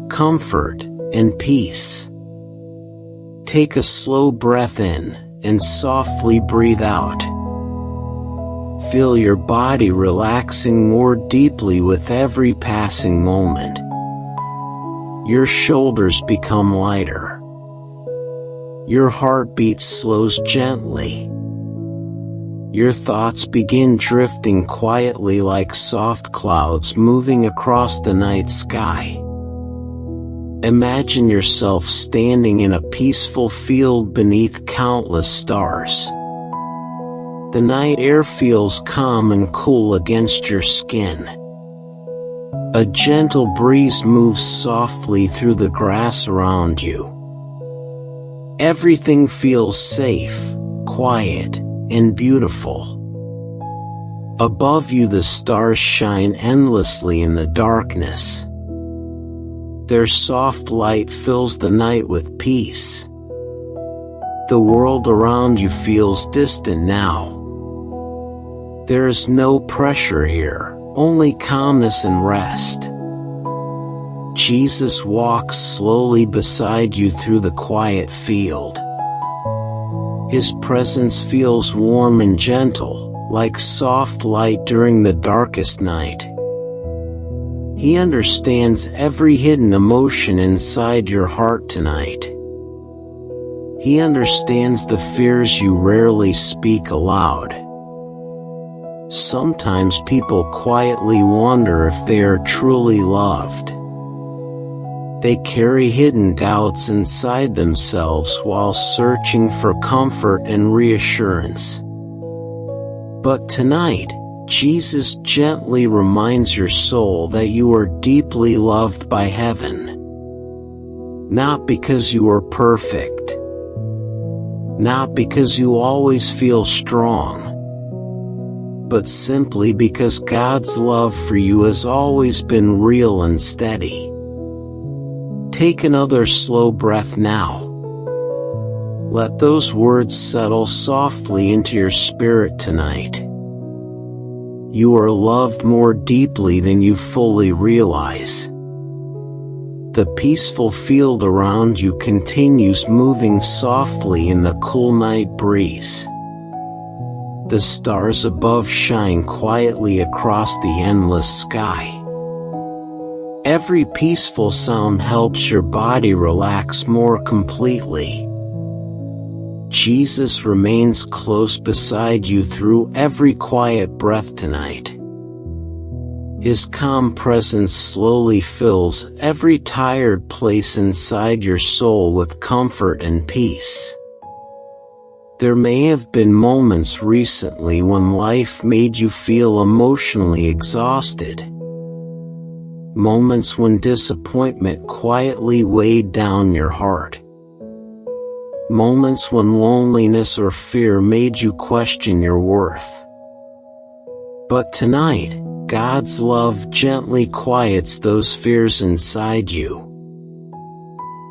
comfort, and peace. Take a slow breath in and softly breathe out. Feel your body relaxing more deeply with every passing moment. Your shoulders become lighter. Your heartbeat slows gently. Your thoughts begin drifting quietly like soft clouds moving across the night sky. Imagine yourself standing in a peaceful field beneath countless stars. The night air feels calm and cool against your skin. A gentle breeze moves softly through the grass around you. Everything feels safe, quiet, and beautiful. Above you the stars shine endlessly in the darkness. Their soft light fills the night with peace. The world around you feels distant now. There is no pressure here, only calmness and rest. Jesus walks slowly beside you through the quiet field. His presence feels warm and gentle, like soft light during the darkest night. He understands every hidden emotion inside your heart tonight. He understands the fears you rarely speak aloud. Sometimes people quietly wonder if they are truly loved. They carry hidden doubts inside themselves while searching for comfort and reassurance. But tonight, Jesus gently reminds your soul that you are deeply loved by heaven. Not because you are perfect. Not because you always feel strong. But simply because God's love for you has always been real and steady. Take another slow breath now. Let those words settle softly into your spirit tonight. You are loved more deeply than you fully realize. The peaceful field around you continues moving softly in the cool night breeze. The stars above shine quietly across the endless sky. Every peaceful sound helps your body relax more completely. Jesus remains close beside you through every quiet breath tonight. His calm presence slowly fills every tired place inside your soul with comfort and peace. There may have been moments recently when life made you feel emotionally exhausted. Moments when disappointment quietly weighed down your heart. Moments when loneliness or fear made you question your worth. But tonight, God's love gently quiets those fears inside you.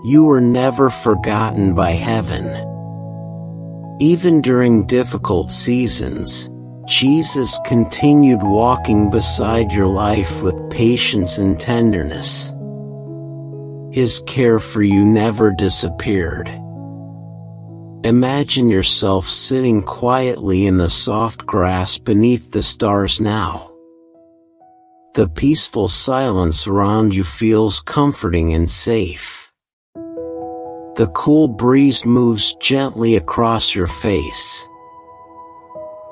You were never forgotten by heaven. Even during difficult seasons, Jesus continued walking beside your life with patience and tenderness. His care for you never disappeared. Imagine yourself sitting quietly in the soft grass beneath the stars now. The peaceful silence around you feels comforting and safe. The cool breeze moves gently across your face.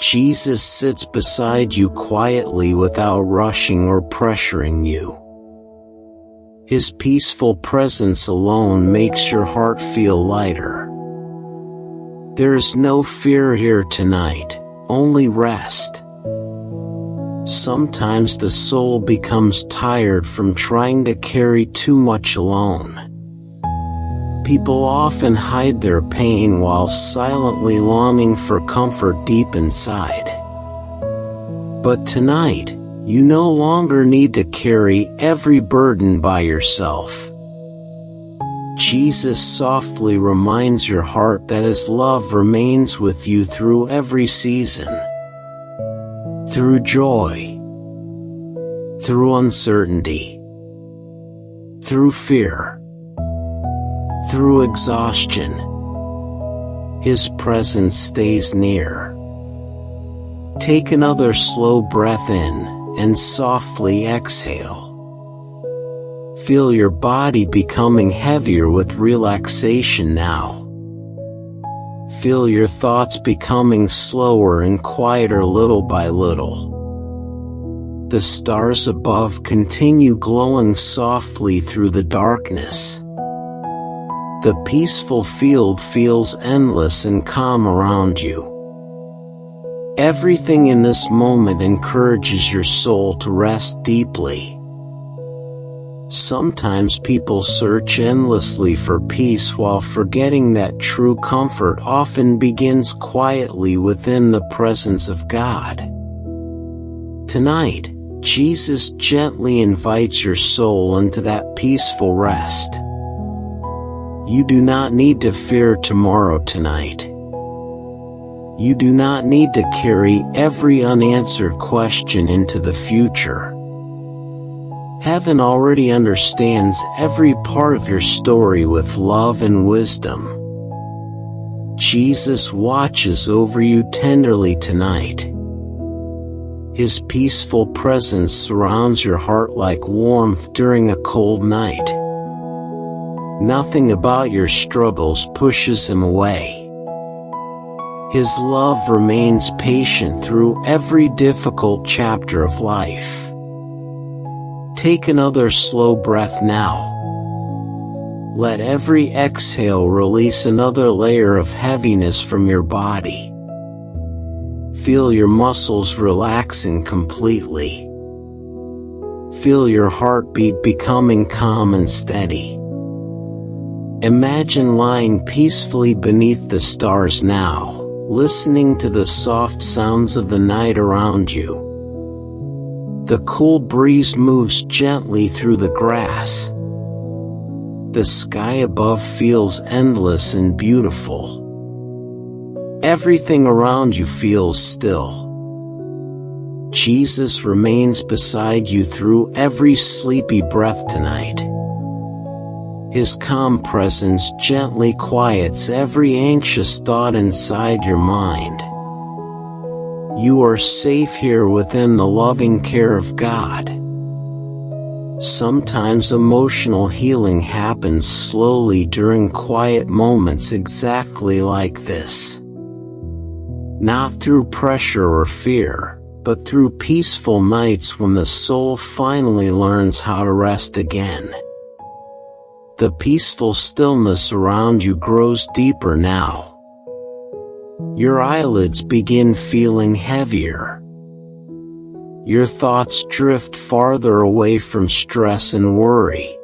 Jesus sits beside you quietly without rushing or pressuring you. His peaceful presence alone makes your heart feel lighter. There is no fear here tonight, only rest. Sometimes the soul becomes tired from trying to carry too much alone. People often hide their pain while silently longing for comfort deep inside. But tonight, you no longer need to carry every burden by yourself. Jesus softly reminds your heart that His love remains with you through every season. Through joy. Through uncertainty. Through fear. Through exhaustion. His presence stays near. Take another slow breath in, and softly exhale. Feel your body becoming heavier with relaxation now. Feel your thoughts becoming slower and quieter little by little. The stars above continue glowing softly through the darkness. The peaceful field feels endless and calm around you. Everything in this moment encourages your soul to rest deeply. Sometimes people search endlessly for peace while forgetting that true comfort often begins quietly within the presence of God. Tonight, Jesus gently invites your soul into that peaceful rest. You do not need to fear tomorrow tonight. You do not need to carry every unanswered question into the future. Heaven already understands every part of your story with love and wisdom. Jesus watches over you tenderly tonight. His peaceful presence surrounds your heart like warmth during a cold night. Nothing about your struggles pushes him away. His love remains patient through every difficult chapter of life. Take another slow breath now. Let every exhale release another layer of heaviness from your body. Feel your muscles relaxing completely. Feel your heartbeat becoming calm and steady. Imagine lying peacefully beneath the stars now, listening to the soft sounds of the night around you. The cool breeze moves gently through the grass. The sky above feels endless and beautiful. Everything around you feels still. Jesus remains beside you through every sleepy breath tonight. His calm presence gently quiets every anxious thought inside your mind. You are safe here within the loving care of God. Sometimes emotional healing happens slowly during quiet moments exactly like this. Not through pressure or fear, but through peaceful nights when the soul finally learns how to rest again. The peaceful stillness around you grows deeper now. Your eyelids begin feeling heavier. Your thoughts drift farther away from stress and worry.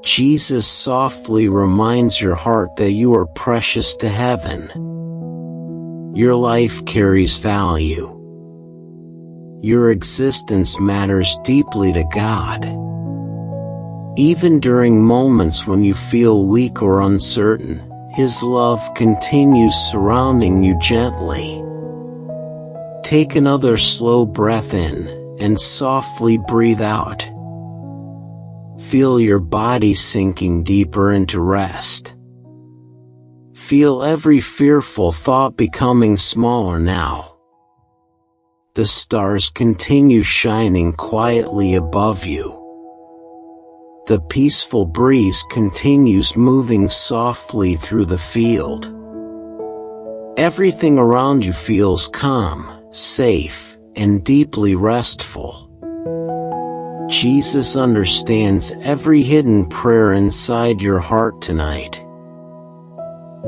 Jesus softly reminds your heart that you are precious to heaven. Your life carries value. Your existence matters deeply to God. Even during moments when you feel weak or uncertain, His love continues surrounding you gently. Take another slow breath in, and softly breathe out. Feel your body sinking deeper into rest. Feel every fearful thought becoming smaller now. The stars continue shining quietly above you. The peaceful breeze continues moving softly through the field. Everything around you feels calm, safe, and deeply restful. Jesus understands every hidden prayer inside your heart tonight.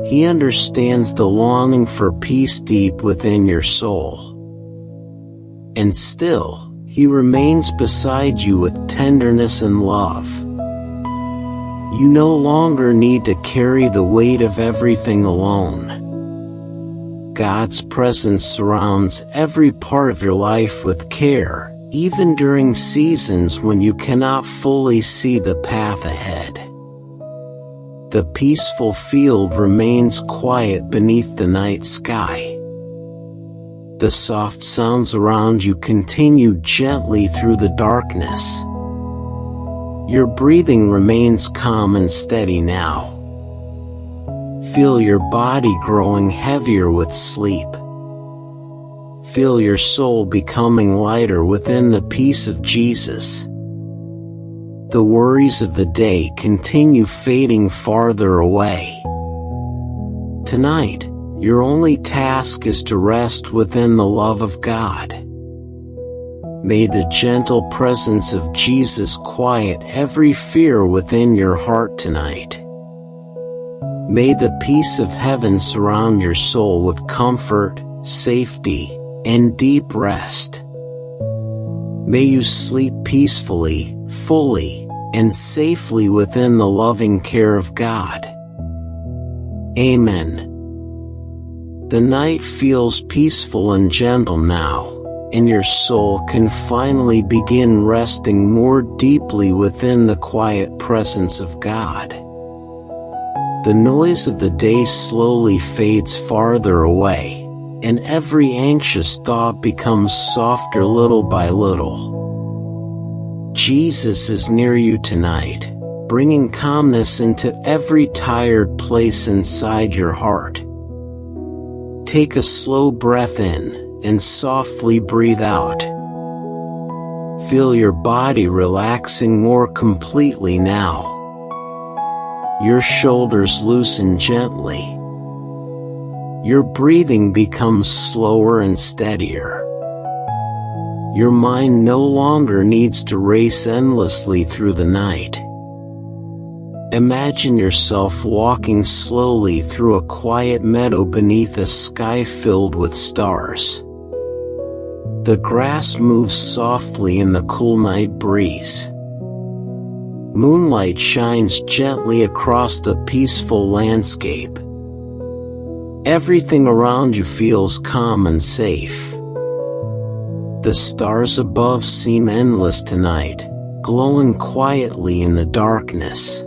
He understands the longing for peace deep within your soul. And still, He remains beside you with tenderness and love. You no longer need to carry the weight of everything alone. God's presence surrounds every part of your life with care, even during seasons when you cannot fully see the path ahead. The peaceful field remains quiet beneath the night sky. The soft sounds around you continue gently through the darkness. Your breathing remains calm and steady now. Feel your body growing heavier with sleep. Feel your soul becoming lighter within the peace of Jesus. The worries of the day continue fading farther away. Tonight, your only task is to rest within the love of God. May the gentle presence of Jesus quiet every fear within your heart tonight. May the peace of heaven surround your soul with comfort, safety, and deep rest. May you sleep peacefully, fully, and safely within the loving care of God. Amen. The night feels peaceful and gentle now, and your soul can finally begin resting more deeply within the quiet presence of God. The noise of the day slowly fades farther away, and every anxious thought becomes softer little by little. Jesus is near you tonight, bringing calmness into every tired place inside your heart. Take a slow breath in and softly breathe out. Feel your body relaxing more completely now. Your shoulders loosen gently. Your breathing becomes slower and steadier. Your mind no longer needs to race endlessly through the night. Imagine yourself walking slowly through a quiet meadow beneath a sky filled with stars. The grass moves softly in the cool night breeze. Moonlight shines gently across the peaceful landscape. Everything around you feels calm and safe. The stars above seem endless tonight, glowing quietly in the darkness.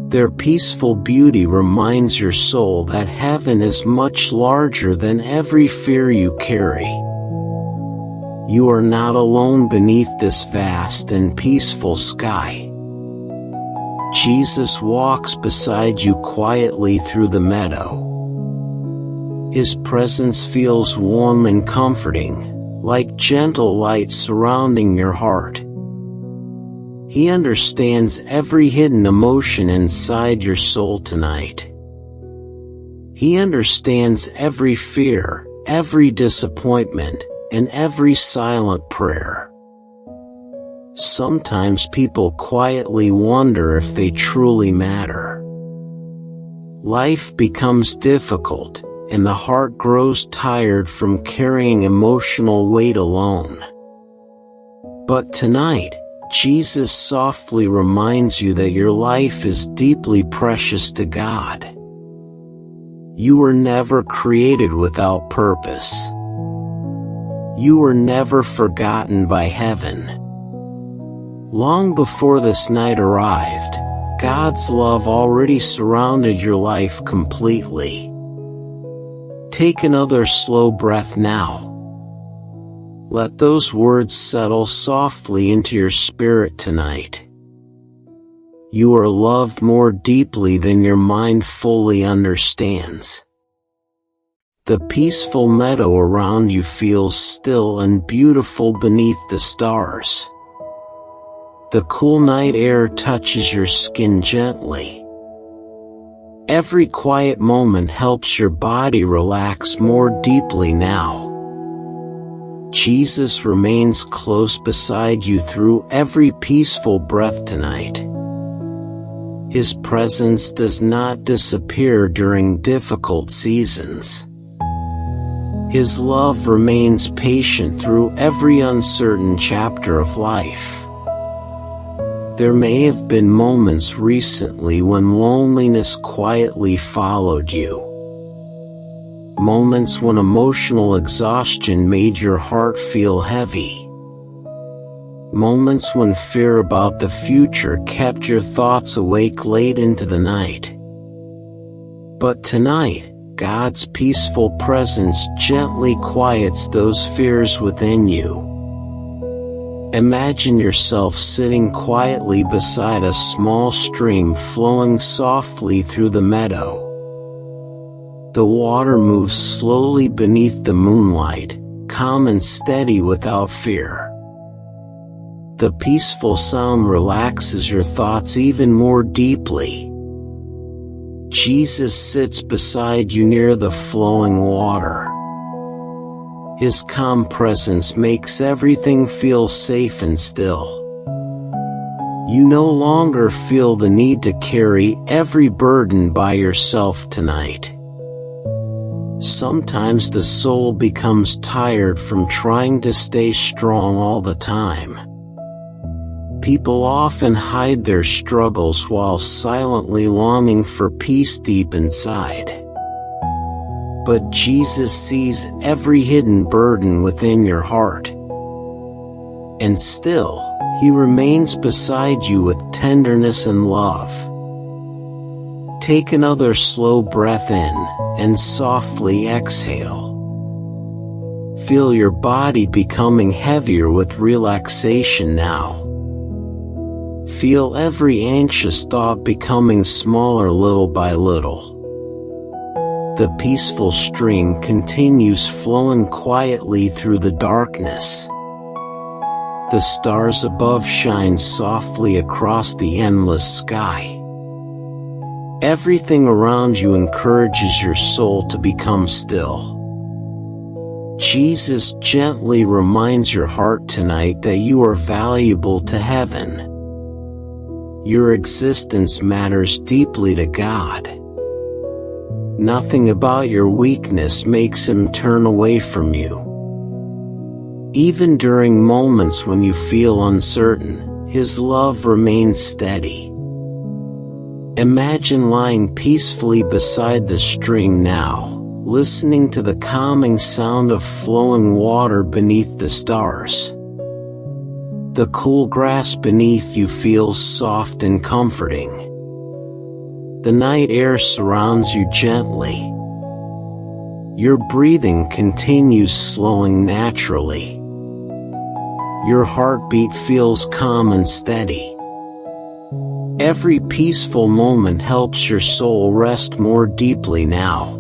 Their peaceful beauty reminds your soul that heaven is much larger than every fear you carry. You are not alone beneath this vast and peaceful sky. Jesus walks beside you quietly through the meadow. His presence feels warm and comforting, like gentle light surrounding your heart. He understands every hidden emotion inside your soul tonight. He understands every fear, every disappointment, and every silent prayer. Sometimes people quietly wonder if they truly matter. Life becomes difficult, and the heart grows tired from carrying emotional weight alone. But tonight, Jesus softly reminds you that your life is deeply precious to God. You were never created without purpose. You were never forgotten by heaven. Long before this night arrived, God's love already surrounded your life completely. Take another slow breath now. Let those words settle softly into your spirit tonight. You are loved more deeply than your mind fully understands. The peaceful meadow around you feels still and beautiful beneath the stars. The cool night air touches your skin gently. Every quiet moment helps your body relax more deeply now. Jesus remains close beside you through every peaceful breath tonight. His presence does not disappear during difficult seasons. His love remains patient through every uncertain chapter of life. There may have been moments recently when loneliness quietly followed you. Moments when emotional exhaustion made your heart feel heavy. Moments when fear about the future kept your thoughts awake late into the night. But tonight, God's peaceful presence gently quiets those fears within you. Imagine yourself sitting quietly beside a small stream flowing softly through the meadow. The water moves slowly beneath the moonlight, calm and steady without fear. The peaceful sound relaxes your thoughts even more deeply. Jesus sits beside you near the flowing water. His calm presence makes everything feel safe and still. You no longer feel the need to carry every burden by yourself tonight. Sometimes the soul becomes tired from trying to stay strong all the time. People often hide their struggles while silently longing for peace deep inside. But Jesus sees every hidden burden within your heart. And still, He remains beside you with tenderness and love. Take another slow breath in, and softly exhale. Feel your body becoming heavier with relaxation now. Feel every anxious thought becoming smaller little by little. The peaceful stream continues flowing quietly through the darkness. The stars above shine softly across the endless sky. Everything around you encourages your soul to become still. Jesus gently reminds your heart tonight that you are valuable to heaven. Your existence matters deeply to God. Nothing about your weakness makes Him turn away from you. Even during moments when you feel uncertain, His love remains steady. Imagine lying peacefully beside the stream now, listening to the calming sound of flowing water beneath the stars. The cool grass beneath you feels soft and comforting. The night air surrounds you gently. Your breathing continues slowing naturally. Your heartbeat feels calm and steady. Every peaceful moment helps your soul rest more deeply now.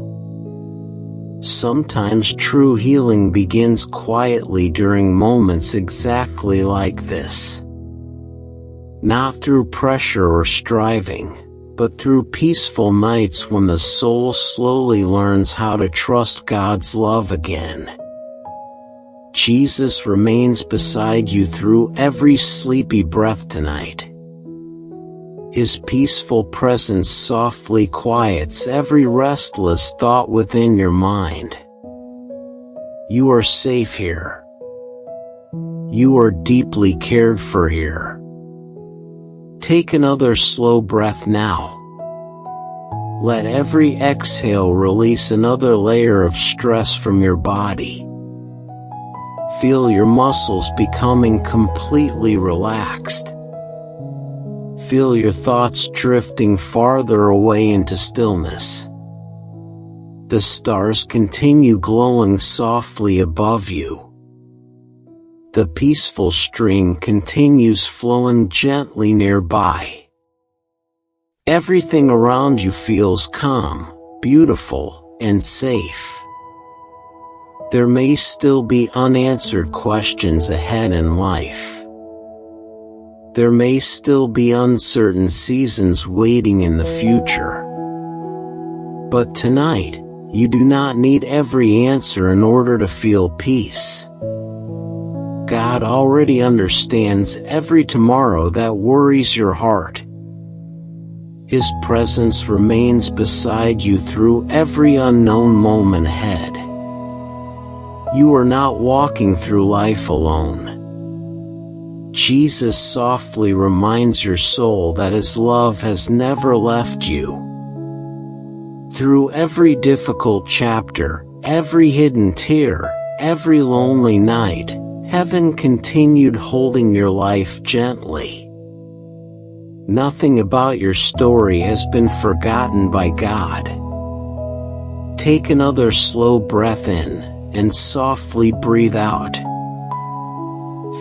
Sometimes true healing begins quietly during moments exactly like this. Not through pressure or striving, but through peaceful nights when the soul slowly learns how to trust God's love again. Jesus remains beside you through every sleepy breath tonight. His peaceful presence softly quiets every restless thought within your mind. You are safe here. You are deeply cared for here. Take another slow breath now. Let every exhale release another layer of stress from your body. Feel your muscles becoming completely relaxed. Feel your thoughts drifting farther away into stillness. The stars continue glowing softly above you. The peaceful stream continues flowing gently nearby. Everything around you feels calm, beautiful, and safe. There may still be unanswered questions ahead in life. There may still be uncertain seasons waiting in the future. But tonight, you do not need every answer in order to feel peace. God already understands every tomorrow that worries your heart. His presence remains beside you through every unknown moment ahead. You are not walking through life alone. Jesus softly reminds your soul that His love has never left you. Through every difficult chapter, every hidden tear, every lonely night, heaven continued holding your life gently. Nothing about your story has been forgotten by God. Take another slow breath in, and softly breathe out.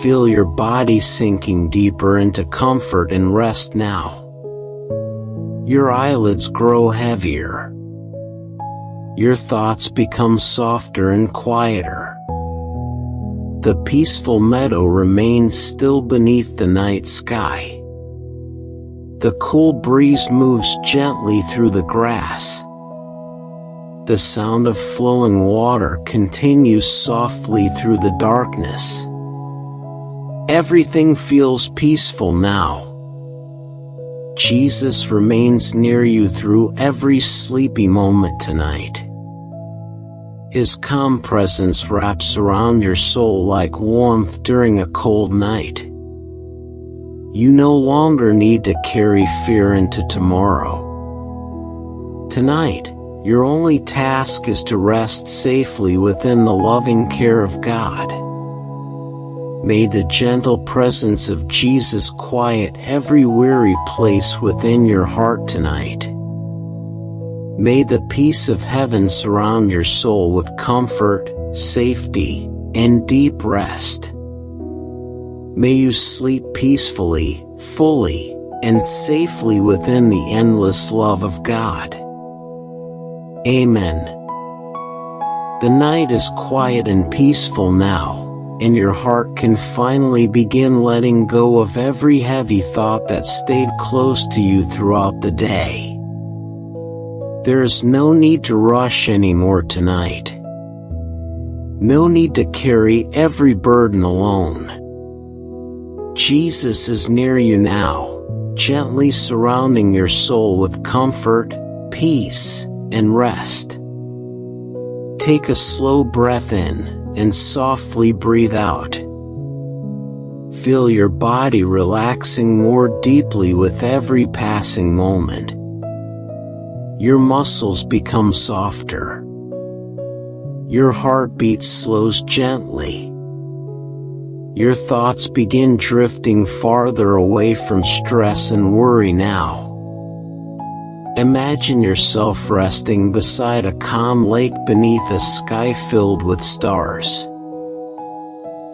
Feel your body sinking deeper into comfort and rest now. Your eyelids grow heavier. Your thoughts become softer and quieter. The peaceful meadow remains still beneath the night sky. The cool breeze moves gently through the grass. The sound of flowing water continues softly through the darkness. Everything feels peaceful now. Jesus remains near you through every sleepy moment tonight. His calm presence wraps around your soul like warmth during a cold night. You no longer need to carry fear into tomorrow. Tonight, your only task is to rest safely within the loving care of God. May the gentle presence of Jesus quiet every weary place within your heart tonight. May the peace of heaven surround your soul with comfort, safety, and deep rest. May you sleep peacefully, fully, and safely within the endless love of God. Amen. The night is quiet and peaceful now, and your heart can finally begin letting go of every heavy thought that stayed close to you throughout the day. There is no need to rush anymore tonight. No need to carry every burden alone. Jesus is near you now, gently surrounding your soul with comfort, peace, and rest. Take a slow breath in and softly breathe out. Feel your body relaxing more deeply with every passing moment. Your muscles become softer. Your heartbeat slows gently. Your thoughts begin drifting farther away from stress and worry now. Imagine yourself resting beside a calm lake beneath a sky filled with stars.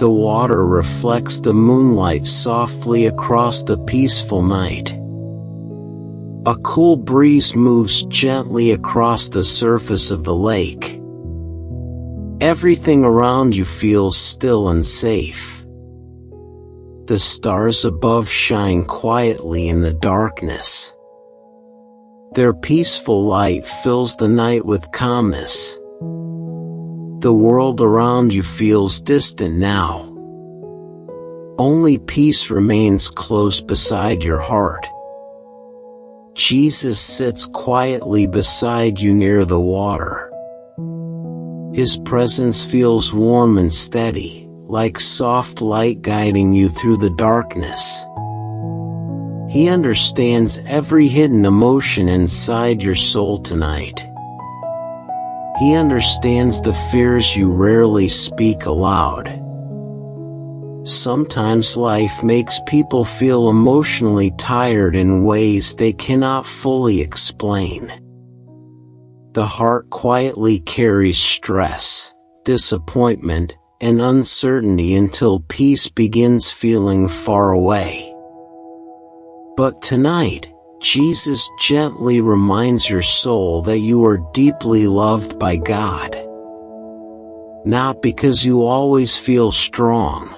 The water reflects the moonlight softly across the peaceful night. A cool breeze moves gently across the surface of the lake. Everything around you feels still and safe. The stars above shine quietly in the darkness. Their peaceful light fills the night with calmness. The world around you feels distant now. Only peace remains close beside your heart. Jesus sits quietly beside you near the water. His presence feels warm and steady, like soft light guiding you through the darkness. He understands every hidden emotion inside your soul tonight. He understands the fears you rarely speak aloud. Sometimes life makes people feel emotionally tired in ways they cannot fully explain. The heart quietly carries stress, disappointment, and uncertainty until peace begins feeling far away. But tonight, Jesus gently reminds your soul that you are deeply loved by God. Not because you always feel strong.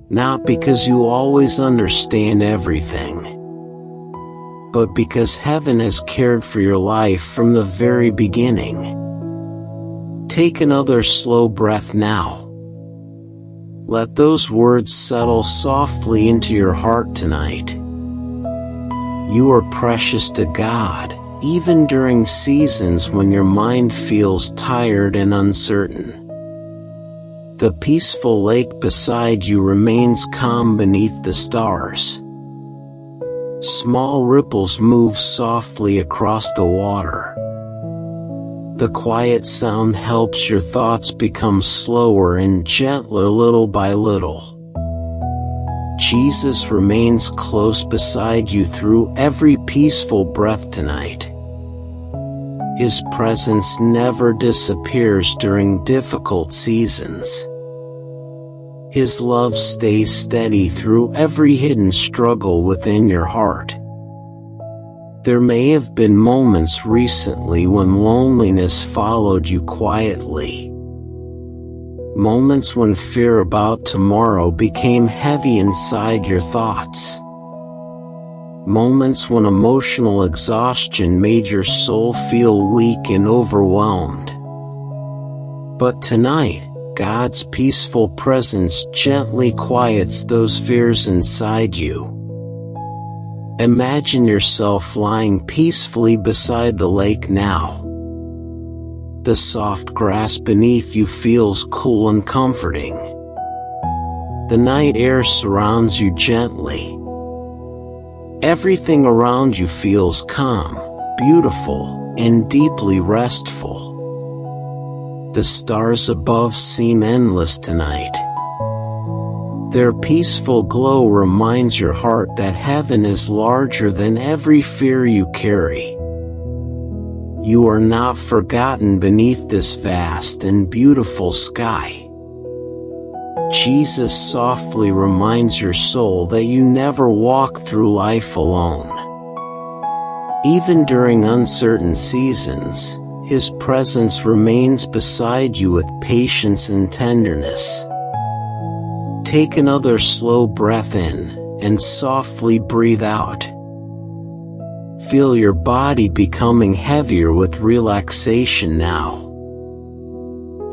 Not because you always understand everything. But because heaven has cared for your life from the very beginning. Take another slow breath now. Let those words settle softly into your heart tonight. You are precious to God, even during seasons when your mind feels tired and uncertain. The peaceful lake beside you remains calm beneath the stars. Small ripples move softly across the water. The quiet sound helps your thoughts become slower and gentler little by little. Jesus remains close beside you through every peaceful breath tonight. His presence never disappears during difficult seasons. His love stays steady through every hidden struggle within your heart. There may have been moments recently when loneliness followed you quietly. Moments when fear about tomorrow became heavy inside your thoughts. Moments when emotional exhaustion made your soul feel weak and overwhelmed. But tonight, God's peaceful presence gently quiets those fears inside you. Imagine yourself lying peacefully beside the lake now. The soft grass beneath you feels cool and comforting. The night air surrounds you gently. Everything around you feels calm, beautiful, and deeply restful. The stars above seem endless tonight. Their peaceful glow reminds your heart that heaven is larger than every fear you carry. You are not forgotten beneath this vast and beautiful sky. Jesus softly reminds your soul that you never walk through life alone. Even during uncertain seasons, His presence remains beside you with patience and tenderness. Take another slow breath in, and softly breathe out. Feel your body becoming heavier with relaxation now.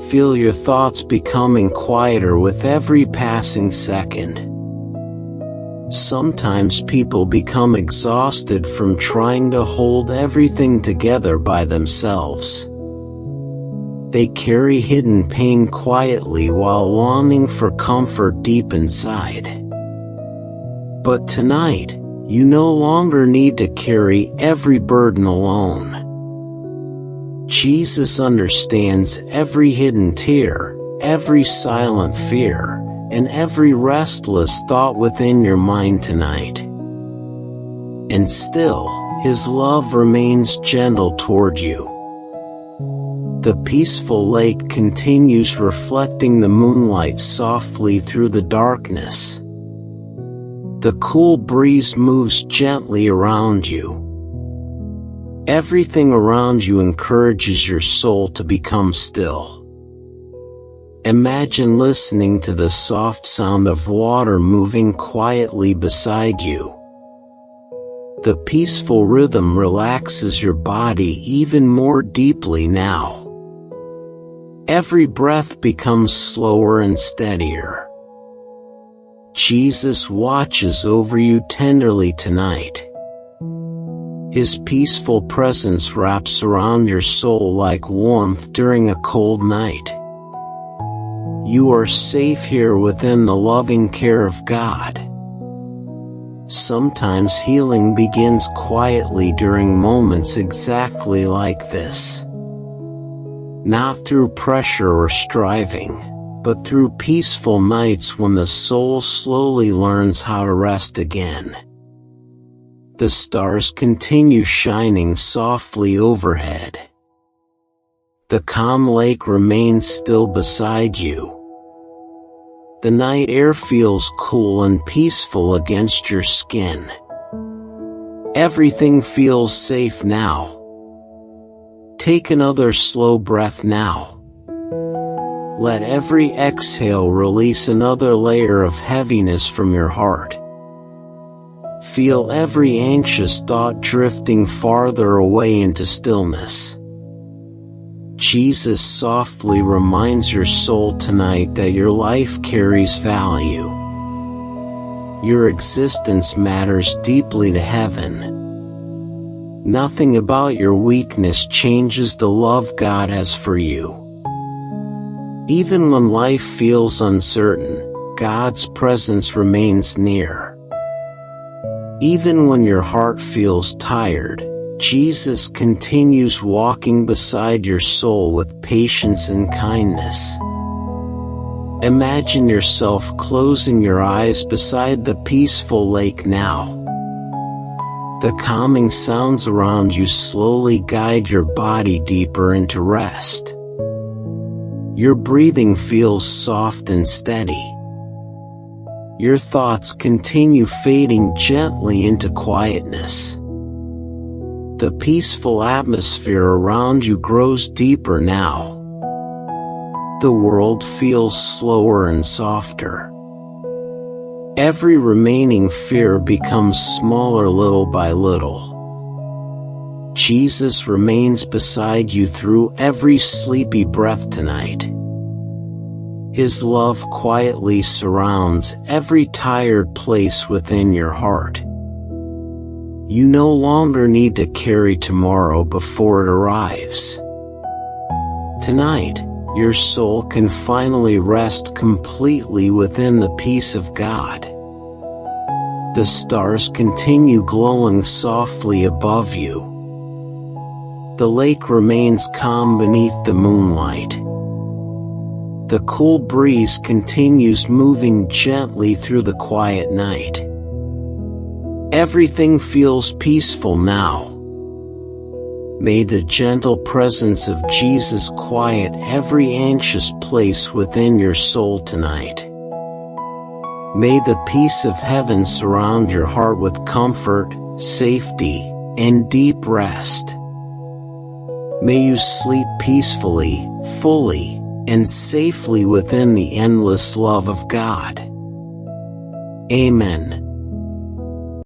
Feel your thoughts becoming quieter with every passing second. Sometimes people become exhausted from trying to hold everything together by themselves. They carry hidden pain quietly while longing for comfort deep inside. But tonight, you no longer need to carry every burden alone. Jesus understands every hidden tear, every silent fear, and every restless thought within your mind tonight. And still, His love remains gentle toward you. The peaceful lake continues reflecting the moonlight softly through the darkness. The cool breeze moves gently around you. Everything around you encourages your soul to become still. Imagine listening to the soft sound of water moving quietly beside you. The peaceful rhythm relaxes your body even more deeply now. Every breath becomes slower and steadier. Jesus watches over you tenderly tonight. His peaceful presence wraps around your soul like warmth during a cold night. You are safe here within the loving care of God. Sometimes healing begins quietly during moments exactly like this. Not through pressure or striving, but through peaceful nights when the soul slowly learns how to rest again. The stars continue shining softly overhead. The calm lake remains still beside you. The night air feels cool and peaceful against your skin. Everything feels safe now. Take another slow breath now. Let every exhale release another layer of heaviness from your heart. Feel every anxious thought drifting farther away into stillness. Jesus softly reminds your soul tonight that your life carries value. Your existence matters deeply to heaven. Nothing about your weakness changes the love God has for you. Even when life feels uncertain, God's presence remains near. Even when your heart feels tired, Jesus continues walking beside your soul with patience and kindness. Imagine yourself closing your eyes beside the peaceful lake now. The calming sounds around you slowly guide your body deeper into rest. Your breathing feels soft and steady. Your thoughts continue fading gently into quietness. The peaceful atmosphere around you grows deeper now. The world feels slower and softer. Every remaining fear becomes smaller little by little. Jesus remains beside you through every sleepy breath tonight. His love quietly surrounds every tired place within your heart. You no longer need to carry tomorrow before it arrives. Tonight, your soul can finally rest completely within the peace of God. The stars continue glowing softly above you. The lake remains calm beneath the moonlight. The cool breeze continues moving gently through the quiet night. Everything feels peaceful now. May the gentle presence of Jesus quiet every anxious place within your soul tonight. May the peace of heaven surround your heart with comfort, safety, and deep rest. May you sleep peacefully, fully, and safely within the endless love of God. Amen.